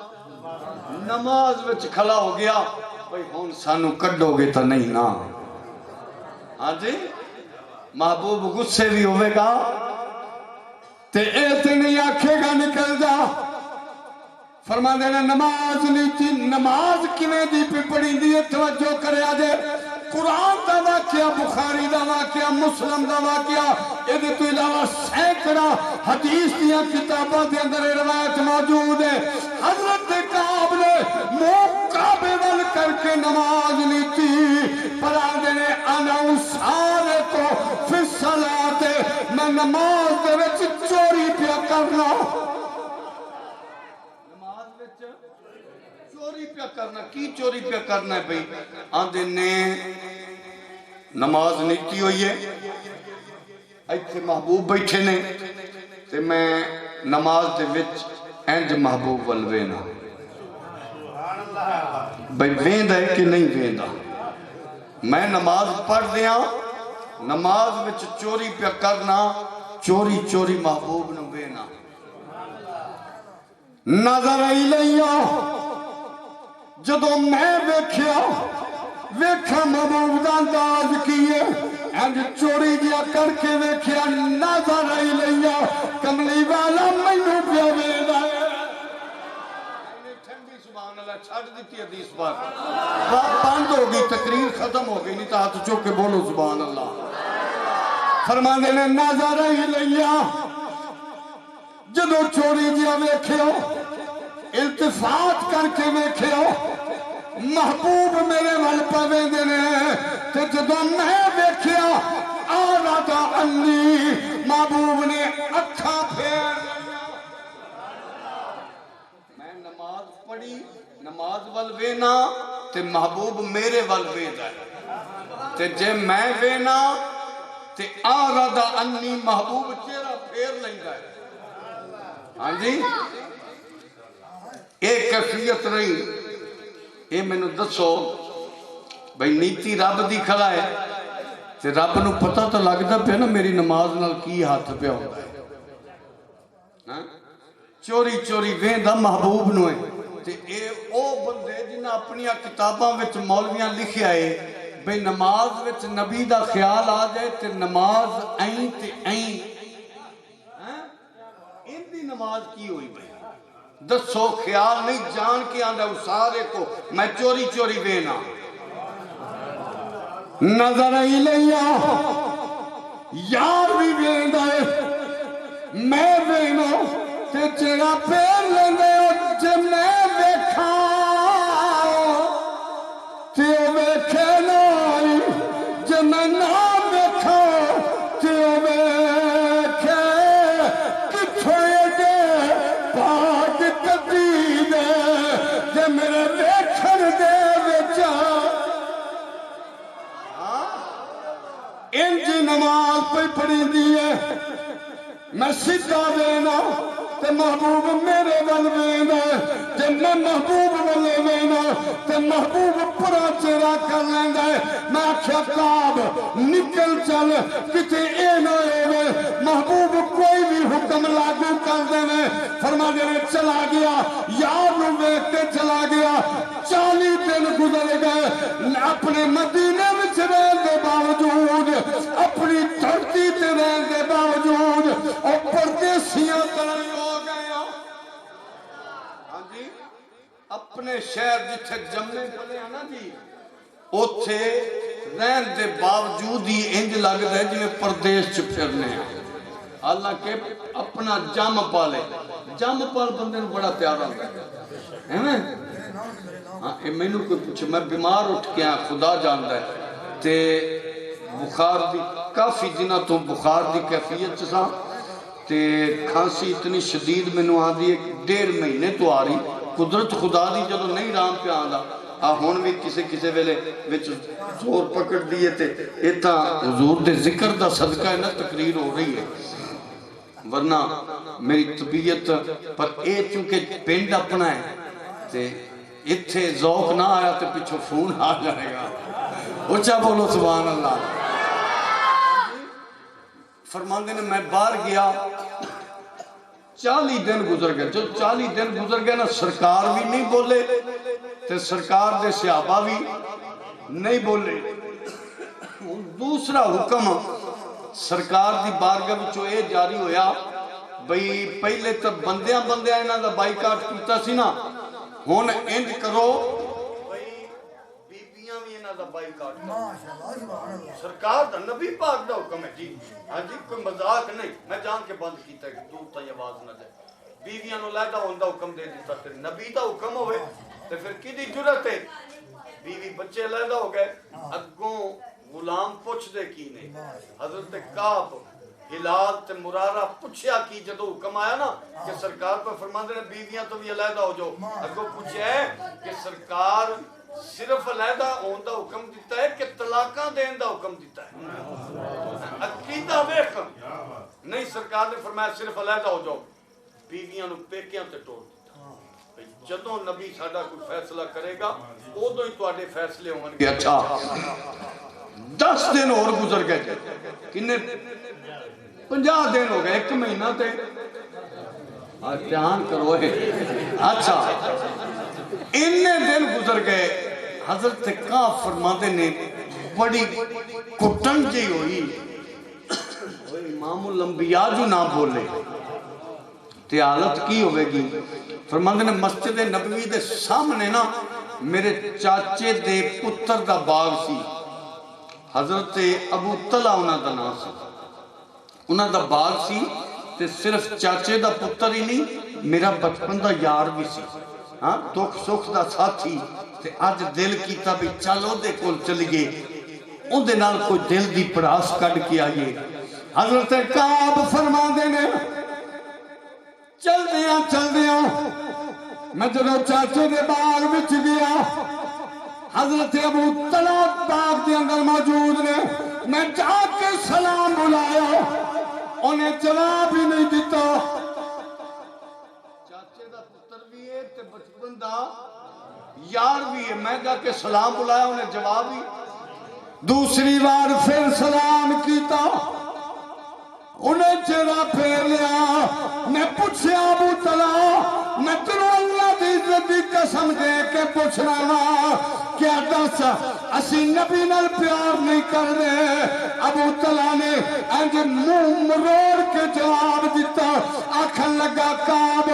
نماز وچ کھلا ہو گیا بھئی ہون سانو کڈو گے تا نہیں نا ہاں جی محبوب غصے بھی ہوئے گا تے اے تے نہیں آکھے گا نکل جا فرما دینا نماز نہیں تھی نماز کیویں دی پہ پڑھی دی توجہ کرے آجے قرآن دا واقعہ بخاری دا واقعہ مسلم دا واقعہ یہ تو علاوہ سینکڑا حدیث دیا کتابوں دے اندر روایت موجود ہے حضرت کعب نے منہ کعبے ول کر کے نماز لی تھی پر آدھے نے انا اسارے کو فی الصلاۃ میں نماز دے وچ چوری پیا کرنا چوری پیا کرنا کی چوری پیا کرنا ہے بھئی آندے نے نماز نیتی ہوئی ہے ایتھے محبوب بیٹھے نے تے میں نماز دے وچ انج محبوب والوینا بھئی ویندہ ہے کہ نہیں ویندہ میں نماز پڑھ دیا نماز وچ چوری پیا کرنا چوری چوری محبوب نو وینا نظر الیہ جدو میں ویکھیا محبوب دا انداز کیے انج چوری جیا کر کے ویکھیا نظر الیہ کملی والا مینوں پیا ویندا ہے ٹھنڈی سبحان اللہ چھڈ دتی حدیث پاک بند ہو گئی تقریر ختم ہو گئی نہیں تو ہاتھ چوک کے بولو سبحان اللہ فرماندے نے نظر الیہ جدو چوری جیا ویکھیا التفات کر کے ویکھیا محبوب میرے ول پویندے نے تے جدو میں ویکھیا آرادہ انی محبوب نے اکھاں پھیر میں نماز پڑھی نماز ول وینا تے محبوب میرے ول ویندا ہے تے جے میں وینا تے آرادہ انی محبوب چہرہ پھیر لیندا ہے ہاں جی ایک کیفیت رہی اے میں نو دسو بھئی نیتی رب دی کھڑا ہے تے رب نو پتہ تو لگدا پیا نا میری نماز نال کی ہاتھ پیا ہوندا ہے چوری چوری ویندا محبوب نو ہے تے اے او بندے جنہاں اپنی کتاباں وچ مولویاں لکھیا ہے بھئی نماز وچ نبی دا خیال آ جائے تے نماز این تے این ان دی نماز کی ہوئی بھئی دسو خیال نہیں جان کے آندھا اسارے کو میں چوری چوری وینا نظر الیہ یار بھی ویندا ہے میں وینا تے چہرہ پھیر لیندے جے میں ویکھا تے ویکھے نائی جے میں نہ ویکھا تے ویکھے کتھوں دے پاک تقدیر جے میرے ویکھن دے وچا انج نماز پہ پڑھی دیئے میں سدھا دینا تے محبوب میرے ول ویندا جے میں محبوب ول وینا تے محبوب پورا چہرہ کر لیندا ہے میں آکھیا کعب نکل چل کتے اے نہ ہوے محبوب کوئی بھی حکم لاگو کر دے فرما دے چلا گیا یار نو ویکھ کے چلا گیا 40 دن گزر گئے اپنے مدینے وچ رہن دے باوجود اپنی دھرتی تے رہن دے باوجود اور پردیسیاں طرح ہو گیا ہاں جی اپنے شہر جتھے جمنے پلے ہیں نا جی اوتھے رہن دے باوجود ہی انج لگدا ہے جویں پردیس چ پھرنے ہیں حالانکہ اپنا جم پالے جم پال بندے نوں بڑا پیارا ہوتا ہے نا ہاں میں نوں کوئی پوچھے میں بیمار اٹھ کے آیا خدا جاندا ہے تے بخار دی کافی دنوں تو بخار دی کیفیت چ سا تے کھانسی اتنی شدید میں نوں آندی ہے 1.5 مہینے تو آ رہی قدرت خدا دی جدو نہیں رام پہ آندا ہون بھی کسے ویلے وچ زور پکڑ دیئے تے ایتھا حضور دے ذکر دا صدقہ ہے نا تقریر ہو رہی ہے ورنہ میری طبیعت پر اے چونکہ پنڈ اپنا ہے تے اتھے ذوق نہ آیا تے پیچھو فون آ جائے گا اچھا بولو سبحان اللہ. فرماندے نے میں باہر گیا 40 دن گزر گئے. جب 40 دن گزر گئے نا سرکار بھی نہیں بولے تے سرکار دے صحابہ بھی نہیں بولے. دوسرا حکم سرکار دی بارگاہ وچوں اے جاری ہویا بھئی پہلے تو بندیاں انہاں دا بائیکاٹ کیتا سی نا, ہن انج کرو بھئی بیبییاں بھی انہاں دا بائیکاٹ کرو. سرکار دا نبی پاک دا حکم ہے جی. ہاں جی کوئی مذاق نہیں, میں جان کے بند کیتا ہے کہ دور تک آواز نہ جائے. بیویاں نو علیحدہ ہون دا حکم دے دیتا تے نبی دا حکم ہوئے تے پھر کیدی جرت ہے. بیوی بچے علیحدہ ہو گئے, اگوں غلام پوچھ دے کی نہیں. حضرت کعب ہلال تے مرارہ پوچھیا کی جدو حکم آیا نا کہ سرکار پر فرماندے نے بیویاں تو بھی علیحدہ ہو جاؤ, اگوں پوچھا ہے کہ سرکار صرف علیحدہ ہون دا حکم دیتا ہے کہ طلاقاں دین دا حکم دیتا ہے. عقیدہ ویکھ نہیں, سرکار نے فرمایا صرف علیحدہ ہو جاؤ, بیویاں نو پیکیاں تے ٹور دیتا. جدوں نبی ساڈا کوئی فیصلہ کرے گا ادوں ہی تواڈے فیصلے ہون گے. اچھا 10 دن اور گزر گئے, کنے 50 دن ہو گئے, 1 مہینہ تے دھیان کرو ہے. اچھا اتنے دن گزر گئے, حضرت کعب فرماتے نے بڑی کٹن جی ہوئی. امام الانبیاء جو نہ بولے تے حالت کی ہوئے گی. فرماتے نے مسجد نبوی دے سامنے نا میرے چاچے دے پتر دا باغ سی, حضرت ابو طلحہ انہاں دا نام سی. انہاں دا باغ سی تے صرف چاچے دا پتر ہی نہیں میرا بچپن دا یار بھی سی, ہاں دکھ سکھ دا ساتھی. تے اج دل کیتا بھی چلو دے کول چلیے, اون دے نال کوئی دل دی پڑاس کڈ کے آئیے. حضرت کعب فرماندے نے چل دیاں میں جدوں چاچے دے باغ وچ گیا, حضرت ابو طلحہ باغ دے اندر موجود نے. میں جا کے سلام بلایا, انہیں جواب ہی نہیں دیتا. چاچے دا پتر بھی ہے تے بچپن دا یار بھی ہے, میں جا کے سلام بلایا, انہیں جواب ہی. دوسری بار پھر سلام کیتا, انہیں چہرہ پھیر لیا. میں پوچھیا ابو طلحہ میں تینوں اللہ دی عزت دی قسم دے کے پوچھنا وا کیا دس اسی نبی نال پیار نہیں کر دے. ابو طلحہ نے انج منہ مروڑ کے جواب دیتا, آکھن لگا کعب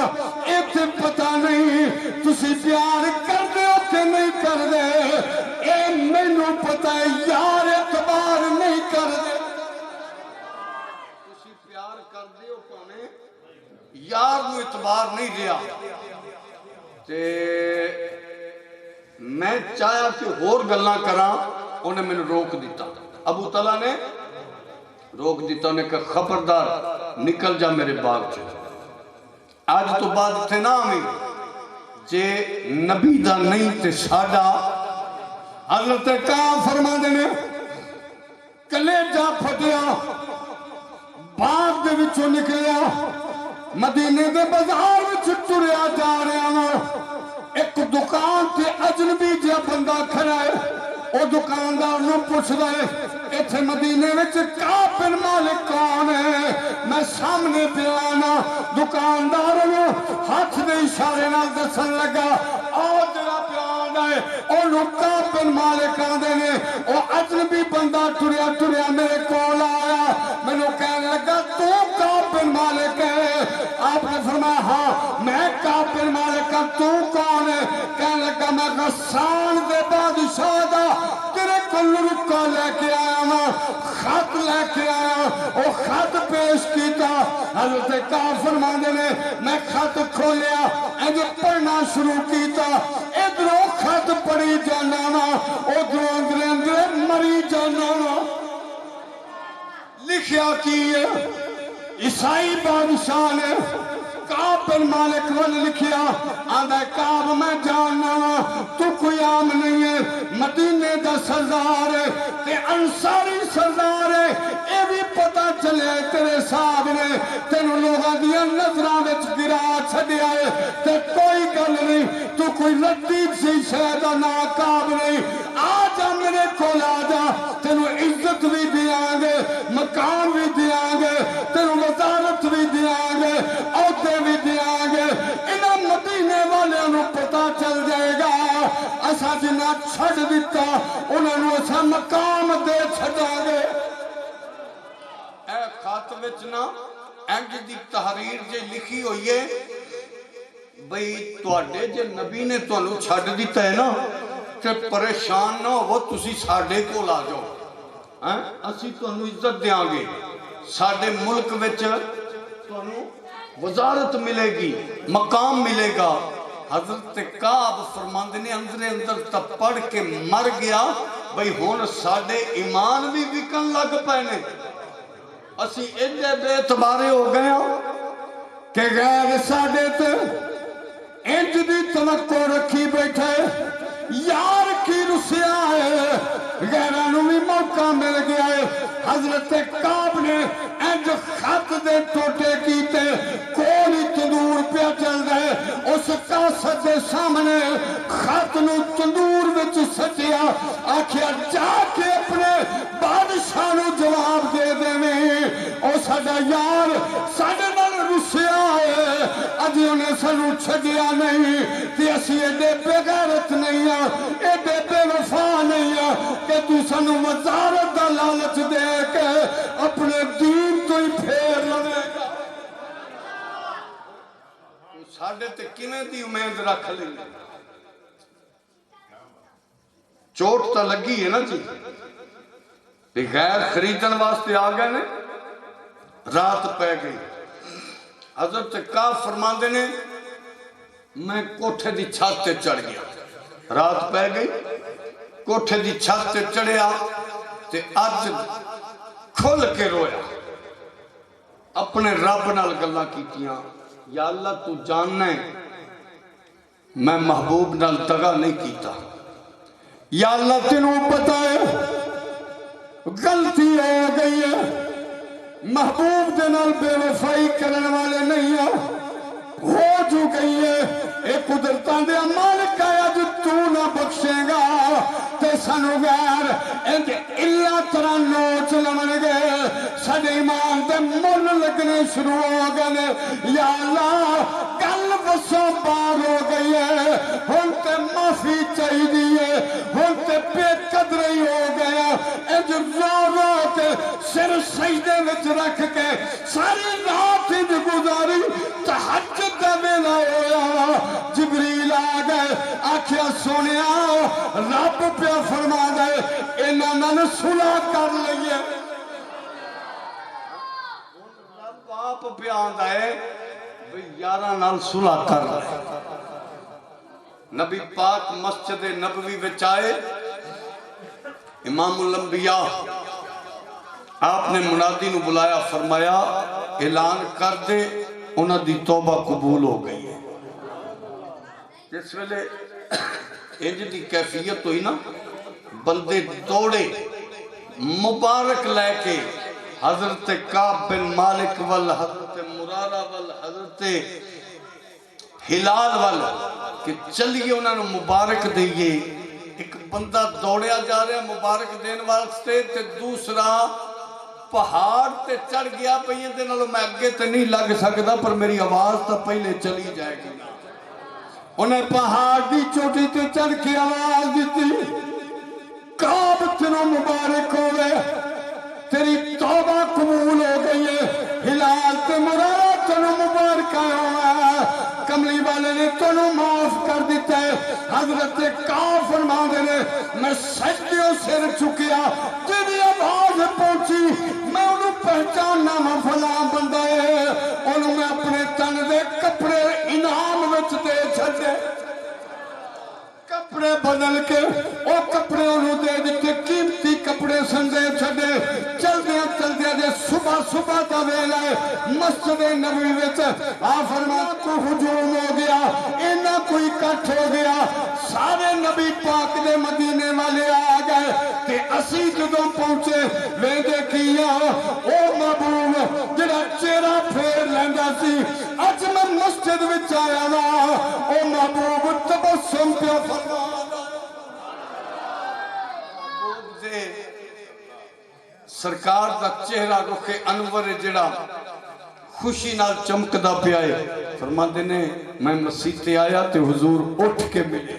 ایتھے پتہ نہیں تسی پیار کر دے ہو کہ نہیں کر دے, اے مینوں پتہ ہے یار اعتبار نہیں کر دے. تسی پیار کر دے ہو پانے یار نو اعتبار نہیں رہا. تے میں چاہیا کہ اور گلاں کراں, انہیں میں نے روک دیتا. ابو طلحہ نے روک دیتا, انہیں کہا خبردار نکل جا میرے باغ سے, آج تو بعد تھے نا ہمیں جے نبی دا نہیں تے ساڈا. حضرت کعب فرماندے نے کلیجہ پھٹیا, باغ دے وچوں نکلیا, مدینے دے بازار وچ ٹریا جا رہا ہوں. ایک دکان تے اجنبی جا بندہ کھڑا ہے, او دکاندار نو پوچھدا ہے ایتھے مدینے وچ کعب بن مالک کون ہے؟ میں سامنے پیانا. دکاندار نو ہاتھ دے اشارے نال دسن لگا او جڑا پیانا ہے او کعب بن مالک آندے نے. او اجنبی بندہ ٹریا میرے کول آیا, مینوں کہن لگا تو کعب بن مالک ہے؟ آپ نے فرمایا ہاں میں کعب بن مالک ہاں, تو کون ہے؟ کہنے لگا میں غسان دے بادشاہ دا تیرے کل رکا لے کے آیا ہوں, خط لے کے آیا. او خط پیش کیتا. حضرت کعب فرماندے نے میں خط کھولیا, انج پڑھنا شروع کیتا. ادھروں خط پڑھی جانا وا, ادھروں اندرے مری جانا وا. لکھیا کی ہے عیسائی بادشاہ نے کعب بن مالک ول لکھیا, آندا کعب میں جاننا وا تو کوئی عام نہیں ہے, مدینے دا سردار ہے تے انصاری سردار ہے. اے بھی پتہ چلے تیرے صاحب نے تینوں لوگاں دیاں نظراں وچ گرا چھڈیا ہے تے کوئی گل نہیں, تو کوئی لطیف سی شے دا نا کعب نہیں. آ جا میرے کو لا جا تینوں عزت بھی دیاں گے مقام بھی دیاں گے تینوں وزارت بھی دیاں گے عہدے بھی دیاں گے انہاں مدینے والوں نو پتہ چل جائے گا اسا جنہ چھڑ دیتا انہاں نو اسا مقام دے چھڑا گے اے خط وچ نا انج دی تحریر جے لکھی ہوئی ہے بھئی تواڈے جے نبی نے تانوں چھڈ دیتا ہے نا تے پریشان نہ ہو تسی ساڈے کول آ جاؤ اسی تانوں عزت دیاں گے ساڈے ملک وچ تانوں وزارت ملے گی مقام ملے گا حضرت کعب فرماندے نے اندر تا پڑھ کے مر گیا بھئی ہن ساڈے ایمان بھی وکن لگ پے نے اسی ایڈے بے اعتبارے ہو گئے ہوں کہ غیر ساڈے تے انج دی توقع رکھی بیٹھے یار کی رسیا ہے غیرانوں بھی موقع مل گیا ہے حضرت کعب نے انج خط دے ٹوٹے کیتے کوئی تندور پیا چل رہے اس کاسٹ دے سامنے خط نو تندور وچ سٹیا آکھیا جا کے اپنے بادشاہ نو جواب دے دے میں او ساڈا یار ساڈے نال رسیا ہے اجی انہیں سانو چھڈیا نہیں تے اسی ایڈے بے غیرت نہیں ایڈے بے وفا نہیں کہ تو سانو وزارت دا لالچ دے کے اپنے دین تو ہی پھیر لے گا ساڈے تے کیویں دی امید رکھ لیں چوٹ تا لگی ہے نا جی غیر خریدن واسطے آ گئے نے رات پہ گئی حضرت کعب فرماندے نے میں کوٹھے دی چھت تے چڑھ گیا رات پہ گئی کوٹھے دی چھت تے چڑھیا تے اج کھل کے رویا اپنے رب نال گلاں کیتیاں یا اللہ تو جاننا ہے میں محبوب نال دغا نہیں کیتا یا اللہ تینوں پتہ ہے غلطی ہو گئی ہے محبوب دے نال بے وفائی کرن والے نہیں ہو جو گئی ہے ایک قدرتاں دے مالک آیا جو تو نہ بخشے گا تے سانو غیر اندے اللہ طرح نوچ لمن گئے ساڈے ایمان دے من لگنے شروع ہو گئے یا اللہ گل وسوں پار ہو گئی ہے ہن تے معافی چاہیے ہن تے بے قدری ہو گیا انج رو رو کے سر سجدے وچ رکھ کے ساری رات انج گزاری تہجد دا ویلا ہویا جبریل آ گئے آکھیا سونیا رب پیا فرما دے انہاں نال صلح کر لئیے رب آپ پیا آندا ہے بھئی یاراں نال صلح کر لے نبی پاک مسجد نبوی وچ آئے امام الانبیاء آپ نے منادی نو بلایا فرمایا اعلان کر دے انہاں دی توبہ قبول ہو گئی ہے جس ویلے انج دی کیفیت ہوئی نا بندے دوڑے مبارک لے کے حضرت کعب بن مالک وال حضرت مرارہ وال حضرت ہلال وال کہ چلیے انہوں نے مبارک دئیے ایک بندہ دوڑیا جا رہا ہے مبارک دین واسطے تے دوسرا پہاڑ تے چڑھ گیا پہیے دے نالوں میں اگے تے نہیں لگ سکتا پر میری آواز تا پہلے چلی جائے گی انہیں پہاڑ دی چوٹی تے چڑھ کے آواز دیتی کعب تینوں مبارک ہو گئے تیری توبہ قبول ہو گئی ہے ہلال تے مرارہ تینوں مبارک آیا کملی والے نے تینوں معاف کر دیتا ہے حضرت کعب فرما دے نے میں سجدیوں سر چکیا تیری آواز پہنچی میں انہوں پہچاننا میں فلاں بندہ ہے انہوں میں اپنے تن دے کپڑے انعام وچ دے چھڑے کپڑے بدل کے او کپڑے انہوں دے دیتے قیمتی کپڑے سندے چھڑے چل دیا دے صبح دا ویلا ہے مسجد نبوی وچ فرمایا کو ہجوم ہو گیا اینا کوئی کٹ ہو گیا سارے نبی پاک دے مدینے والے آ گئے کہ اسی جدوں پہنچے ویندے کیا او محبوب جڑا چہرہ پھیر لیندا سی اج میں مسجد وچ آیا وا او محبوب تبسم پہ فرما دے سرکار دا چہرہ رخ انور جڑا خوشی نال چمکدا پیا ہے فرماندے نے میں مسیح تے آیا تے حضور اٹھ کے ملے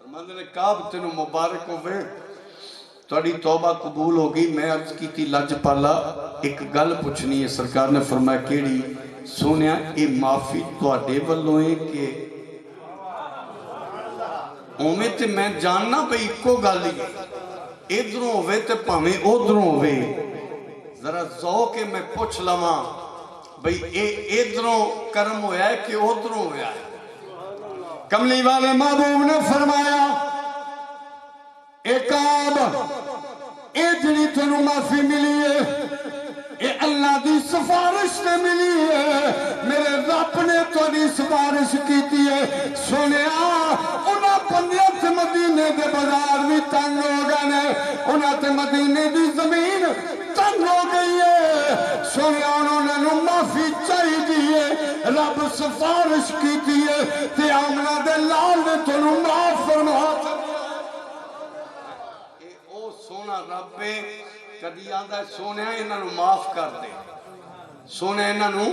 فرماندے نے کعب تینوں مبارک ہوئے تھوڑی توبہ قبول ہوگی میں عرض کی تھی لج پالا ایک گل پوچھنی ہے سرکار نے فرمایا کیڑی سونیا اے معافی تواڈے والوں ہے کہ اومے تے میں جاننا بھئی کو گل ہی ادھروں ہوئے تے پاویں ادھروں ہوئے ذرا ذوق کے میں پوچھ لواں بھئی اے ادھروں کرم ہویا ہے کہ ادھروں ہویا ہے کملی والے محبوب نے فرمایا اے کعب اے جڑی تینوں معافی ملی ہے اے اللہ دی سفارش نے ملی ہے میرے رب نے تھوڑی سفارش کیتی ہے سنیا انہاں بندیاں تے مدینے دے بازار بھی تنگ ہو گئے نے انہاں تے مدینے دی زمین تنگ ہو گئی ہے سنیا انہوں نے معافی چاہی دیئے رب سفارش کیتی ہے تے آمنہ دے لال نے تنوں معاف فرما سونا رب کدی آندا سونے انہاں نو معاف کر دے سونے انہاں نو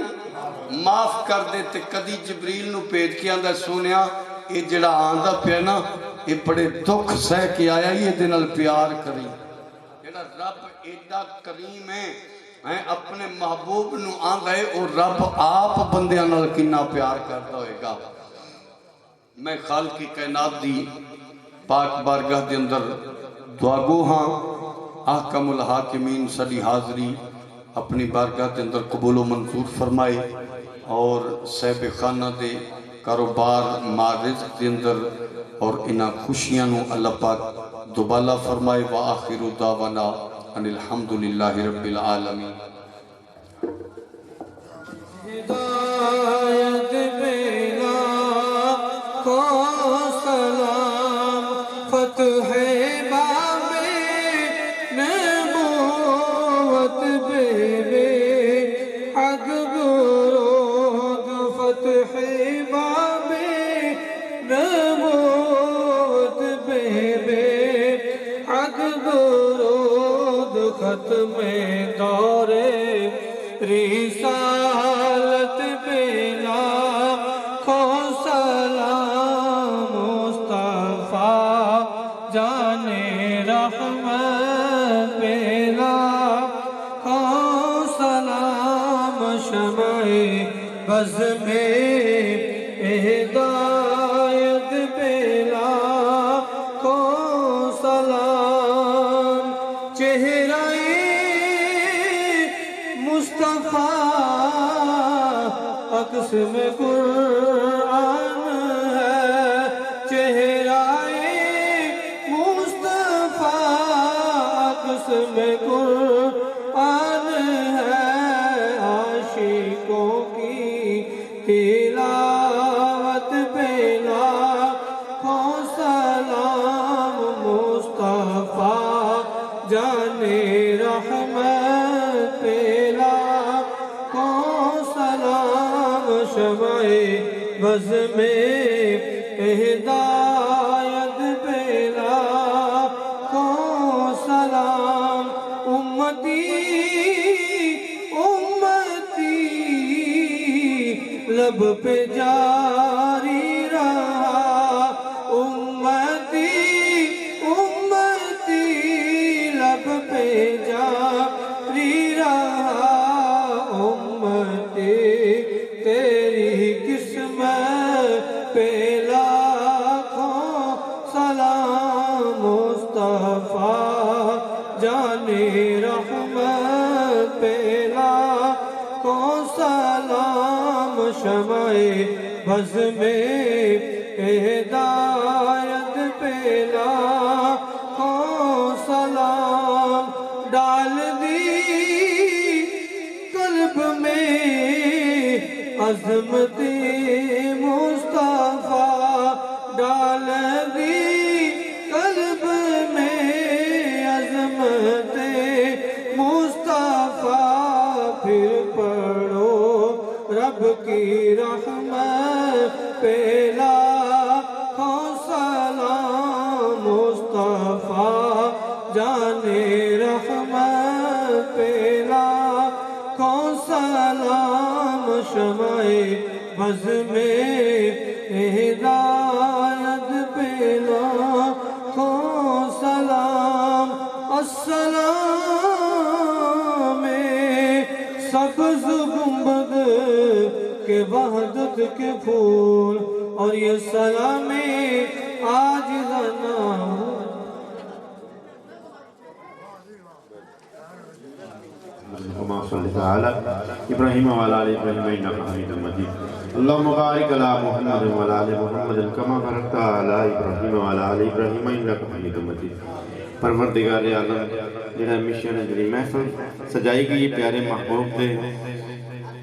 معاف کر دے تے کدی جبریل نو بھیج کے آندا سونیا اے جڑا آندا پیا نا اے بڑے دکھ سہ کے آیا یہ دے نال پیار کری جڑا رب ایڈا کریم ہے اپنے محبوب نو آندا ہے اور رب آپ بندیاں نال کنا پیار کرتا ہوئے گا میں خالق کی کائنات دی پاک بارگاہ دے اندر دعا گو ہاں احکم الحاکمین ساری حاضری اپنی بارگاہ کے اندر قبول و منظور فرمائے اور صاحب خانہ دے کاروبار مارزق کے اندر اور انہاں خوشیاں نو اللہ پاک دوبالا فرمائے وآخر دعوانا ان الحمدللہ رب العالمین ہدایت بلا کو سلام فتح ختم دور رسالت بلا کو سلام مصطفیٰ جان رحمت بلا کو سلام شمع بز میں ہدایت بلا کو سلام چہرہ عکس میں قرآن ہے چہرہ مصطفیٰ عکس میں قرآن ہے عاشقوں کی تلاوت بلا کو سلام مصطفیٰ جان رحمت بلا شمع بز میں ہدایت بلا کو سلام امتی امتی لب پہ جاری رہا امتی امتی لب پہ جاری رہا امتی تیری قسمت پہ لاکھوں سلام مصطفیٰ جان رحمت پہ لاکھوں سلام شمع بز میں ہدایت پہ لاکھوں سلام ڈال دی قلب میں عظمت مصطفیٰ ڈال دی قلب میں عظمت مصطفیٰ پھر پڑھو رب کی رحمت پہ لاکھوں سلام مصطفیٰ شمع بز میں ہدایت پہ لاکھوں سلام السلام سبز گنبد کے وحدت کے پھول اور یہ سلام عاجزانہ اللهم صل على ابراهيم وعلى ال ابراهيم انك حميد مجيد اللهم بارك على محمد وعلى ال محمد كما باركت على ابراهيم وعلى ال ابراهيم انك حميد مجيد پروردگار عالم جڑا مشن جڑی محفل سجائی گئی پیارے محبوب دے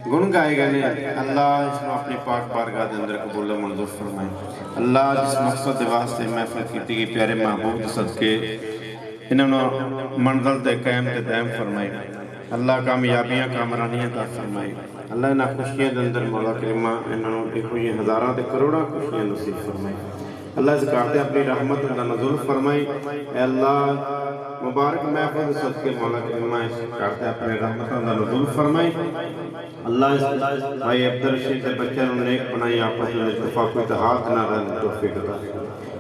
گن گائے گئے اللہ اس کو اپنی پاک بارگاہ دے اندر قبول و منظور فرمائے اللہ جس مقصد دے واسطے محفل کیتی گئی پیارے محبوب دے صدقے انہوں نے منزل دے قائم تے دائم فرمائے اللہ کامیابیاں کامرانیاں عطا فرمائے اللہ انہاں خوشیاں دے اندر مولا کریمہ انہوں نے کوئی ہزاراں تے کروڑاں خوشیاں نصیب فرمائے اللہ اس کارتے اپنی رحمت اللہ نزول فرمائے اے اللہ مبارک محفوظ صدقے مولا کریمہ اس کارتے اپنی رحمت اللہ نزول فرمائے اللہ اس بھائی عبدالرشید دے بچے نے نیک بنائی آپس میں اتفاق و اتحاد نہ رہنے توفیق عطا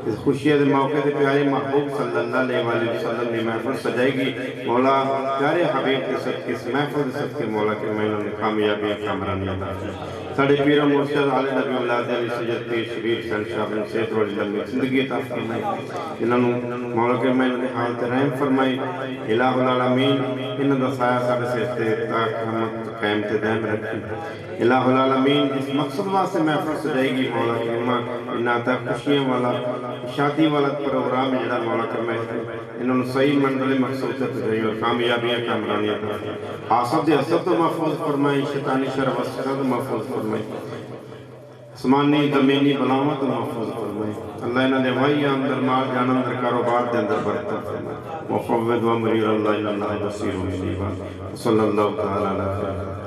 اس خوشیہ دے موقع دے پیارے محبوب صلی اللہ علیہ وسلم نے محفل سجائے گی مولا پیارے حبیب کے صدقے اس محفل صدقے مولا کے مہینوں نے کامیابی کامرانی عطا ساڑھے پیر و مرشد علی نبی اللہ علیہ سجد پیر شبیر سن شاہ بن صحت والی لمبی زندگی عطا فرمائی انہوں نے مولا کے مہینوں نے حالت رحم فرمائی الہ العالمین انہوں نے سایہ ساڑھے سے تاک حمد قائم تے دائم رکھی الہ العالمین اس مقصد واسطے محفل سجائے گی مولا کے مہینوں انہاں تک خوشیاں والا شادی والا پروگرام جڑا مولا کرنا ہے انہوں نے صحیح منزل مقصود سے تجھائی اور کامیابیاں کامرانیاں حاصل دے اثر تو محفوظ فرمائی شیطانی شر و سرد محفوظ فرمائی سمانی زمینی بلاوت محفوظ فرمائی اللہ انہوں نے وائی اندر مال جان اندر کاروبار دے اندر برکت فرمائی مفوض و مریر اللہ بصیر و منیبان صلی اللہ تعالی علیہ وسلم